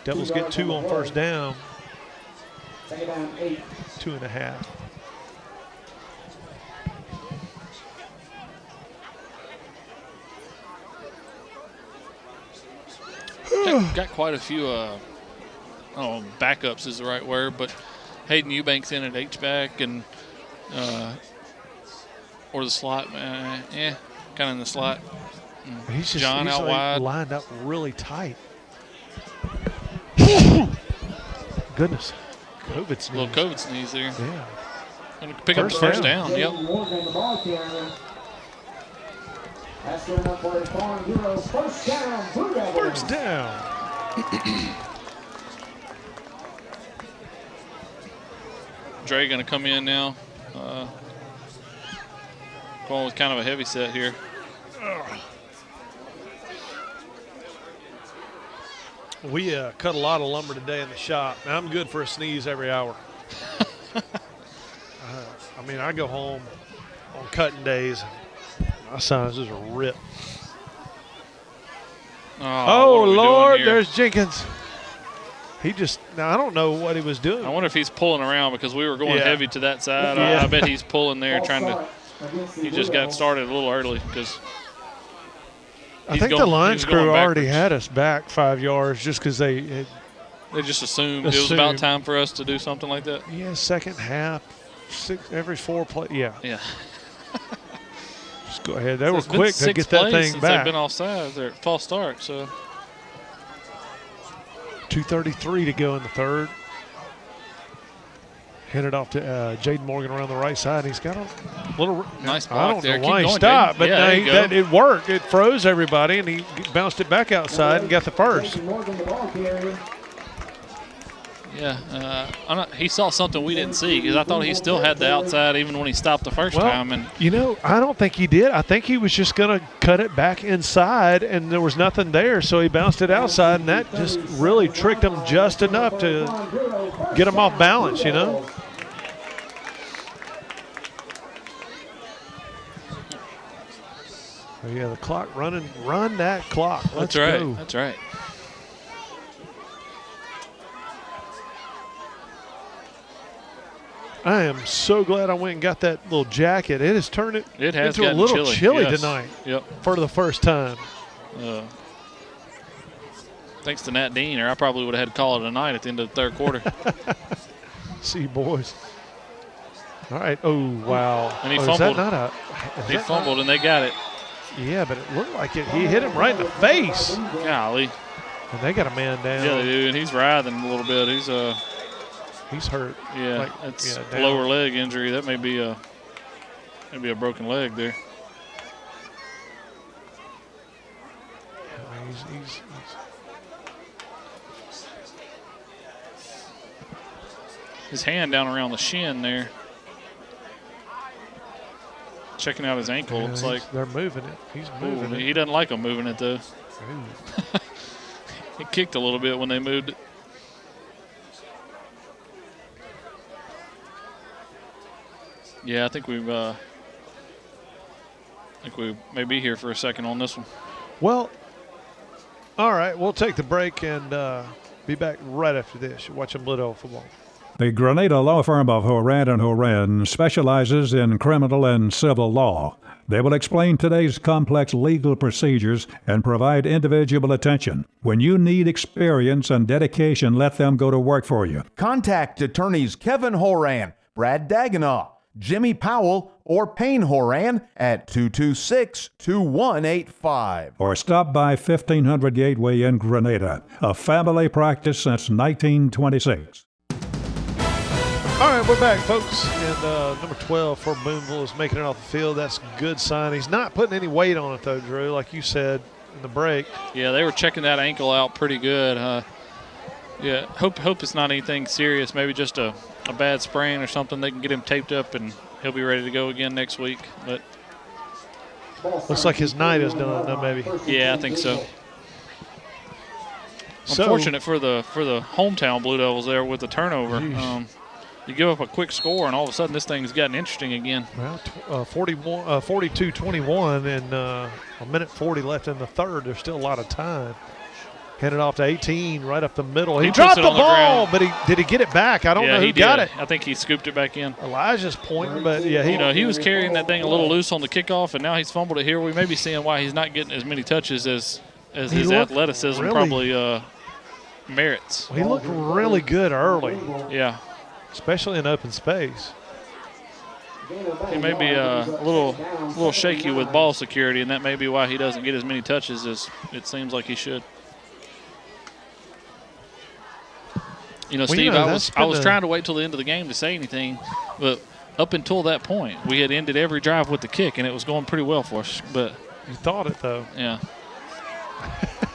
Devils get 2 on first down. 2.5. Got quite a few, backups is the right word, but Hayden Eubanks in at H-back and or the slot, kind of in the slot. He's just John out wide. Lined up really tight. Goodness. COVID sneeze. Little COVID sneeze there. Yeah. Going to pick up the first down. Yep. First down. Dre going to come in now. Going with kind of a heavy set here. We cut a lot of lumber today in the shop. Now, I'm good for a sneeze every hour. I go home on cutting days. My sinuses are ripped. Oh Lord, there's Jenkins. I don't know what he was doing. I wonder if he's pulling around because we were going heavy to that side. Yeah. I bet he's pulling there he just got started a little early because I think the Lions crew already had us back 5 yards just because they just assumed it was about time for us to do something like that. Yeah, second half, every 4 play. Yeah. Yeah. Go ahead. They were quick to get that thing since back. They've been offside. They're at false start. So 2:33 to go in the third. Handed off to Jaden Morgan around the right side. He's got a little nice block. I don't there. know why Keep he going, stopped, but yeah, it worked. It froze everybody, and he bounced it back outside and got the first. Yeah, he saw something we didn't see because I thought he still had the outside even when he stopped the first time. And I don't think he did. I think he was just going to cut it back inside, and there was nothing there, so he bounced it outside, and that just really tricked him just enough to get him off balance, you know. Oh, yeah, the clock running. Run that clock. Let's go. That's right. I am so glad I went and got that little jacket. It has turned it into a little chilly tonight. Yep. For the first time. Thanks to Nat Dean, or I probably would have had to call it a night at the end of the third quarter. See you, boys. All right. Oh, wow. And he fumbled. He fumbled, and they got it. Yeah, but it looked like it. He hit him right in the face. Golly. And they got a man down. Yeah, they do, and he's writhing a little bit. He's hurt. Yeah, it's a lower leg injury. That may be a broken leg there. He's his hand down around the shin there. Checking out his ankle. Looks like they're moving it. He's moving it. He doesn't like them moving it though. It kicked a little bit when they moved it. Yeah, I think we may be here for a second on this one. Well, all right, we'll take the break and be back right after this. You're watching Blue Devil football. The Grenada law firm of Horan and Horan specializes in criminal and civil law. They will explain today's complex legal procedures and provide individual attention. When you need experience and dedication, let them go to work for you. Contact attorneys Kevin Horan, Brad Dagenau, Jimmy Powell, or Payne Horan at 226-2185. Or stop by 1500 Gateway in Grenada, a family practice since 1926. All right, we're back, folks. And number 12 for Booneville is making it off the field. That's a good sign. He's not putting any weight on it, though, Drew, like you said in the break. Yeah, they were checking that ankle out pretty good. Yeah, hope it's not anything serious. Maybe just a bad sprain or something. They can get him taped up, and he'll be ready to go again next week. But looks like his night is done, though, maybe. Yeah, I think so. Unfortunate for the hometown Blue Devils there with the turnover. You give up a quick score, and all of a sudden this thing's gotten interesting again. Well, 42-21, and a minute 40 left in the third. There's still a lot of time. Handed off to 18, right up the middle. He dropped the ball, but did he get it back? I don't know who got it. I think he scooped it back in. Elijah's pointing, but yeah, he was carrying that thing a little loose on the kickoff, and now he's fumbled it here. We may be seeing why he's not getting as many touches as his athleticism probably merits. He looked really good early. Yeah. Especially in open space. He may be a little shaky with ball security, and that may be why he doesn't get as many touches as it seems like he should. You know, Steve, I was trying to wait till the end of the game to say anything, but up until that point, we had ended every drive with the kick, and it was going pretty well for us. But you thought it, though. Yeah.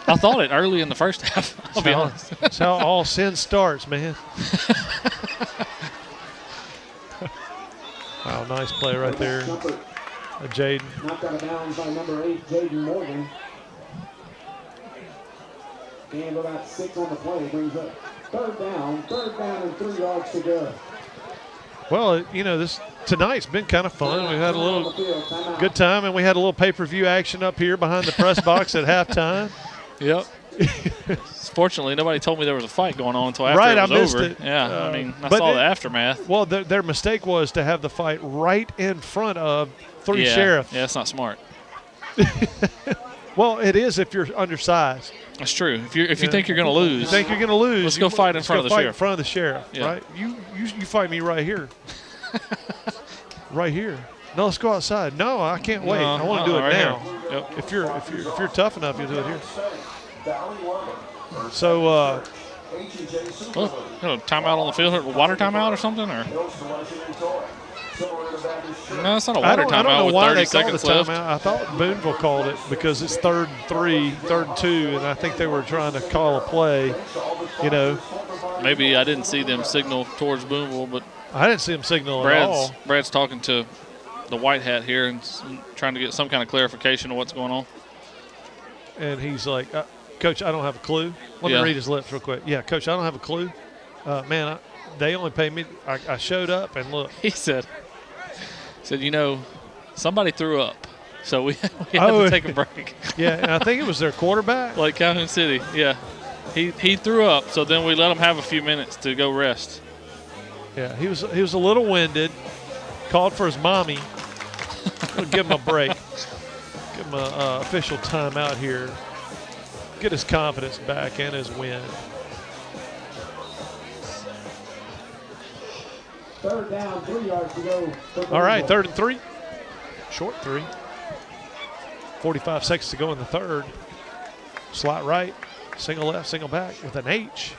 I thought it early in the first half, I'll be honest. That's how all sin starts, man. Wow, nice play right there. Jaden. Knocked out of bounds by number 8, Jaden Morgan. And about 6 on the play brings up third down and 3 yards to go. Well, you know, tonight's been kind of fun. We had a little good time, and we had a little pay-per-view action up here behind the press box at halftime. Yep. Fortunately, nobody told me there was a fight going on until after it was over. Yeah, I mean, I saw the aftermath. Well, their mistake was to have the fight right in front of 3 sheriffs. Yeah, that's not smart. Well, it is if you're undersized. That's true. If you think you're going to lose. You think you're going to lose. Let's go fight in front of the sheriff. In front of the sheriff, right? You fight me right here. Right here. No, let's go outside. No, I can't wait. I want to do it right now. Here. Yep. If you're tough enough, you'll do it here. So, timeout on the field, water timeout or something, or no, it's not a water timeout. I don't know with why 30 they called seconds the left. timeout. I thought Booneville called it because it's 3rd and 3, 3rd and 2, and I think they were trying to call a play. Maybe I didn't see them signal towards Booneville, but I didn't see them signal at all. Brad's talking to the white hat here and trying to get some kind of clarification of what's going on. And he's like, Coach, I don't have a clue. Let me read his lips real quick. Yeah, Coach, I don't have a clue. Man, they only paid me. I showed up and look. He said, somebody threw up, so we had to take a break. Yeah, and I think it was their quarterback. Like Calhoun City, yeah. He threw up, so then we let him have a few minutes to go rest. Yeah, he was a little winded. Called for his mommy. We'll give him a break. Give him an official timeout here. Get his confidence back and his win. 3rd down, 3 yards to go. All right, 3rd and 3. Short 3. 45 seconds to go in the 3rd. Slot right. Single left, single back with an H.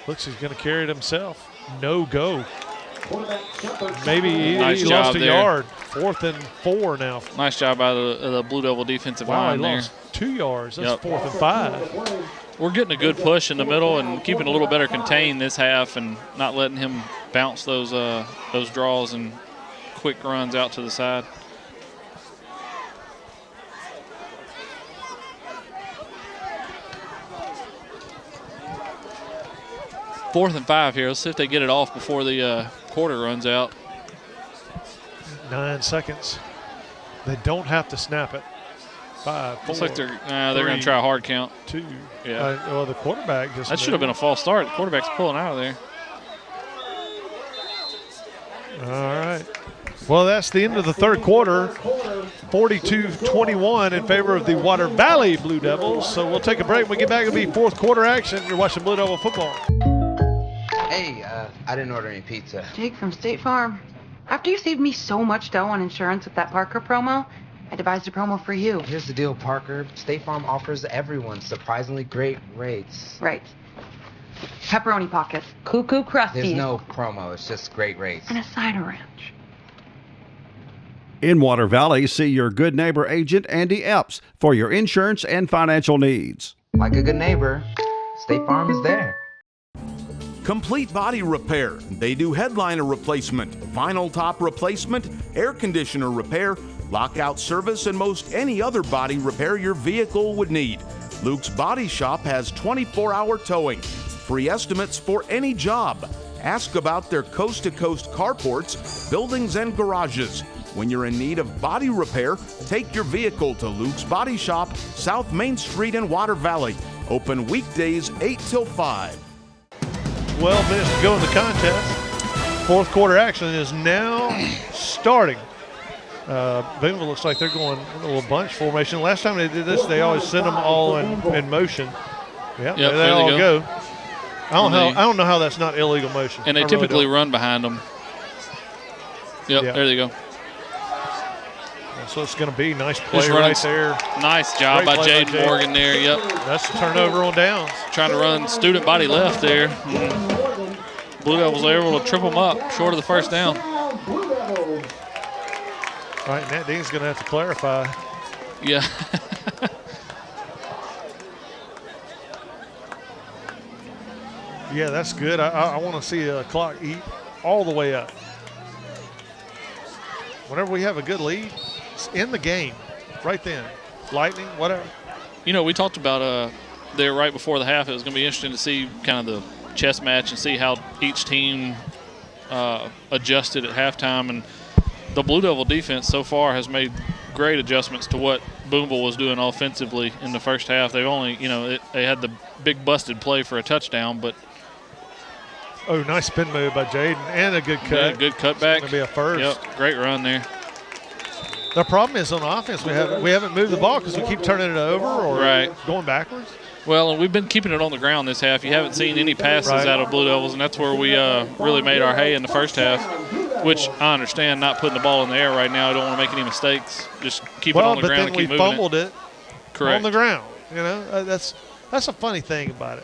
Looks he's going to carry it himself. No go. Maybe he lost a yard. 4th and 4 now. Nice job by the Blue Devil defensive line there. Lost 2 yards. That's 4th and 5. We're getting a good push in the middle and keeping a little better contained this half and not letting him bounce those draws and quick runs out to the side. Fourth and 5 here. Let's see if they get it off before the quarter runs out. 9 seconds. They don't have to snap it. 5, 4. Looks like they're going to try a hard count. 2. Yeah. Well, the quarterback just. That should have been a false start. The quarterback's pulling out of there. All right. Well, that's the end of the 3rd quarter. 42-21 in favor of the Water Valley Blue Devils. So we'll take a break. When we get back, it'll be 4th quarter action. You're watching Blue Devil football. Hey, I didn't order any pizza. Jake from State Farm. After you saved me so much dough on insurance with that Parker promo, I devised a promo for you. Here's the deal, Parker. State Farm offers everyone surprisingly great rates. Right. Pepperoni pockets, cuckoo crusties. There's no promo. It's just great rates. And a cider ranch. In Water Valley, see your good neighbor agent, Andy Epps, for your insurance and financial needs. Like a good neighbor, State Farm is there. Complete body repair. They do headliner replacement, vinyl top replacement, air conditioner repair, lockout service, and most any other body repair your vehicle would need. Luke's Body Shop has 24-hour towing, free estimates for any job. Ask about their coast-to-coast carports, buildings, and garages. When you're in need of body repair, take your vehicle to Luke's Body Shop, South Main Street in Water Valley. Open weekdays 8 till 5. 12 minutes to go in the contest. 4th quarter action is now starting. Booneville looks like they're going a little bunch formation. Last time they did this, they always sent them all in motion. Yep, there they all go. I don't know how that's not illegal motion. And they typically run behind them. Yep, there they go. That's what it's going to be. Nice play right there. Nice job by Jaden Morgan there. Yep. That's the turnover on downs. Trying to run student body left there. Blue Devils are able to trip them up short of the first down. All right, Nat Dean's going to have to clarify. Yeah. Yeah, that's good. I want to see the clock eat all the way up. Whenever we have a good lead, it's in the game right then. Lightning, whatever. You know, we talked about there right before the half. It was going to be interesting to see kind of the chess match and see how each team adjusted at halftime. And the Blue Devil defense so far has made great adjustments to what Booneville was doing offensively in the first half. They've only, they had the big busted play for a touchdown, but. Oh, nice spin move by Jaden and a good cut. Yeah, good cutback. Going to be a first. Yep, great run there. The problem is on offense we haven't moved the ball because we keep turning it over or going backwards. Well, and we've been keeping it on the ground this half. You haven't seen any passes out of Blue Devils, and that's where we really made our hay in the first half. which I understand not putting the ball in the air right now. I don't want to make any mistakes. Just keep it on the ground and keep moving it. Well, but then we fumbled it Correct. on the ground. You know, that's a funny thing about it.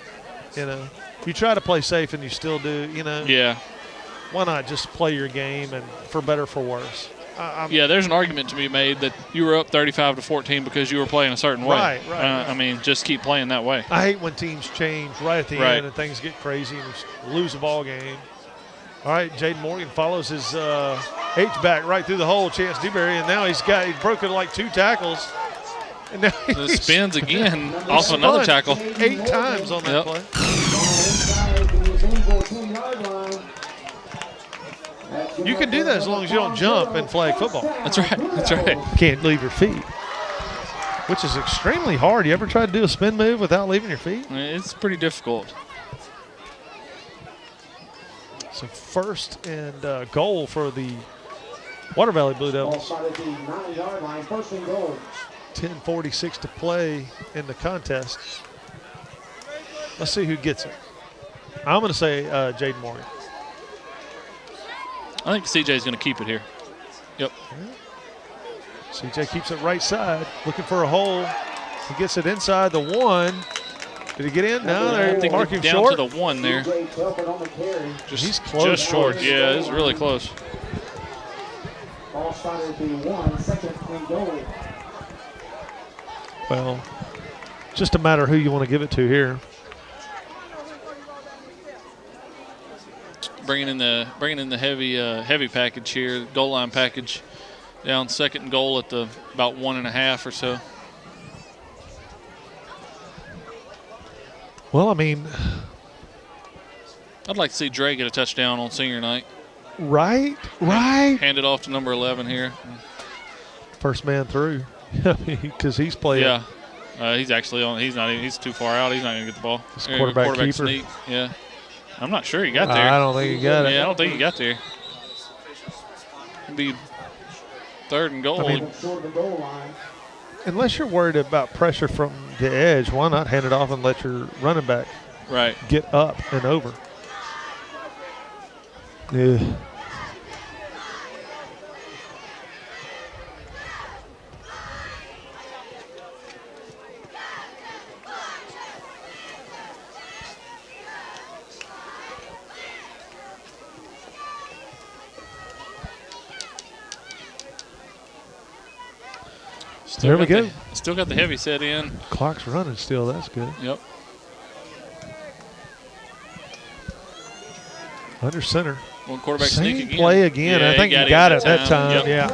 You know, you try to play safe and you still do, you know. Yeah. Why not just play your game and for better or for worse? Yeah, there's an argument to be made that you were up 35-14 because you were playing a certain way. Right. I mean, just keep playing that way. I hate when teams change right at the end and things get crazy and you lose a ball game. All right, Jaden Morgan follows his H-back right through the hole, Chance Dewberry, and now he's broken like 2 tackles. And now he spins again off another tackle. 8 times on that play. You can do that as long as you don't jump in flag football. That's right. That's right. Can't leave your feet, which is extremely hard. You ever try to do a spin move without leaving your feet? It's pretty difficult. So first and goal for the Water Valley Blue Devils. 10:46 to play in the contest. Let's see who gets it. I'm going to say Jaden Morgan. I think CJ's going to keep it here. Yep. CJ keeps it right side, looking for a hole. He gets it inside the 1. Did he get in? No, they're marking down short. To the 1 there. He's close. Just short. Yeah, it's really close. Ball started at the 1, second and goal. Well, just a matter of who you want to give it to here. Bringing in the heavy package here, goal line package, down second and goal at the about 1.5 or so. Well, I mean, I'd like to see Dre get a touchdown on senior night. Right. Hand it off to number 11 here. First man through, because he's playing. Yeah, he's actually on. He's too far out. He's not going to get the ball. Quarterback keeper. Sneak. Yeah. I'm not sure he got there. I don't think he got it. Yeah, I don't think he got there. It'd be third and goal. I mean, unless you're worried about pressure from the edge, why not hand it off and let your running back get up and over? Yeah. There we go. Still got the heavy set in. Clock's running still. That's good. Yep. Under center. One quarterback sneak again. Play again. Yeah, I think he got it that time. Yep. Yeah.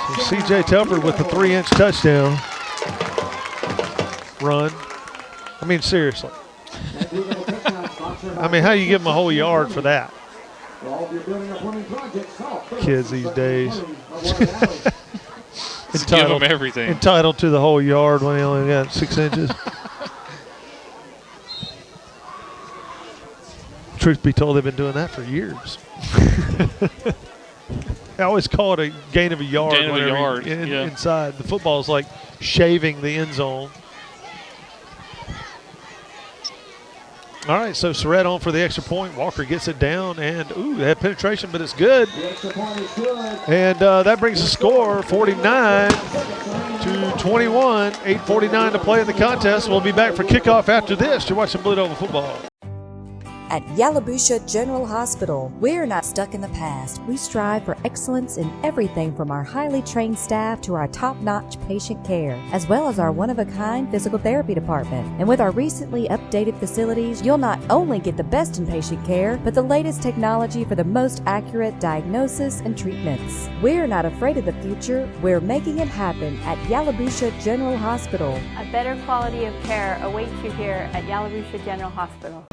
So CJ Telford with the 3-inch touchdown run. I mean, seriously. I mean, how do you give him a whole yard for that? Kids these days. Give him everything. Entitled to the whole yard when he only got 6 inches. Truth be told, they've been doing that for years. I always call it a gain of a yard. Gain of a yard, inside. The football is like shaving the end zone. All right, so Surratt on for the extra point. Walker gets it down, and they had penetration, but it's good. And that brings the score 49-21. 8:49 to play in the contest. We'll be back for kickoff after this. You're watching Blue Devil football. At Yalobusha General Hospital, we're not stuck in the past. We strive for excellence in everything from our highly trained staff to our top-notch patient care, as well as our one-of-a-kind physical therapy department. And with our recently updated facilities, you'll not only get the best in patient care, but the latest technology for the most accurate diagnosis and treatments. We're not afraid of the future. We're making it happen at Yalobusha General Hospital. A better quality of care awaits you here at Yalobusha General Hospital.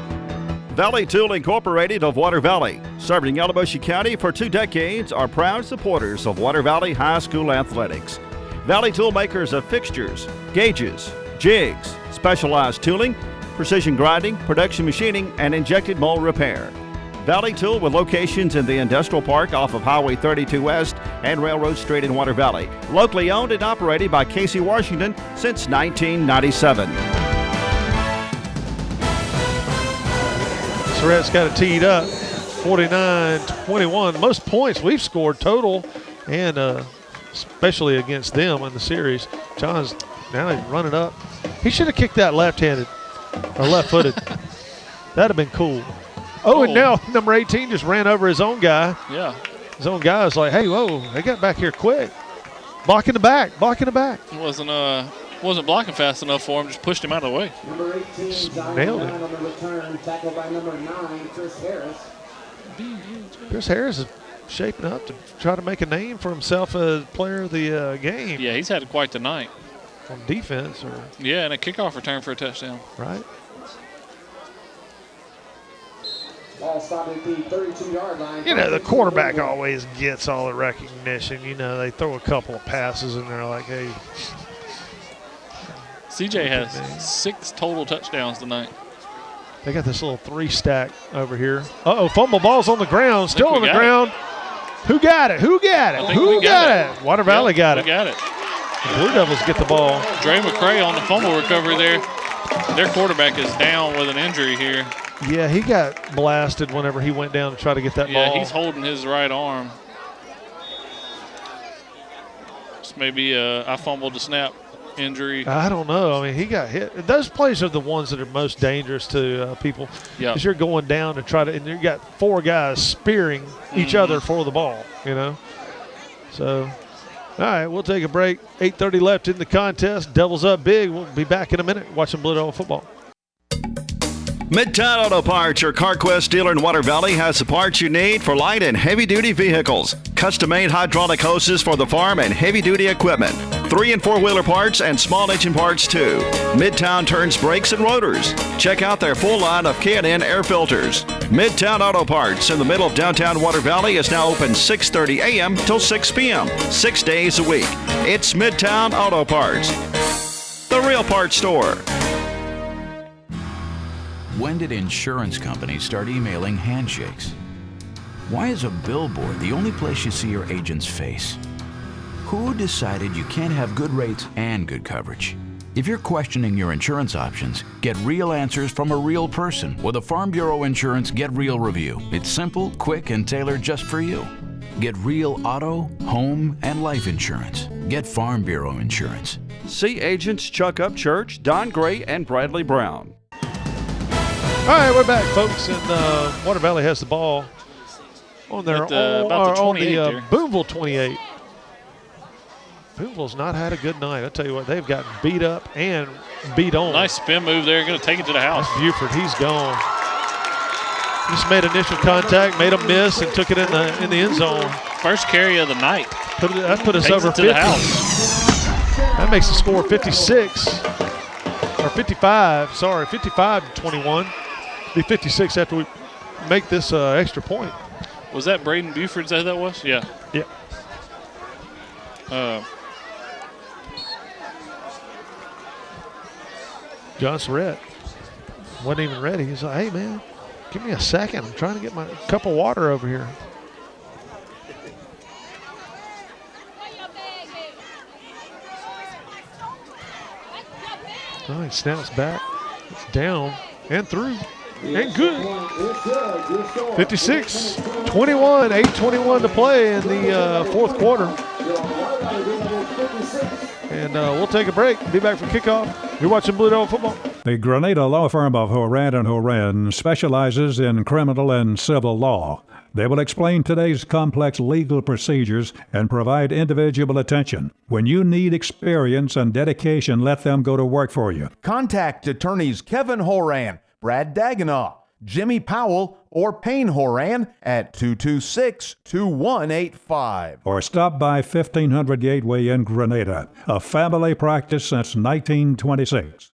Valley Tool Incorporated of Water Valley, serving Yalobusha County for 2 decades, are proud supporters of Water Valley High School athletics. Valley Tool makers of fixtures, gauges, jigs, specialized tooling, precision grinding, production machining, and injected mold repair. Valley Tool with locations in the Industrial Park off of Highway 32 West and Railroad Street in Water Valley. Locally owned and operated by Casey Washington since 1997. Surratt's got it teed up. 49-21. Most points we've scored total, and especially against them in the series. John's now running up. He should have kicked that left-handed or left-footed. That'd have been cool. Oh, and now number 18 just ran over his own guy. Yeah. His own guy was like, hey, whoa, they got back here quick. Blocking the back. It wasn't blocking fast enough for him, just pushed him out of the way. Number 18, nailed it. on the return, tackled by number 9, Chris Harris. Chris Harris is shaping up to try to make a name for himself as player of the game. Yeah, he's had quite the night. On defense. Yeah, and a kickoff return for a touchdown. Right. Ball stopped at the 32-yard line. You know, the quarterback always gets all the recognition. You know, they throw a couple of passes and they're like, hey. CJ has 6 total touchdowns tonight. They got this little 3-stack over here. Uh-oh, fumble ball's on the ground, still on the ground. Who got it? Who got it? Who got it? Water Valley got it. We got it. The Blue Devils get the ball. Dre McCray on the fumble recovery there. Their quarterback is down with an injury here. Yeah, he got blasted whenever he went down to try to get that ball. Yeah, he's holding his right arm. This may be I fumbled the snap injury. I don't know. I mean, he got hit. Those plays are the ones that are most dangerous to people. Yeah. Because you're going down to try to, and you got 4 guys spearing each other for the ball, you know. So, all right, we'll take a break. 8:30 left in the contest. Devils up big. We'll be back in a minute watching Blue Devil football. Midtown Auto Parts, your CarQuest dealer in Water Valley, has the parts you need for light and heavy-duty vehicles. Custom-made hydraulic hoses for the farm and heavy-duty equipment. 3- and 4-wheeler parts and small engine parts, too. Midtown turns brakes and rotors. Check out their full line of K&N air filters. Midtown Auto Parts in the middle of downtown Water Valley is now open 6:30 a.m. till 6 p.m., 6 days a week. It's Midtown Auto Parts, the real parts store. When did insurance companies start emailing handshakes? Why is a billboard the only place you see your agent's face? Who decided you can't have good rates and good coverage? If you're questioning your insurance options, get real answers from a real person with a Farm Bureau Insurance Get Real review. It's simple, quick, and tailored just for you. Get real auto, home, and life insurance. Get Farm Bureau Insurance. See agents Chuck Upchurch, Don Gray, and Bradley Brown. All right, we're back, folks, and Water Valley has the ball on their on the Booneville 28. Booneville's not had a good night. I tell you what, they've gotten beat up and beat on. Nice spin move there. Going to take it to the house. That's Buford. He's gone. Just made initial contact, made a miss, and took it in the end zone. First carry of the night. That put us over 50. To the house. That makes the score 56 or 55. Sorry, 55-21. Be 56 after we make this extra point. Was that Braden Buford that was? Yeah. Yeah. John Surratt wasn't even ready. He's like, hey, man, give me a second. I'm trying to get my cup of water over here. Oh, he snaps back. It's down and through. And good. 56-21, 8:21 to play in the fourth quarter. And we'll take a break. Be back for kickoff. You're watching Blue Devil football. The Grenada law firm of Horan & Horan specializes in criminal and civil law. They will explain today's complex legal procedures and provide individual attention. When you need experience and dedication, let them go to work for you. Contact attorneys Kevin Horan, Brad Dagenau, Jimmy Powell, or Payne Horan at 226-2185. Or stop by 1500 Gateway in Grenada, a family practice since 1926.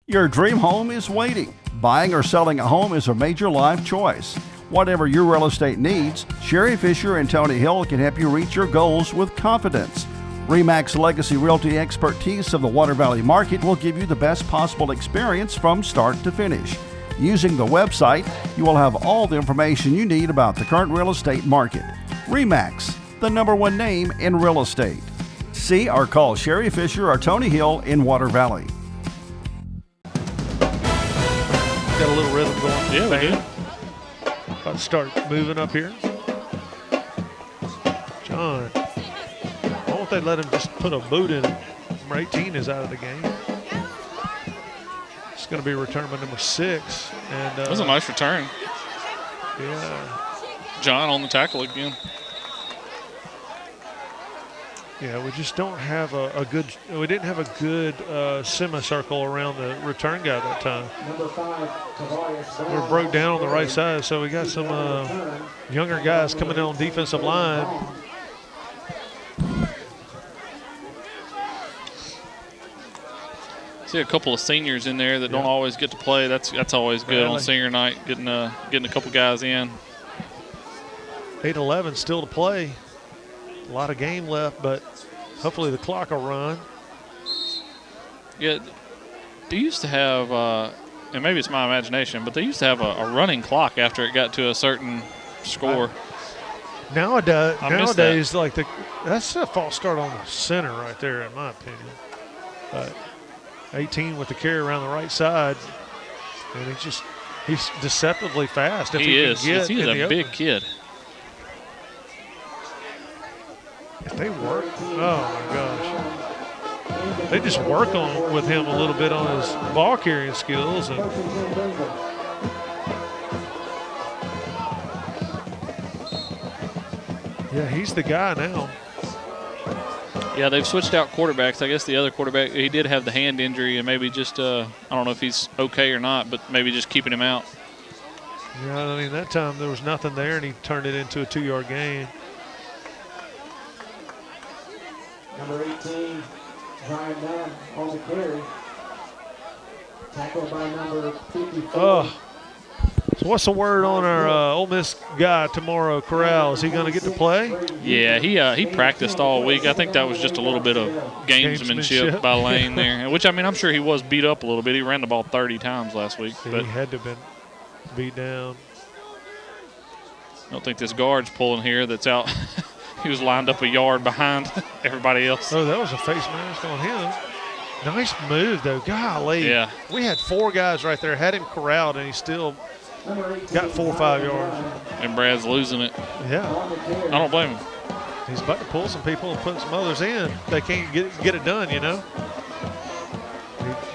Your dream home is waiting. Buying or selling a home is a major life choice. Whatever your real estate needs, Sherry Fisher and Tony Hill can help you reach your goals with confidence. RE/MAX Legacy Realty expertise of the Water Valley market will give you the best possible experience from start to finish. Using the website, you will have all the information you need about the current real estate market. RE/MAX, the #1 name in real estate. See or call Sherry Fisher or Tony Hill in Water Valley. Got a little rhythm going. Yeah, we do. About to start moving up here. John. Why won't they let him just put a boot in it? Number 18 is out of the game. It's going to be return by number 6. And that was a nice return. Yeah. John on the tackle again. Yeah, we just don't have we didn't have a good semicircle around the return guy that time. Number 5, We're broke down on the right side, so we got some younger guys coming in on defensive line. See a couple of seniors in there that don't always get to play. That's always good on senior night, getting a couple guys in. 8-11 still to play. A lot of game left, but hopefully the clock will run. Yeah, they used to have, and maybe it's my imagination, but they used to have a running clock after it got to a certain score. Nowadays, that's a false start on the center right there, in my opinion. But 18 with the carry around the right side, and he's deceptively fast. If he is. He's a big kid. If they work, oh my gosh. They just work with him a little bit on his ball carrying skills. And yeah, he's the guy now. Yeah, they've switched out quarterbacks. I guess the other quarterback, he did have the hand injury, and maybe just, I don't know if he's okay or not, but maybe just keeping him out. Yeah, I mean, that time there was nothing there, and he turned it into a 2-yard gain. Number 18, Brian Dunn on the carry. Tackled by number 54. So what's the word on our Ole Miss guy tomorrow, Corral? Is he going to get to play? Yeah, he practiced all week. I think that was just a little bit of gamesmanship by Lane there, which, I mean, I'm sure he was beat up a little bit. He ran the ball 30 times last week. But he had to have been beat down. I don't think this guard's pulling here that's out. He was lined up a yard behind everybody else. Oh, that was a face mask on him. Nice move, though. Golly. Yeah. We had 4 guys right there, had him corralled, and he still got 4 or 5 yards. And Brad's losing it. Yeah. I don't blame him. He's about to pull some people and put some others in. They can't get it done, you know.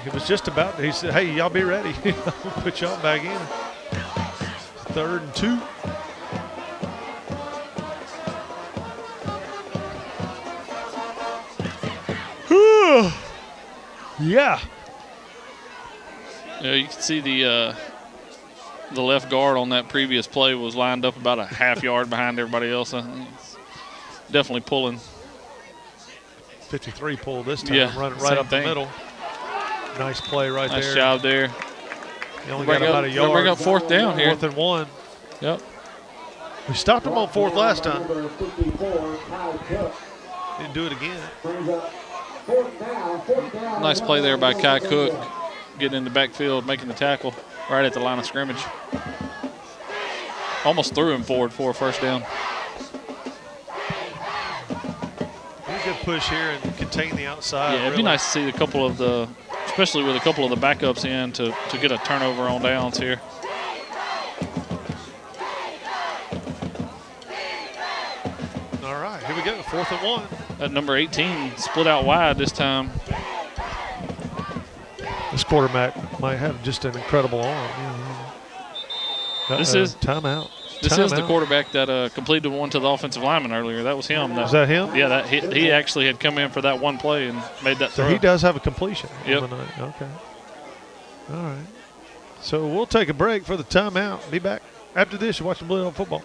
He was just about to. He said, hey, y'all be ready. Put y'all back in. 3rd and 2. Yeah. Yeah, you can see the left guard on that previous play was lined up about a half yard behind everybody else. I think it's definitely pulling. 53 pull this time, running right up the middle. Nice play right there. Nice job there. He only got about a yard. Bring up 4th down here. 4th and 1. Yep. We stopped him on 4th last time. Didn't do it again. Nice play there by Kai Cook, getting in the backfield, making the tackle right at the line of scrimmage. Almost threw him forward for a 1st down. A good push here and contain the outside. Yeah, it'd be nice to see a couple of the, especially with a couple of the backups in to get a turnover on downs here. All right, here we go, 4th and 1. That number 18 split out wide this time. This quarterback might have just an incredible arm. This is timeout. This is the quarterback that completed one to the offensive lineman earlier. That was him. Was that him? Yeah, he actually had come in for that one play and made that throw. So he does have a completion. Yep. Okay. All right. So we'll take a break for the timeout. Be back after this. You're watching Blue Devil Football.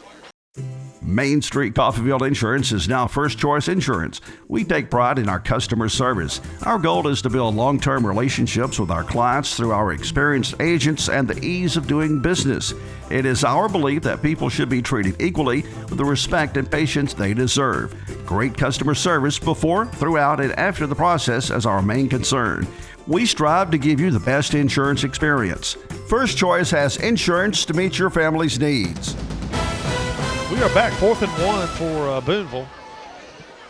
Main Street Coffeyville Insurance is now First Choice Insurance. We take pride in our customer service. Our goal is to build long-term relationships with our clients through our experienced agents and the ease of doing business. It is our belief that people should be treated equally with the respect and patience they deserve. Great customer service before, throughout, and after the process is our main concern. We strive to give you the best insurance experience. First Choice has insurance to meet your family's needs. We are back 4th and 1 for Booneville.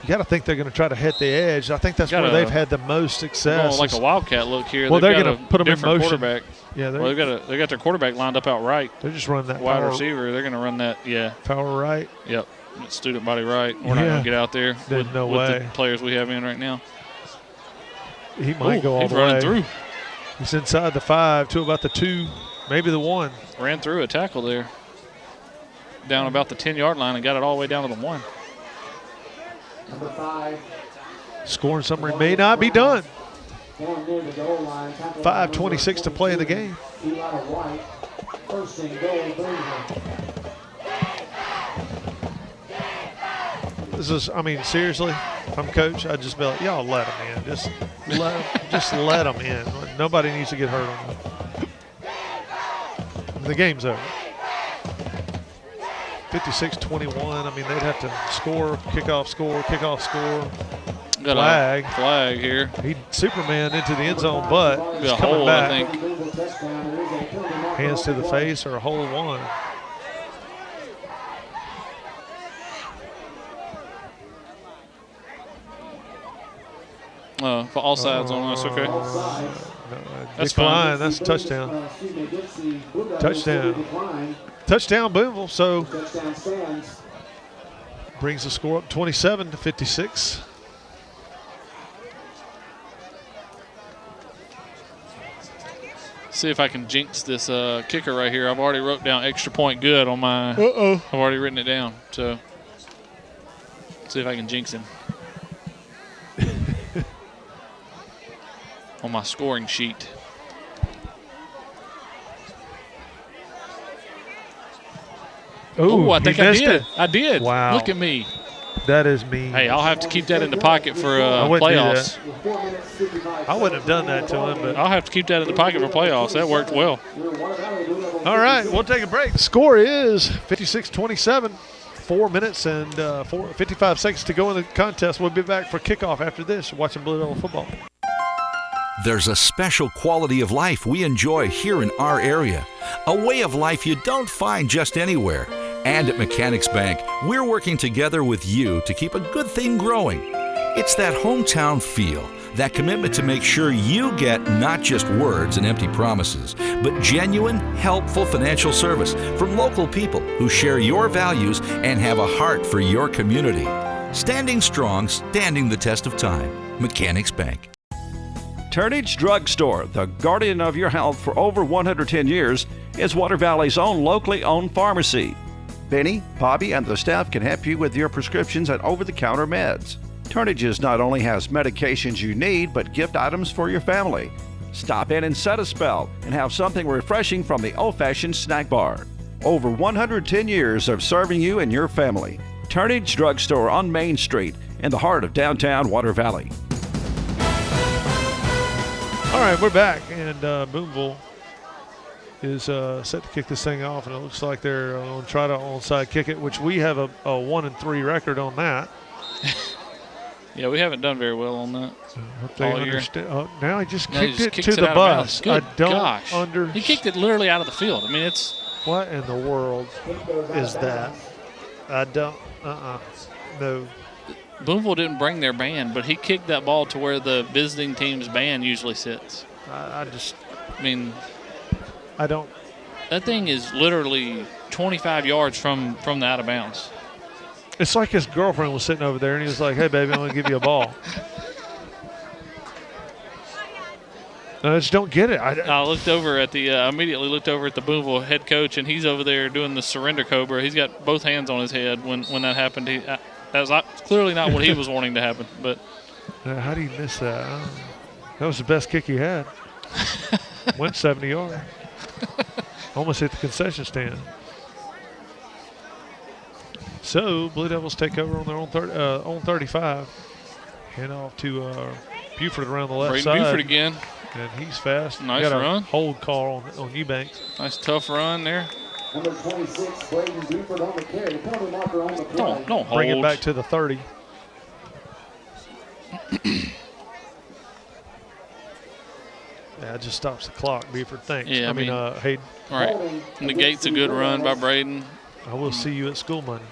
You got to think they're going to try to hit the edge. I think that's where they've had the most success. Like a wildcat look here. Well, they're going to put them in motion. Quarterback. Yeah, they got their quarterback lined up out right. They're just running that wide receiver. They're going to run that. Yeah, power right. Yep, student body right. We're not going to get out there with the players we have in right now. He might go all the way. Running through. He's inside the 5 to about the 2, maybe the 1. Ran through a tackle there. Down about the 10-yard line and got it all the way down to the 1. Number 5. Scoring summary may not be done. 5:26 to play in the game. First and goal, This is, I mean, seriously, if I'm coach, I'd just be like, y'all let them in. Just let them in. Nobody needs to get hurt on them. The game's over. 56-21. I mean, they'd have to score, kickoff, score. Got flag. A flag here. He Superman into the end zone, but he's coming hole, back. I think. Hands to the face or a hole 1. For all sides on us, okay. That's fine. That's a touchdown. Touchdown, Booneville. So brings the score up 27-56. See if I can jinx this kicker right here. I've already wrote down extra point good on my. I've already written it down. So see if I can jinx him. On my scoring sheet. Oh, I think I did. It. I did. Wow. Look at me. That is mean. Hey, I'll have to keep that in the pocket for playoffs. I wouldn't have done that to him, but I'll have to keep that in the pocket for playoffs. That worked well. All right, we'll take a break. The score is 56-27. 4 minutes and 55 seconds to go in the contest. We'll be back for kickoff after this. You're watching Blue Devil football. There's a special quality of life we enjoy here in our area, a way of life you don't find just anywhere. And at Mechanics Bank, we're working together with you to keep a good thing growing. It's that hometown feel, that commitment to make sure you get not just words and empty promises, but genuine, helpful financial service from local people who share your values and have a heart for your community. Standing strong, standing the test of time. Mechanics Bank. Turnage Drug Store, the guardian of your health for over 110 years, is Water Valley's own locally owned pharmacy. Benny, Bobby, and the staff can help you with your prescriptions and over-the-counter meds. Turnages not only has medications you need, but gift items for your family. Stop in and set a spell and have something refreshing from the old-fashioned snack bar. Over 110 years of serving you and your family. Turnage Drug Store on Main Street in the heart of downtown Water Valley. All right, we're back, and Booneville is set to kick this thing off, and it looks like they're going to try to onside kick it, which we have a 1-3 record on that. Yeah, we haven't done very well on that. They understand. Now he just kicked it to the bus. Good I don't gosh. understand. He kicked it literally out of the field. I mean, it's. What in the world is that? I don't. No. Booneville didn't bring their band, but he kicked that ball to where the visiting team's band usually sits. I mean, I don't. That thing is literally 25 yards from the out of bounds. It's like his girlfriend was sitting over there, and he was like, "Hey, baby, I'm going to give you a ball." I just don't get it. I looked over at immediately looked over at the Booneville head coach, and he's over there doing the surrender cobra. He's got both hands on his head when that happened. That was clearly not what he was wanting to happen. But how do you miss that? That was the best kick he had. Went 70 yards. Almost hit the concession stand. So Blue Devils take over on their own 35. Hand off to Buford around the left side. Buford again. And he's fast. Nice got run. A hold call on Eubanks. Nice tough run there. Number 26, Braden Buford on the carry. The penalty marker on the play. Don't hold. Bring it back to the 30. Yeah, it just stops the clock. Buford, thanks. Yeah, I mean, Hayden. All right. Negates a good run by Braden. I will see you at school Monday.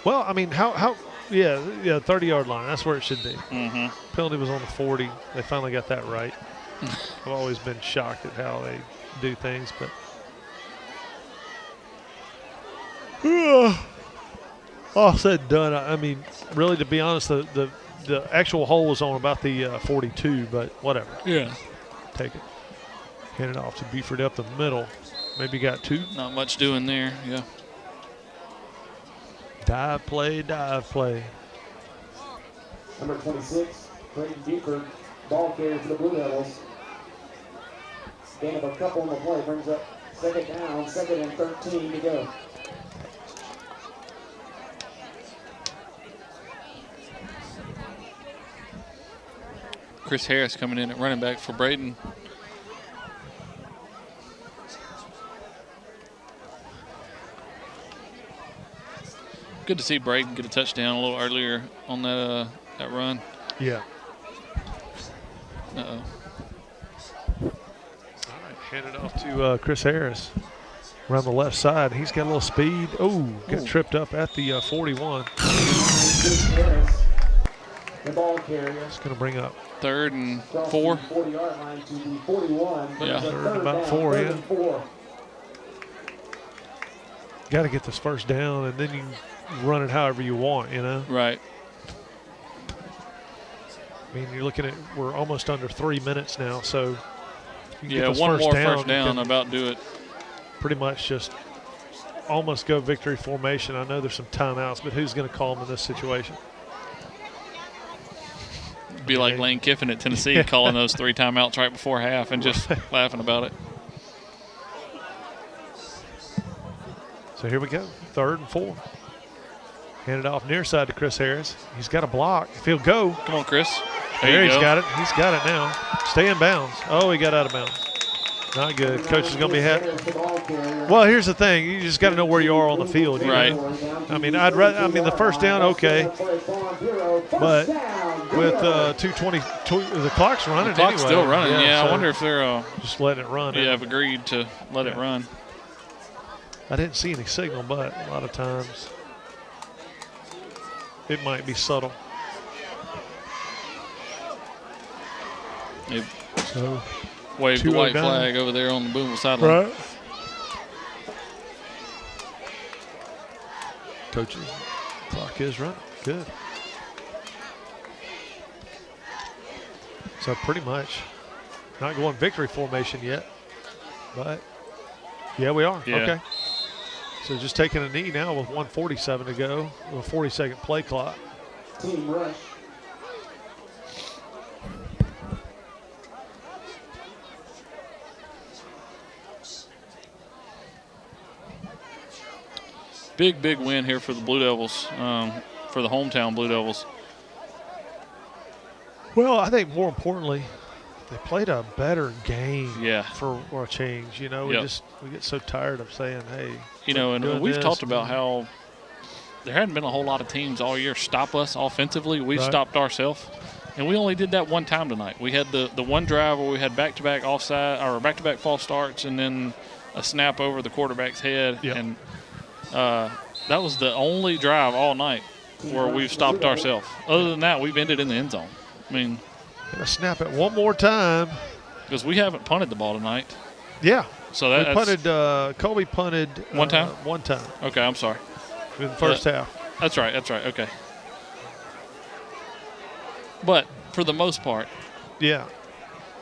Well, I mean, how Yeah, 30-yard line. That's where it should be. Mm-hmm. Penalty was on the 40. They finally got that right. I've always been shocked at how they do things, but all said and done. I mean, really, to be honest, the actual hole was on about the 42, but whatever. Yeah. Take it. Hand it off to Buford up the middle. Maybe got 2. Not much doing there, yeah. Dive play. Number 26, Creighton Buford, ball carrier for the Blue Devils. Gain of a couple on the play, brings up 2nd down, 2nd and 13 to go. Chris Harris coming in at running back for Braden. Good to see Braden get a touchdown a little earlier on that run. Yeah. Uh-oh. All right, hand it off to Chris Harris around the left side. He's got a little speed. Oh, got tripped up at the 41. Harris, the ball carrier. It's going to bring up 3rd and 4. 40-yard line to the 41. Yeah. 3rd and about 4, third yeah. and 4. Got to get this first down, and then you can run it however you want, you know? Right. I mean, you're looking at, we're almost under 3 minutes now, so you can Yeah, get this one more down, first down, about do it. Pretty much just almost go victory formation. I know there's some timeouts, but who's going to call them in this situation? Be like Lane Kiffin at Tennessee calling those 3 timeouts right before half and just laughing about it. So here we go, 3rd and 4. Hand it off near side to Chris Harris. He's got a block. If he'll go. Come on, Chris. There he's got it. He's got it now. Stay in bounds. Oh, he got out of bounds. Not good. Coach is going to be happy. Well, here's the thing. You just got to know where you are on the field. Right. I mean, the first down, okay. But with 2:20, the clock's running. The clock's anyway. still running. Yeah, so I wonder if they're just letting it run. Yeah, I've agreed to let it run. I didn't see any signal, but a lot of times it might be subtle. They So waved the white flag over there on the Booneville sideline. Right. Coaches, clock is running. Good. So pretty much not going victory formation yet, but yeah, we are. Yeah. Okay. So just taking a knee now with 1:47 to go, with a 40-second play clock. Team rush. Big win here for the Blue Devils, for the hometown Blue Devils. Well, I think more importantly, they played a better game. Yeah. For a change, you know, we get so tired of saying, "Hey." You know, and we've talked about how there hadn't been a whole lot of teams all year stop us offensively. We've stopped ourselves, and we only did that one time tonight. We had the one drive where we had back-to-back offside or back-to-back false starts, and then a snap over the quarterback's head, and that was the only drive all night where we've stopped ourselves. Other than that, we've ended in the end zone. I mean, gonna snap it one more time because we haven't punted the ball tonight. Yeah. So we punted. Colby punted one time. One time. Okay, I'm sorry. In the first half. That's right. Okay. But for the most part, yeah,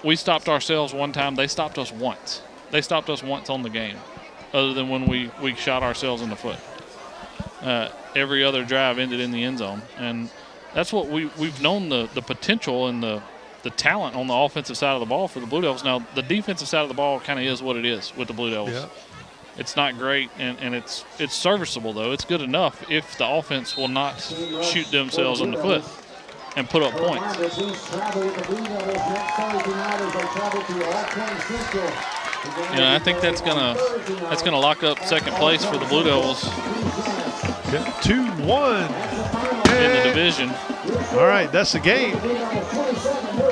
we stopped ourselves one time. They stopped us once. They stopped us once on the game, other than when we shot ourselves in the foot. Every other drive ended in the end zone, and that's what we've known the potential and the talent on the offensive side of the ball for the Blue Devils. Now, the defensive side of the ball kind of is what it is with the Blue Devils. Yeah. It's not great, and it's serviceable, though. It's good enough if the offense will not shoot themselves in the foot and put up points. You know, I think that's gonna lock up second place for the Blue Devils. 2-1 in the division. All right, that's the game.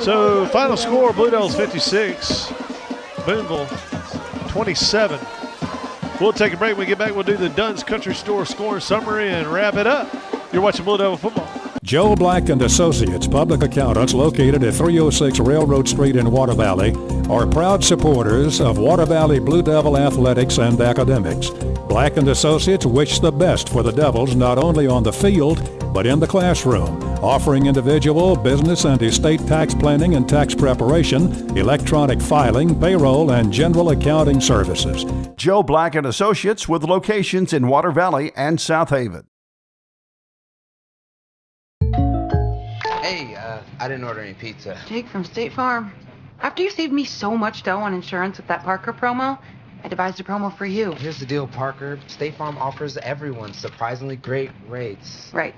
So final score: Blue Devils 56, Booneville 27. We'll take a break. When we get back, we'll do the Dunn's Country Store scoring summary and wrap it up. You're watching Blue Devil football. Joe Black and Associates, public accountants located at 306 Railroad Street in Water Valley, are proud supporters of Water Valley Blue Devil athletics and academics. Black and Associates wish the best for the Devils not only on the field, but in the classroom, offering individual, business, and estate tax planning and tax preparation, electronic filing, payroll, and general accounting services. Joe Black and Associates with locations in Water Valley and South Haven. Hey, I didn't order any pizza. Jake from State Farm. After you saved me so much dough on insurance with that Parker promo, I devised a promo for you. Here's the deal, Parker. State Farm offers everyone surprisingly great rates. Right.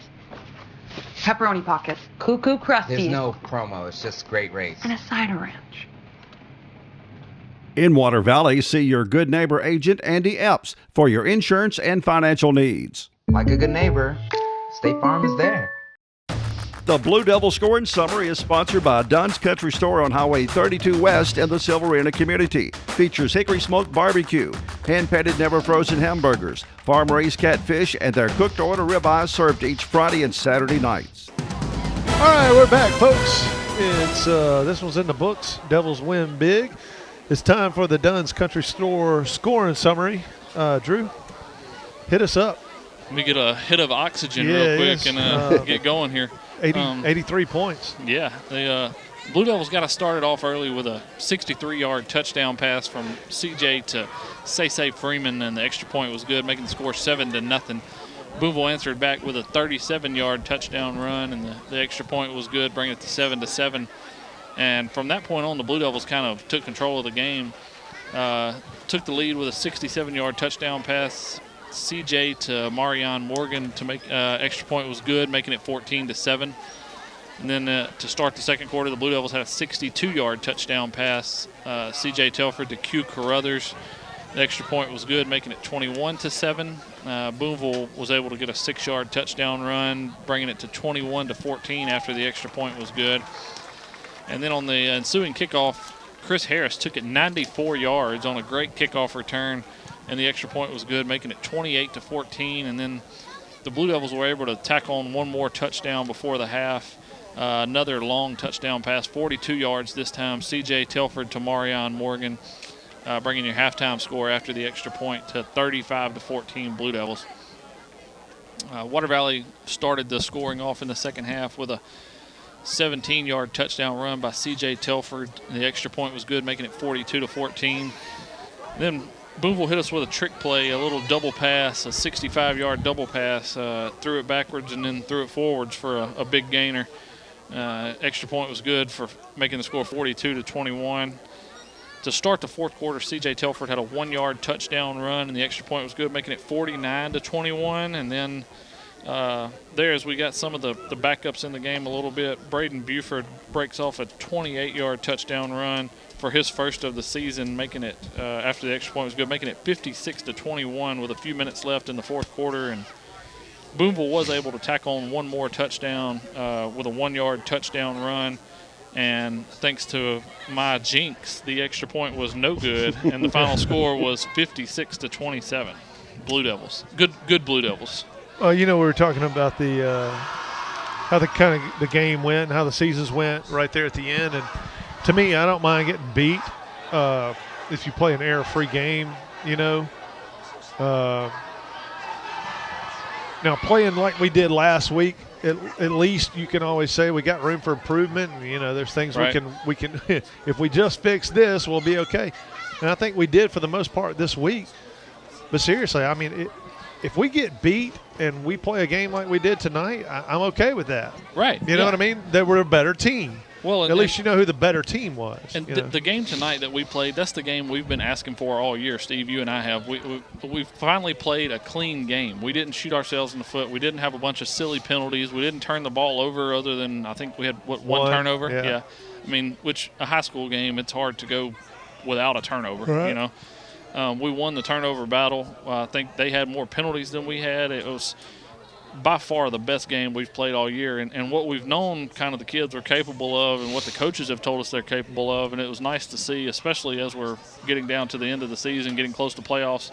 Pepperoni pockets, cuckoo crusties. There's no promo, it's just great rates. And a cider ranch. In Water Valley, see your good neighbor agent, Andy Epps, for your insurance and financial needs. Like a good neighbor, State Farm is there. The Blue Devil Scoring Summary is sponsored by Dunn's Country Store on Highway 32 West in the Silverina community. Features hickory smoked barbecue, hand-patted never frozen hamburgers, farm-raised catfish, and their cooked order ribeyes served each Friday and Saturday nights. All right, we're back, folks. It's this one's in the books. Devils win big. It's time for the Dunn's Country Store Scoring Summary. Drew, hit us up. Let me get a hit of oxygen real quick and get going here. 83 points. Yeah, the Blue Devils got to start it off early with a 63-yard touchdown pass from CJ to Say Freeman, and the extra point was good, making the score 7-0. Booneville answered back with a 37-yard touchdown run, and the extra point was good, bringing it to 7-7. And from that point on, the Blue Devils kind of took control of the game, took the lead with a 67-yard touchdown pass. CJ to Marion Morgan to make extra point was good, making it 14-7. And then to start the second quarter, the Blue Devils had a 62-yard touchdown pass. CJ Telford to Q Carruthers. The extra point was good, making it 21-7. Booneville was able to get a 6-yard touchdown run, bringing it to 21-14 after the extra point was good. And then on the ensuing kickoff, Chris Harris took it 94 yards on a great kickoff return, and the extra point was good, making it 28-14. And then the Blue Devils were able to tack on one more touchdown before the half. Another long touchdown pass, 42 yards this time. C.J. Telford to Marion Morgan, bringing your halftime score after the extra point to 35-14 Blue Devils. Water Valley started the scoring off in the second half with a 17-yard touchdown run by C.J. Telford. The extra point was good, making it 42-14. Then Booneville hit us with a trick play, a little double pass, a 65-yard double pass, threw it backwards and then threw it forwards for a big gainer. Extra point was good for making the score 42-21. To start the fourth quarter, C.J. Telford had a 1-yard touchdown run, and the extra point was good, making it 49-21. And then as we got some of the backups in the game a little bit, Braden Buford breaks off a 28-yard touchdown run for his first of the season, making it, after the extra point was good, making it 56-21 with a few minutes left in the fourth quarter. And Booneville was able to tack on one more touchdown with a 1-yard touchdown run. And thanks to my jinx, the extra point was no good, and the final score was 56-27. Blue Devils. Good Blue Devils. We were talking about how the game went and how the seasons went right there at the end. And to me, I don't mind getting beat if you play an error-free game, Now, playing like we did last week, at least you can always say we got room for improvement. And, there's things right. we can if we just fix this, we'll be okay. And I think we did for the most part this week. But seriously, I mean, if we get beat and we play a game like we did tonight, I'm okay with that. Right. You know what I mean? That we're a better team. Well, at least you know who the better team was. And the game tonight that we played, that's the game we've been asking for all year, Steve. You and I have. We finally played a clean game. We didn't shoot ourselves in the foot. We didn't have a bunch of silly penalties. We didn't turn the ball over other than I think we had, one turnover? Yeah. I mean, which a high school game, it's hard to go without a turnover, right. We won the turnover battle. I think they had more penalties than we had. It was by far the best game we've played all year, and what we've known kind of the kids are capable of and what the coaches have told us they're capable of, and it was nice to see, especially as we're getting down to the end of the season, getting close to playoffs,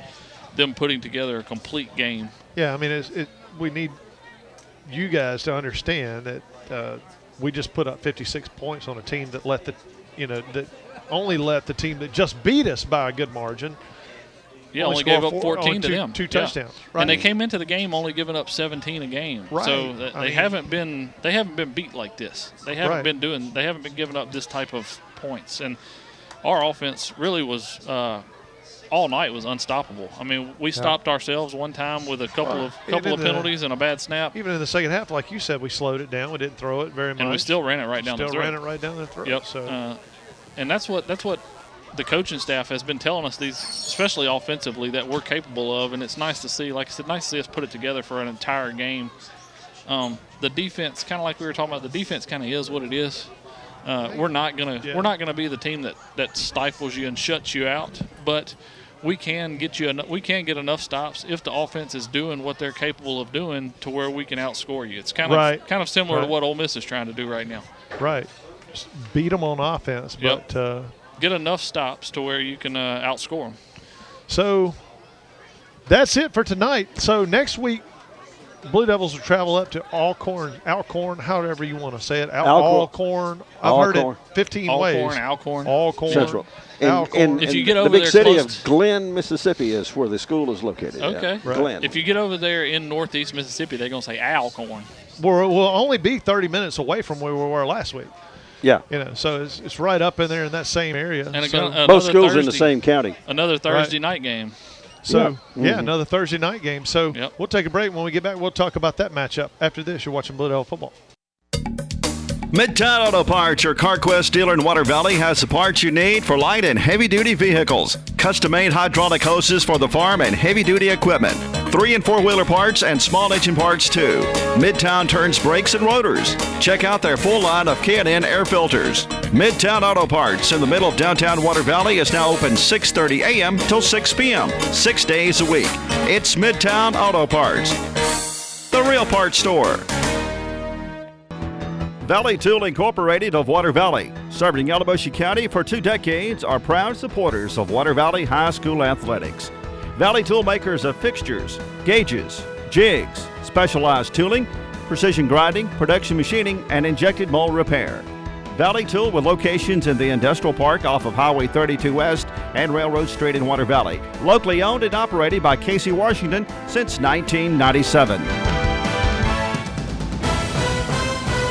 them putting together a complete game. Yeah, I mean, we need you guys to understand that we just put up 56 points on a team that that only let the team that just beat us by a good margin. Yeah, only gave up 14 to them. Two touchdowns. Right. And they came into the game only giving up 17 a game. Right. So they haven't been beat like this. They haven't been giving up this type of points. And our offense really was all night was unstoppable. I mean, we stopped ourselves one time with a couple of penalties and a bad snap. Even in the second half, like you said, we slowed it down. We didn't throw it very much. And we still ran it right down the throat. Yep. So. And that's what the coaching staff has been telling us, especially offensively, that we're capable of, and it's nice to see. Like I said, nice to see us put it together for an entire game. The defense, kind of like we were talking about, the defense kind of is what it is. We're not gonna be the team that stifles you and shuts you out, but we can get enough stops if the offense is doing what they're capable of doing to where we can outscore you. It's kind of similar to what Ole Miss is trying to do right now. Right. Just beat them on offense, but get enough stops to where you can outscore them. So that's it for tonight. So next week, Blue Devils will travel up to Alcorn, however you want to say it. Alcorn. I've heard it 15 ways. Alcorn. Central. And if you get over the big there city of Glenn, Mississippi is where the school is located. Okay. Right. Glenn. If you get over there in northeast Mississippi, they're going to say Alcorn. We'll only be 30 minutes away from where we were last week. Yeah. So it's right up in there in that same area. And so both schools in the same county. Another Thursday night game. So, another Thursday night game. So we'll take a break. When we get back, we'll talk about that matchup. After this, you're watching Blue Devil football. Midtown Auto Parts, your CarQuest dealer in Water Valley, has the parts you need for light and heavy-duty vehicles. Custom-made hydraulic hoses for the farm and heavy-duty equipment. 3- and 4-wheeler parts and small engine parts, too. Midtown turns brakes and rotors. Check out their full line of K&N air filters. Midtown Auto Parts in the middle of downtown Water Valley is now open 6:30 a.m. till 6 p.m., 6 days a week. It's Midtown Auto Parts, the real parts store. Valley Tool Incorporated of Water Valley, serving Yalobusha County for 2 decades, are proud supporters of Water Valley High School athletics. Valley Tool makers of fixtures, gauges, jigs, specialized tooling, precision grinding, production machining, and injected mold repair. Valley Tool with locations in the Industrial Park off of Highway 32 West and Railroad Street in Water Valley. Locally owned and operated by Casey Washington since 1997.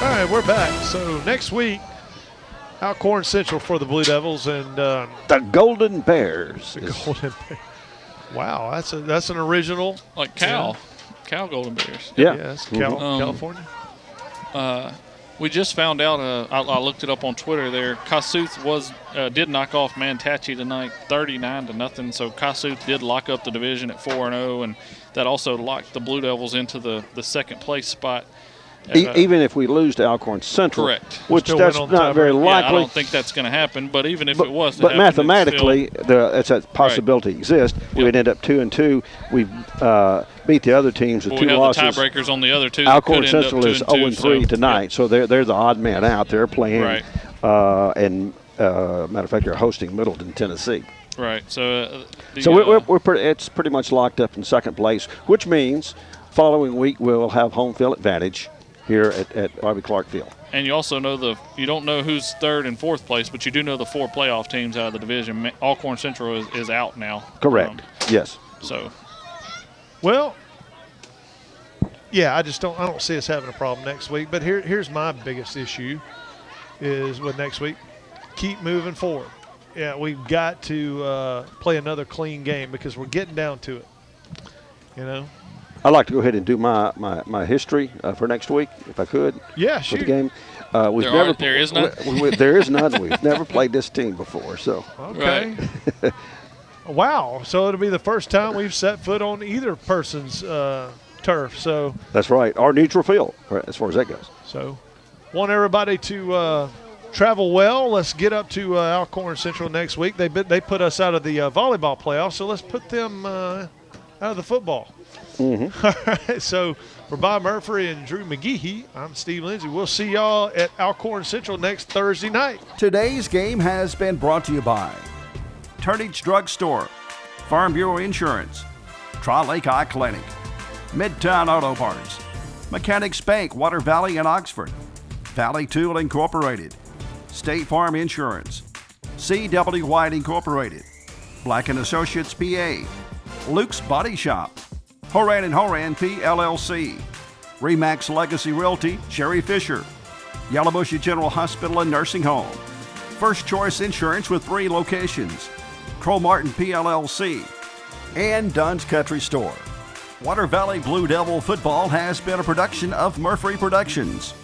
All right, we're back. So next week, Alcorn Central for the Blue Devils and the Golden Bears. Golden Bears. Wow, that's an original. Like Cal Golden Bears. Yeah, that's California. We just found out. I looked it up on Twitter. There, Kossuth did knock off Manatee tonight, 39-0. So Kossuth did lock up the division at 4-0, and that also locked the Blue Devils into the second place spot. Even if we lose to Alcorn Central, correct, which that's not very likely. I don't think that's going to happen. But even if it was, but mathematically, that possibility exists. Yep. We'd end up 2-2. We beat the other teams with 2 losses. We have the tiebreakers on the other two. Alcorn Central is 0-3 tonight, so they're the odd man out. They're playing, and matter of fact, they're hosting Middleton, Tennessee. Right. So it's pretty much locked up in second place, which means following week we'll have home field advantage here at Bobby Clark Field. And you also know you don't know who's third and fourth place, but you do know the 4 playoff teams out of the division. Alcorn Central is out now. Correct. Yes. So, well, yeah, I don't see us having a problem next week. But here's my biggest issue is with next week. Keep moving forward. Yeah, we've got to play another clean game because we're getting down to it. I'd like to go ahead and do my history for next week, if I could. Yeah, sure. For the game. There is none? There is none. We've never played this team before. So. Okay. Right. Wow. So it'll be the first time we've set foot on either person's turf. So. That's right. Our neutral field, as far as that goes. So, want everybody to travel well. Let's get up to Alcorn Central next week. They put us out of the volleyball playoffs, so let's put them out of the football. Mm-hmm. All right, so for Bob Murphy and Drew McGehee, I'm Steve Lindsay. We'll see y'all at Alcorn Central next Thursday night. Today's game has been brought to you by Turnage Drug Store, Farm Bureau Insurance, Tri-Lake Eye Clinic, Midtown Auto Parts, Mechanics Bank, Water Valley and Oxford, Valley Tool Incorporated, State Farm Insurance, C.W. White Incorporated, Black & Associates PA, Luke's Body Shop, Horan & Horan PLLC, Remax Legacy Realty, Sherry Fisher, Yellowbush General Hospital and Nursing Home, First Choice Insurance with 3 locations, Crow Martin PLLC, and Dunn's Country Store. Water Valley Blue Devil football has been a production of Murphy Productions.